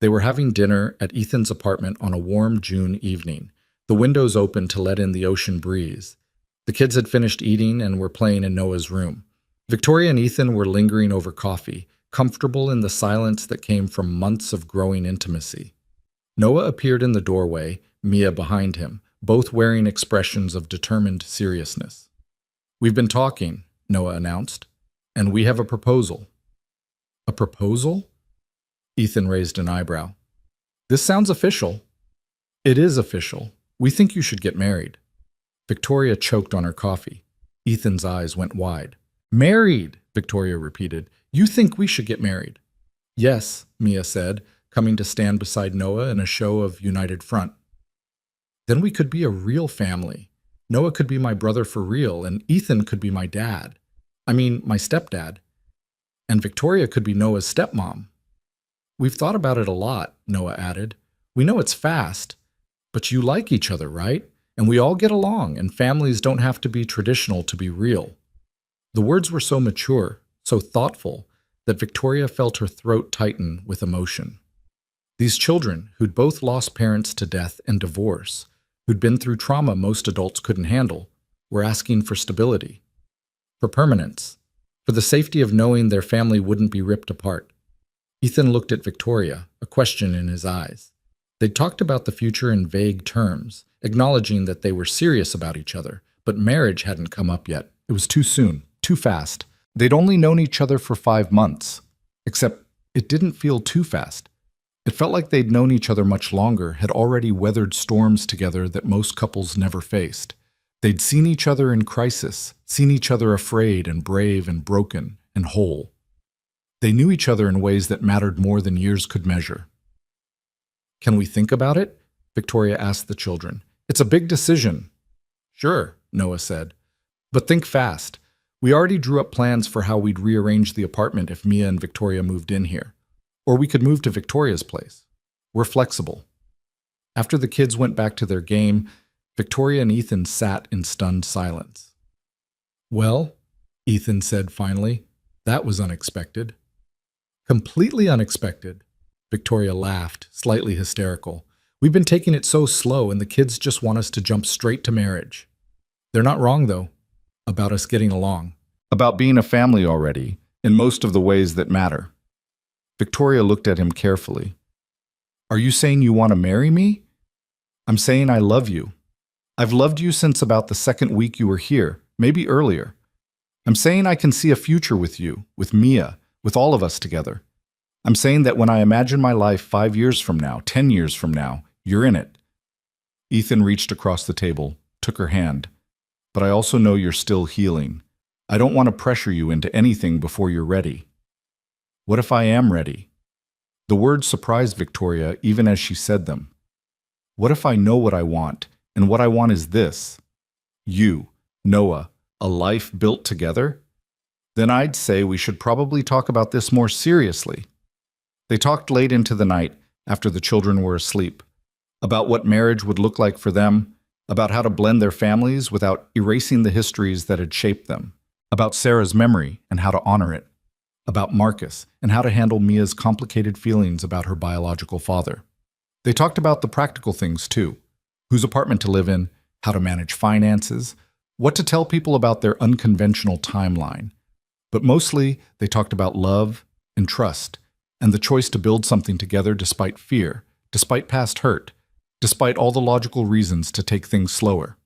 They were having dinner at Ethan's apartment on a warm June evening, the windows open to let in the ocean breeze. The kids had finished eating and were playing in Noah's room. Victoria and Ethan were lingering over coffee, comfortable in the silence that came from months of growing intimacy. Noah appeared in the doorway, Mia behind him, both wearing expressions of determined seriousness. "We've been talking," Noah announced, "and we have a proposal." "A proposal?" Ethan raised an eyebrow. "This sounds official." "It is official. We think you should get married." Victoria choked on her coffee. Ethan's eyes went wide. "Married," Victoria repeated. "You think we should get married?" "Yes," Mia said, coming to stand beside Noah in a show of united front. Then we could be a real family. Noah could be my brother for real, and Ethan could be my dad. I mean, my stepdad. And Victoria could be Noah's stepmom. We've thought about it a lot, Noah added. We know it's fast, but you like each other, right? And we all get along, and families don't have to be traditional to be real. The words were so mature, so thoughtful, that Victoria felt her throat tighten with emotion. These children, who'd both lost parents to death and divorce, who'd been through trauma most adults couldn't handle, were asking for stability, for permanence, for the safety of knowing their family wouldn't be ripped apart. Ethan looked at Victoria, a question in his eyes. They'd talked about the future in vague terms, acknowledging that they were serious about each other, but marriage hadn't come up yet. It was too soon, too fast. They'd only known each other for 5 months. Except it didn't feel too fast. It felt like they'd known each other much longer, had already weathered storms together that most couples never faced. They'd seen each other in crisis, seen each other afraid and brave and broken and whole. They knew each other in ways that mattered more than years could measure. Can we think about it? Victoria asked the children. It's a big decision. Sure, Noah said. But think fast. We already drew up plans for how we'd rearrange the apartment if Mia and Victoria moved in here. Or we could move to Victoria's place. We're flexible. After the kids went back to their game, Victoria and Ethan sat in stunned silence. Well, Ethan said finally, that was unexpected. Completely unexpected. Victoria laughed, slightly hysterical. We've been taking it so slow, and the kids just want us to jump straight to marriage. They're not wrong, though, about us getting along. About being a family already, in most of the ways that matter. Victoria looked at him carefully. Are you saying you want to marry me? I'm saying I love you. I've loved you since about the second week you were here, maybe earlier. I'm saying I can see a future with you, with Mia, with all of us together. I'm saying that when I imagine my life 5 years from now, 10 years from now, you're in it. Ethan reached across the table, took her hand. But I also know you're still healing. I don't want to pressure you into anything before you're ready. What if I am ready? The words surprised Victoria even as she said them. What if I know what I want, and what I want is this? You, Noah, a life built together? Then I'd say we should probably talk about this more seriously. They talked late into the night, after the children were asleep, about what marriage would look like for them, about how to blend their families without erasing the histories that had shaped them, about Sarah's memory and how to honor it, about Marcus and how to handle Mia's complicated feelings about her biological father. They talked about the practical things too, whose apartment to live in, how to manage finances, what to tell people about their unconventional timeline. But mostly, they talked about love and trust, and the choice to build something together despite fear, despite past hurt, despite all the logical reasons to take things slower.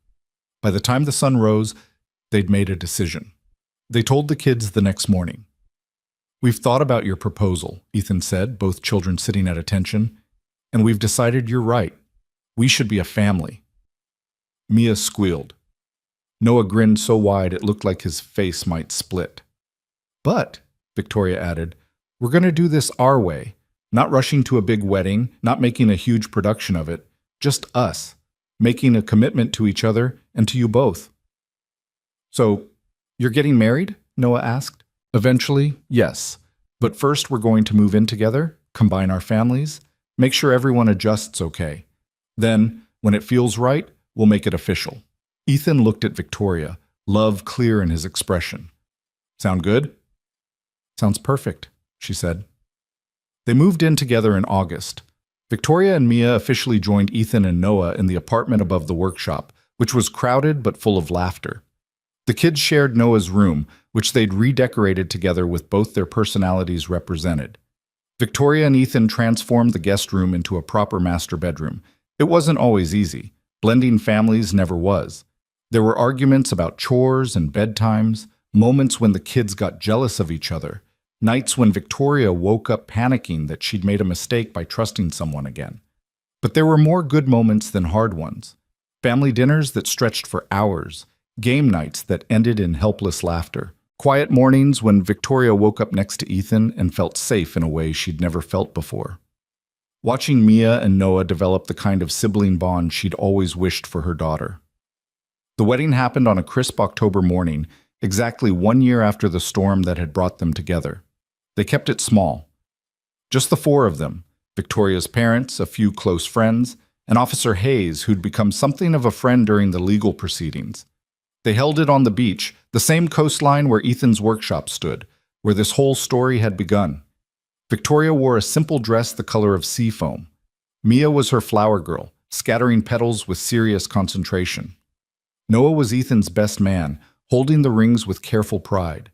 By the time the sun rose, they'd made a decision. They told the kids the next morning. We've thought about your proposal, Ethan said, both children sitting at attention, and we've decided you're right. We should be a family. Mia squealed. Noah grinned so wide it looked like his face might split. But, Victoria added, we're going to do this our way, not rushing to a big wedding, not making a huge production of it, just us, making a commitment to each other and to you both. So, you're getting married? Noah asked. Eventually, yes. But first we're going to move in together, combine our families, make sure everyone adjusts okay. Then, when it feels right, we'll make it official. Ethan looked at Victoria, love clear in his expression. Sound good? Sounds perfect, she said. They moved in together in August. Victoria and Mia officially joined Ethan and Noah in the apartment above the workshop, which was crowded but full of laughter. The kids shared Noah's room, which they'd redecorated together with both their personalities represented. Victoria and Ethan transformed the guest room into a proper master bedroom. It wasn't always easy. Blending families never was. There were arguments about chores and bedtimes, moments when the kids got jealous of each other, nights when Victoria woke up panicking that she'd made a mistake by trusting someone again. But there were more good moments than hard ones. Family dinners that stretched for hours, game nights that ended in helpless laughter, quiet mornings when Victoria woke up next to Ethan and felt safe in a way she'd never felt before. watching Mia and Noah develop the kind of sibling bond she'd always wished for her daughter. The wedding happened on a crisp October morning, exactly 1 year after the storm that had brought them together. They kept it small. Just the four of them, Victoria's parents, a few close friends, and Officer Hayes, who'd become something of a friend during the legal proceedings. They held it on the beach, the same coastline where Ethan's workshop stood, where this whole story had begun. Victoria wore a simple dress the color of sea foam. Mia was her flower girl, scattering petals with serious concentration. Noah was Ethan's best man, holding the rings with careful pride.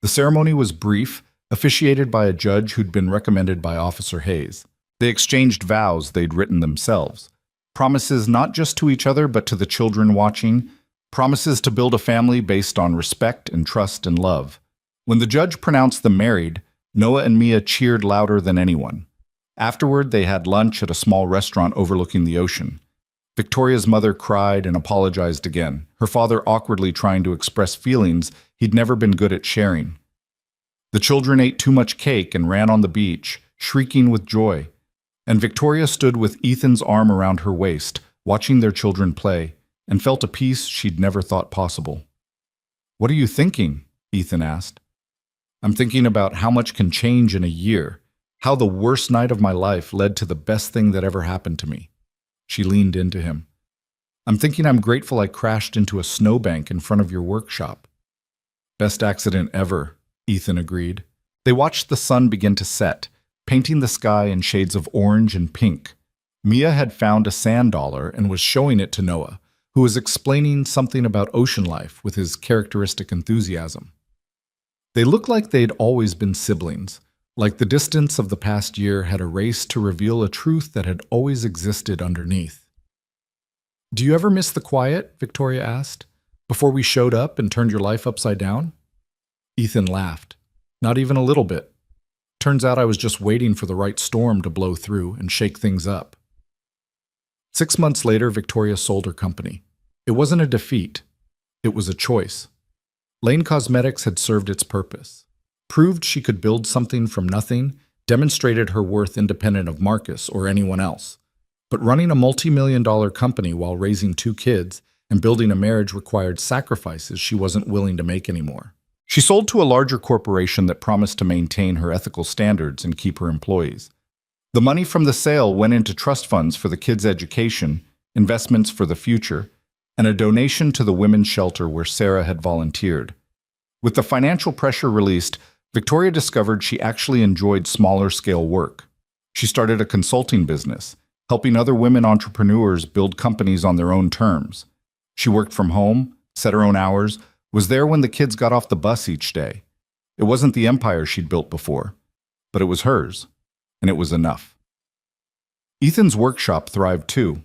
The ceremony was brief, officiated by a judge who'd been recommended by Officer Hayes. They exchanged vows they'd written themselves. Promises not just to each other but to the children watching. Promises to build a family based on respect and trust and love. When the judge pronounced them married, Noah and Mia cheered louder than anyone. Afterward, they had lunch at a small restaurant overlooking the ocean. Victoria's mother cried and apologized again, her father awkwardly trying to express feelings he'd never been good at sharing. The children ate too much cake and ran on the beach, shrieking with joy. And Victoria stood with Ethan's arm around her waist, watching their children play, and felt a peace she'd never thought possible. "What are you thinking?" Ethan asked. "I'm thinking about how much can change in a year, how the worst night of my life led to the best thing that ever happened to me." She leaned into him. "I'm thinking I'm grateful I crashed into a snowbank in front of your workshop." "Best accident ever," Ethan agreed. They watched the sun begin to set, painting the sky in shades of orange and pink. Mia had found a sand dollar and was showing it to Noah, who was explaining something about ocean life with his characteristic enthusiasm. They looked like they'd always been siblings, like the distance of the past year had erased to reveal a truth that had always existed underneath. "Do you ever miss the quiet?" Victoria asked, "before we showed up and turned your life upside down?" Ethan laughed. "Not even a little bit. Turns out I was just waiting for the right storm to blow through and shake things up." 6 months later, Victoria sold her company. It wasn't a defeat. It was a choice. Lane Cosmetics had served its purpose. Proved she could build something from nothing, demonstrated her worth independent of Marcus or anyone else. But running a multi-million-dollar company while raising 2 kids and building a marriage required sacrifices she wasn't willing to make anymore. She sold to a larger corporation that promised to maintain her ethical standards and keep her employees. The money from the sale went into trust funds for the kids' education, investments for the future, and a donation to the women's shelter where Sarah had volunteered. With the financial pressure released, Victoria discovered she actually enjoyed smaller-scale work. She started a consulting business, helping other women entrepreneurs build companies on their own terms. She worked from home, set her own hours, was there when the kids got off the bus each day. It wasn't the empire she'd built before, but it was hers, and it was enough. Ethan's workshop thrived too.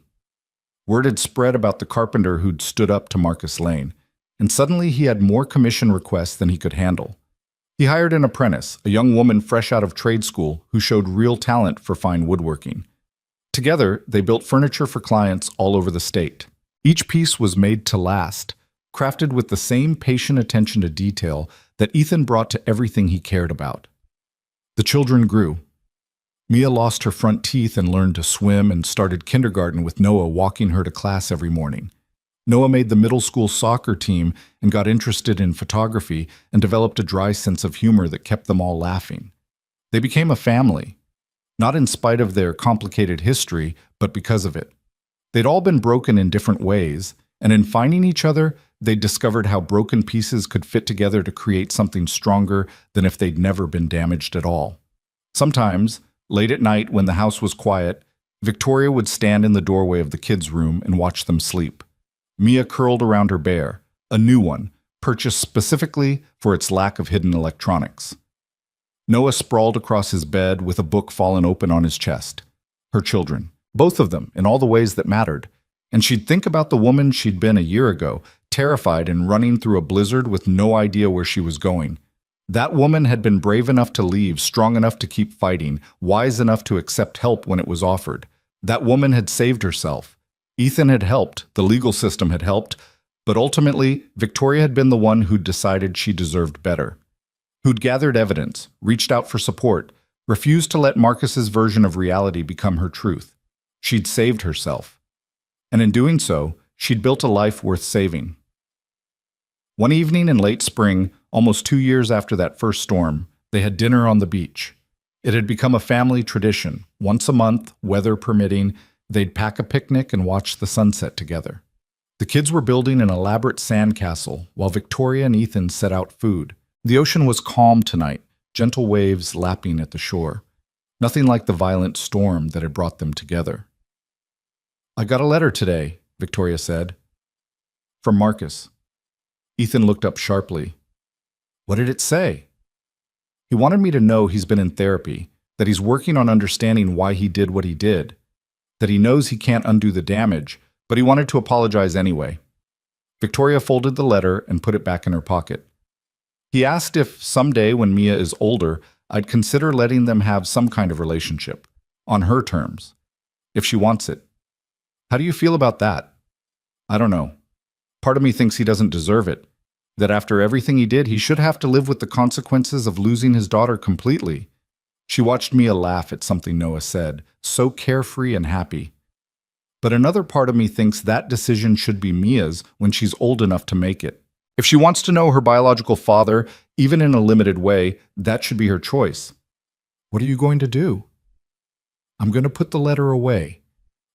Word had spread about the carpenter who'd stood up to Marcus Lane, and suddenly he had more commission requests than he could handle. He hired an apprentice, a young woman fresh out of trade school who showed real talent for fine woodworking. Together, they built furniture for clients all over the state. Each piece was made to last, crafted with the same patient attention to detail that Ethan brought to everything he cared about. The children grew. Mia lost her front teeth and learned to swim and started kindergarten with Noah walking her to class every morning. Noah made the middle school soccer team and got interested in photography and developed a dry sense of humor that kept them all laughing. They became a family, not in spite of their complicated history, but because of it. They'd all been broken in different ways, and in finding each other, they discovered how broken pieces could fit together to create something stronger than if they'd never been damaged at all. Sometimes, late at night when the house was quiet, Victoria would stand in the doorway of the kids' room and watch them sleep. Mia curled around her bear, a new one, purchased specifically for its lack of hidden electronics. Noah sprawled across his bed with a book fallen open on his chest. Her children, both of them, in all the ways that mattered. And she'd think about the woman she'd been a year ago, terrified and running through a blizzard with no idea where she was going. That woman had been brave enough to leave, strong enough to keep fighting, wise enough to accept help when it was offered. That woman had saved herself. Ethan had helped, the legal system had helped, but ultimately, Victoria had been the one who'd decided she deserved better. Who'd gathered evidence, reached out for support, refused to let Marcus's version of reality become her truth. She'd saved herself. And in doing so, she'd built a life worth saving. One evening in late spring, almost 2 years after that first storm, they had dinner on the beach. It had become a family tradition. Once a month, weather permitting, they'd pack a picnic and watch the sunset together. The kids were building an elaborate sandcastle, while Victoria and Ethan set out food. The ocean was calm tonight, gentle waves lapping at the shore. Nothing like the violent storm that had brought them together. "I got a letter today," Victoria said. "From Marcus." Ethan looked up sharply. "What did it say?" "He wanted me to know he's been in therapy, that he's working on understanding why he did what he did, that he knows he can't undo the damage, but he wanted to apologize anyway." Victoria folded the letter and put it back in her pocket. "He asked if someday when Mia is older, I'd consider letting them have some kind of relationship, on her terms, if she wants it. How do you feel about that?" "I don't know. Part of me thinks he doesn't deserve it, that after everything he did, he should have to live with the consequences of losing his daughter completely." She watched Mia laugh at something Noah said, so carefree and happy. "But another part of me thinks that decision should be Mia's when she's old enough to make it. If she wants to know her biological father, even in a limited way, that should be her choice." "What are you going to do?" "I'm going to put the letter away.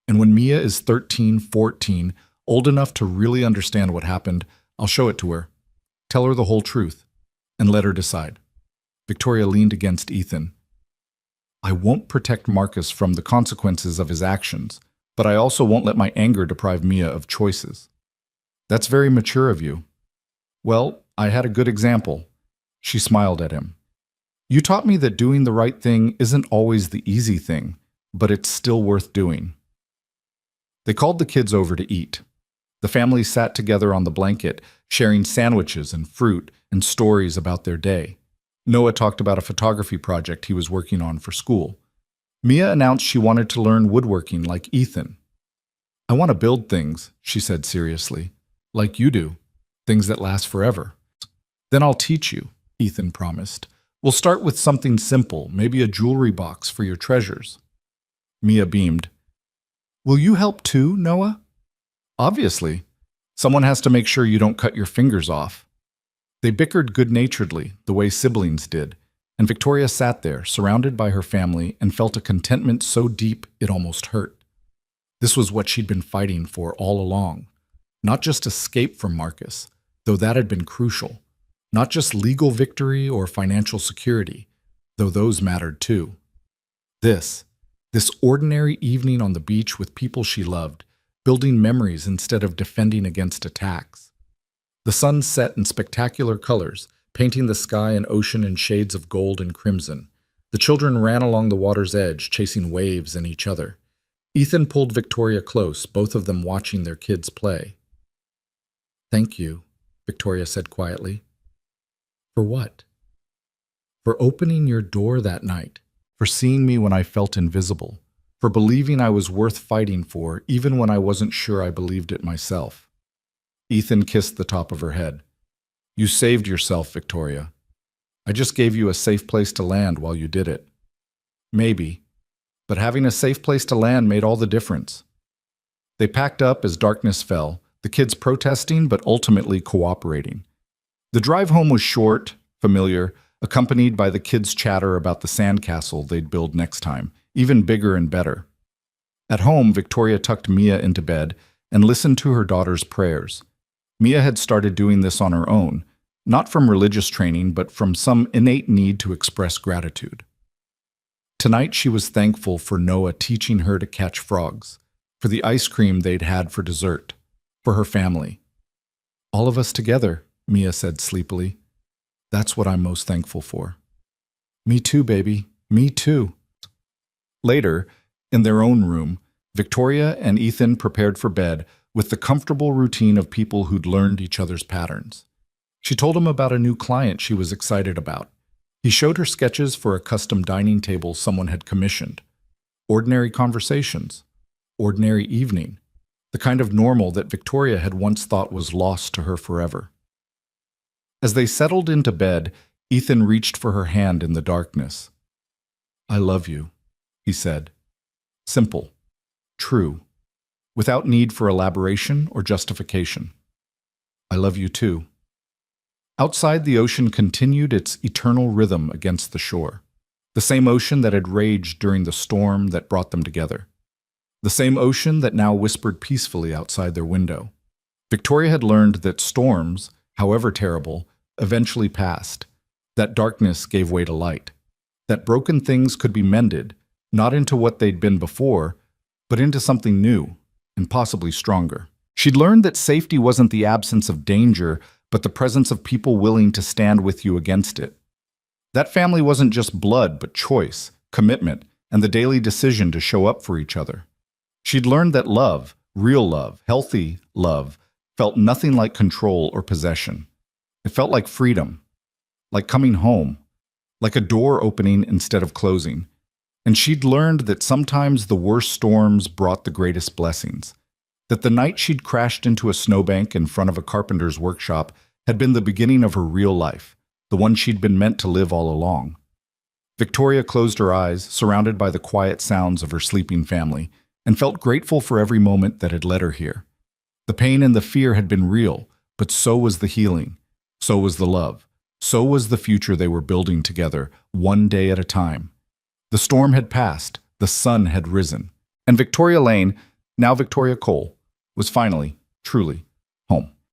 And when Mia is 13, 14, old enough to really understand what happened, I'll show it to her. Tell her the whole truth, and let her decide." Victoria leaned against Ethan. "I won't protect Marcus from the consequences of his actions, but I also won't let my anger deprive Mia of choices." "That's very mature of you." "Well, I had a good example." She smiled at him. "You taught me that doing the right thing isn't always the easy thing, but it's still worth doing." They called the kids over to eat. The family sat together on the blanket, sharing sandwiches and fruit and stories about their day. Noah talked about a photography project he was working on for school. Mia announced she wanted to learn woodworking like Ethan. "I want to build things," she said seriously, "like you do, things that last forever." "Then I'll teach you," Ethan promised. "We'll start with something simple, maybe a jewelry box for your treasures." Mia beamed. "Will you help too, Noah?" "Obviously. Someone has to make sure you don't cut your fingers off." They bickered good-naturedly, the way siblings did, and Victoria sat there, surrounded by her family, and felt a contentment so deep it almost hurt. This was what she'd been fighting for all along. Not just escape from Marcus, though that had been crucial. Not just legal victory or financial security, though those mattered too. This ordinary evening on the beach with people she loved, building memories instead of defending against attacks. The sun set in spectacular colors, painting the sky and ocean in shades of gold and crimson. The children ran along the water's edge, chasing waves and each other. Ethan pulled Victoria close, both of them watching their kids play. "Thank you," Victoria said quietly. "For what?" "For opening your door that night, for seeing me when I felt invisible, for believing I was worth fighting for, even when I wasn't sure I believed it myself." Ethan kissed the top of her head. "You saved yourself, Victoria. I just gave you a safe place to land while you did it." "Maybe, but having a safe place to land made all the difference." They packed up as darkness fell, the kids protesting but ultimately cooperating. The drive home was short, familiar, accompanied by the kids' chatter about the sandcastle they'd build next time, even bigger and better. At home, Victoria tucked Mia into bed and listened to her daughter's prayers. Mia had started doing this on her own, not from religious training, but from some innate need to express gratitude. Tonight she was thankful for Noah teaching her to catch frogs, for the ice cream they'd had for dessert, for her family. "All of us together," Mia said sleepily. "That's what I'm most thankful for." "Me too, baby. Me too." Later, in their own room, Victoria and Ethan prepared for bed with the comfortable routine of people who'd learned each other's patterns. She told him about a new client she was excited about. He showed her sketches for a custom dining table someone had commissioned. Ordinary conversations. Ordinary evening. The kind of normal that Victoria had once thought was lost to her forever. As they settled into bed, Ethan reached for her hand in the darkness. I love you, he said. Simple, true, without need for elaboration or justification. I love you too. Outside, the ocean continued its eternal rhythm against the shore. The same ocean that had raged during the storm that brought them together. The same ocean that now whispered peacefully outside their window. Victoria had learned that storms, however terrible, eventually passed. That darkness gave way to light. That broken things could be mended, not into what they'd been before, but into something new and possibly stronger. She'd learned that safety wasn't the absence of danger, but the presence of people willing to stand with you against it. That family wasn't just blood, but choice, commitment, and the daily decision to show up for each other. She'd learned that love, real love, healthy love, felt nothing like control or possession. It felt like freedom, like coming home, like a door opening instead of closing. And she'd learned that sometimes the worst storms brought the greatest blessings. That the night she'd crashed into a snowbank in front of a carpenter's workshop had been the beginning of her real life, the one she'd been meant to live all along. Victoria closed her eyes, surrounded by the quiet sounds of her sleeping family, and felt grateful for every moment that had led her here. The pain and the fear had been real, but so was the healing, so was the love, so was the future they were building together, one day at a time. The storm had passed, the sun had risen, and Victoria Lane, now Victoria Cole, was finally, truly, home.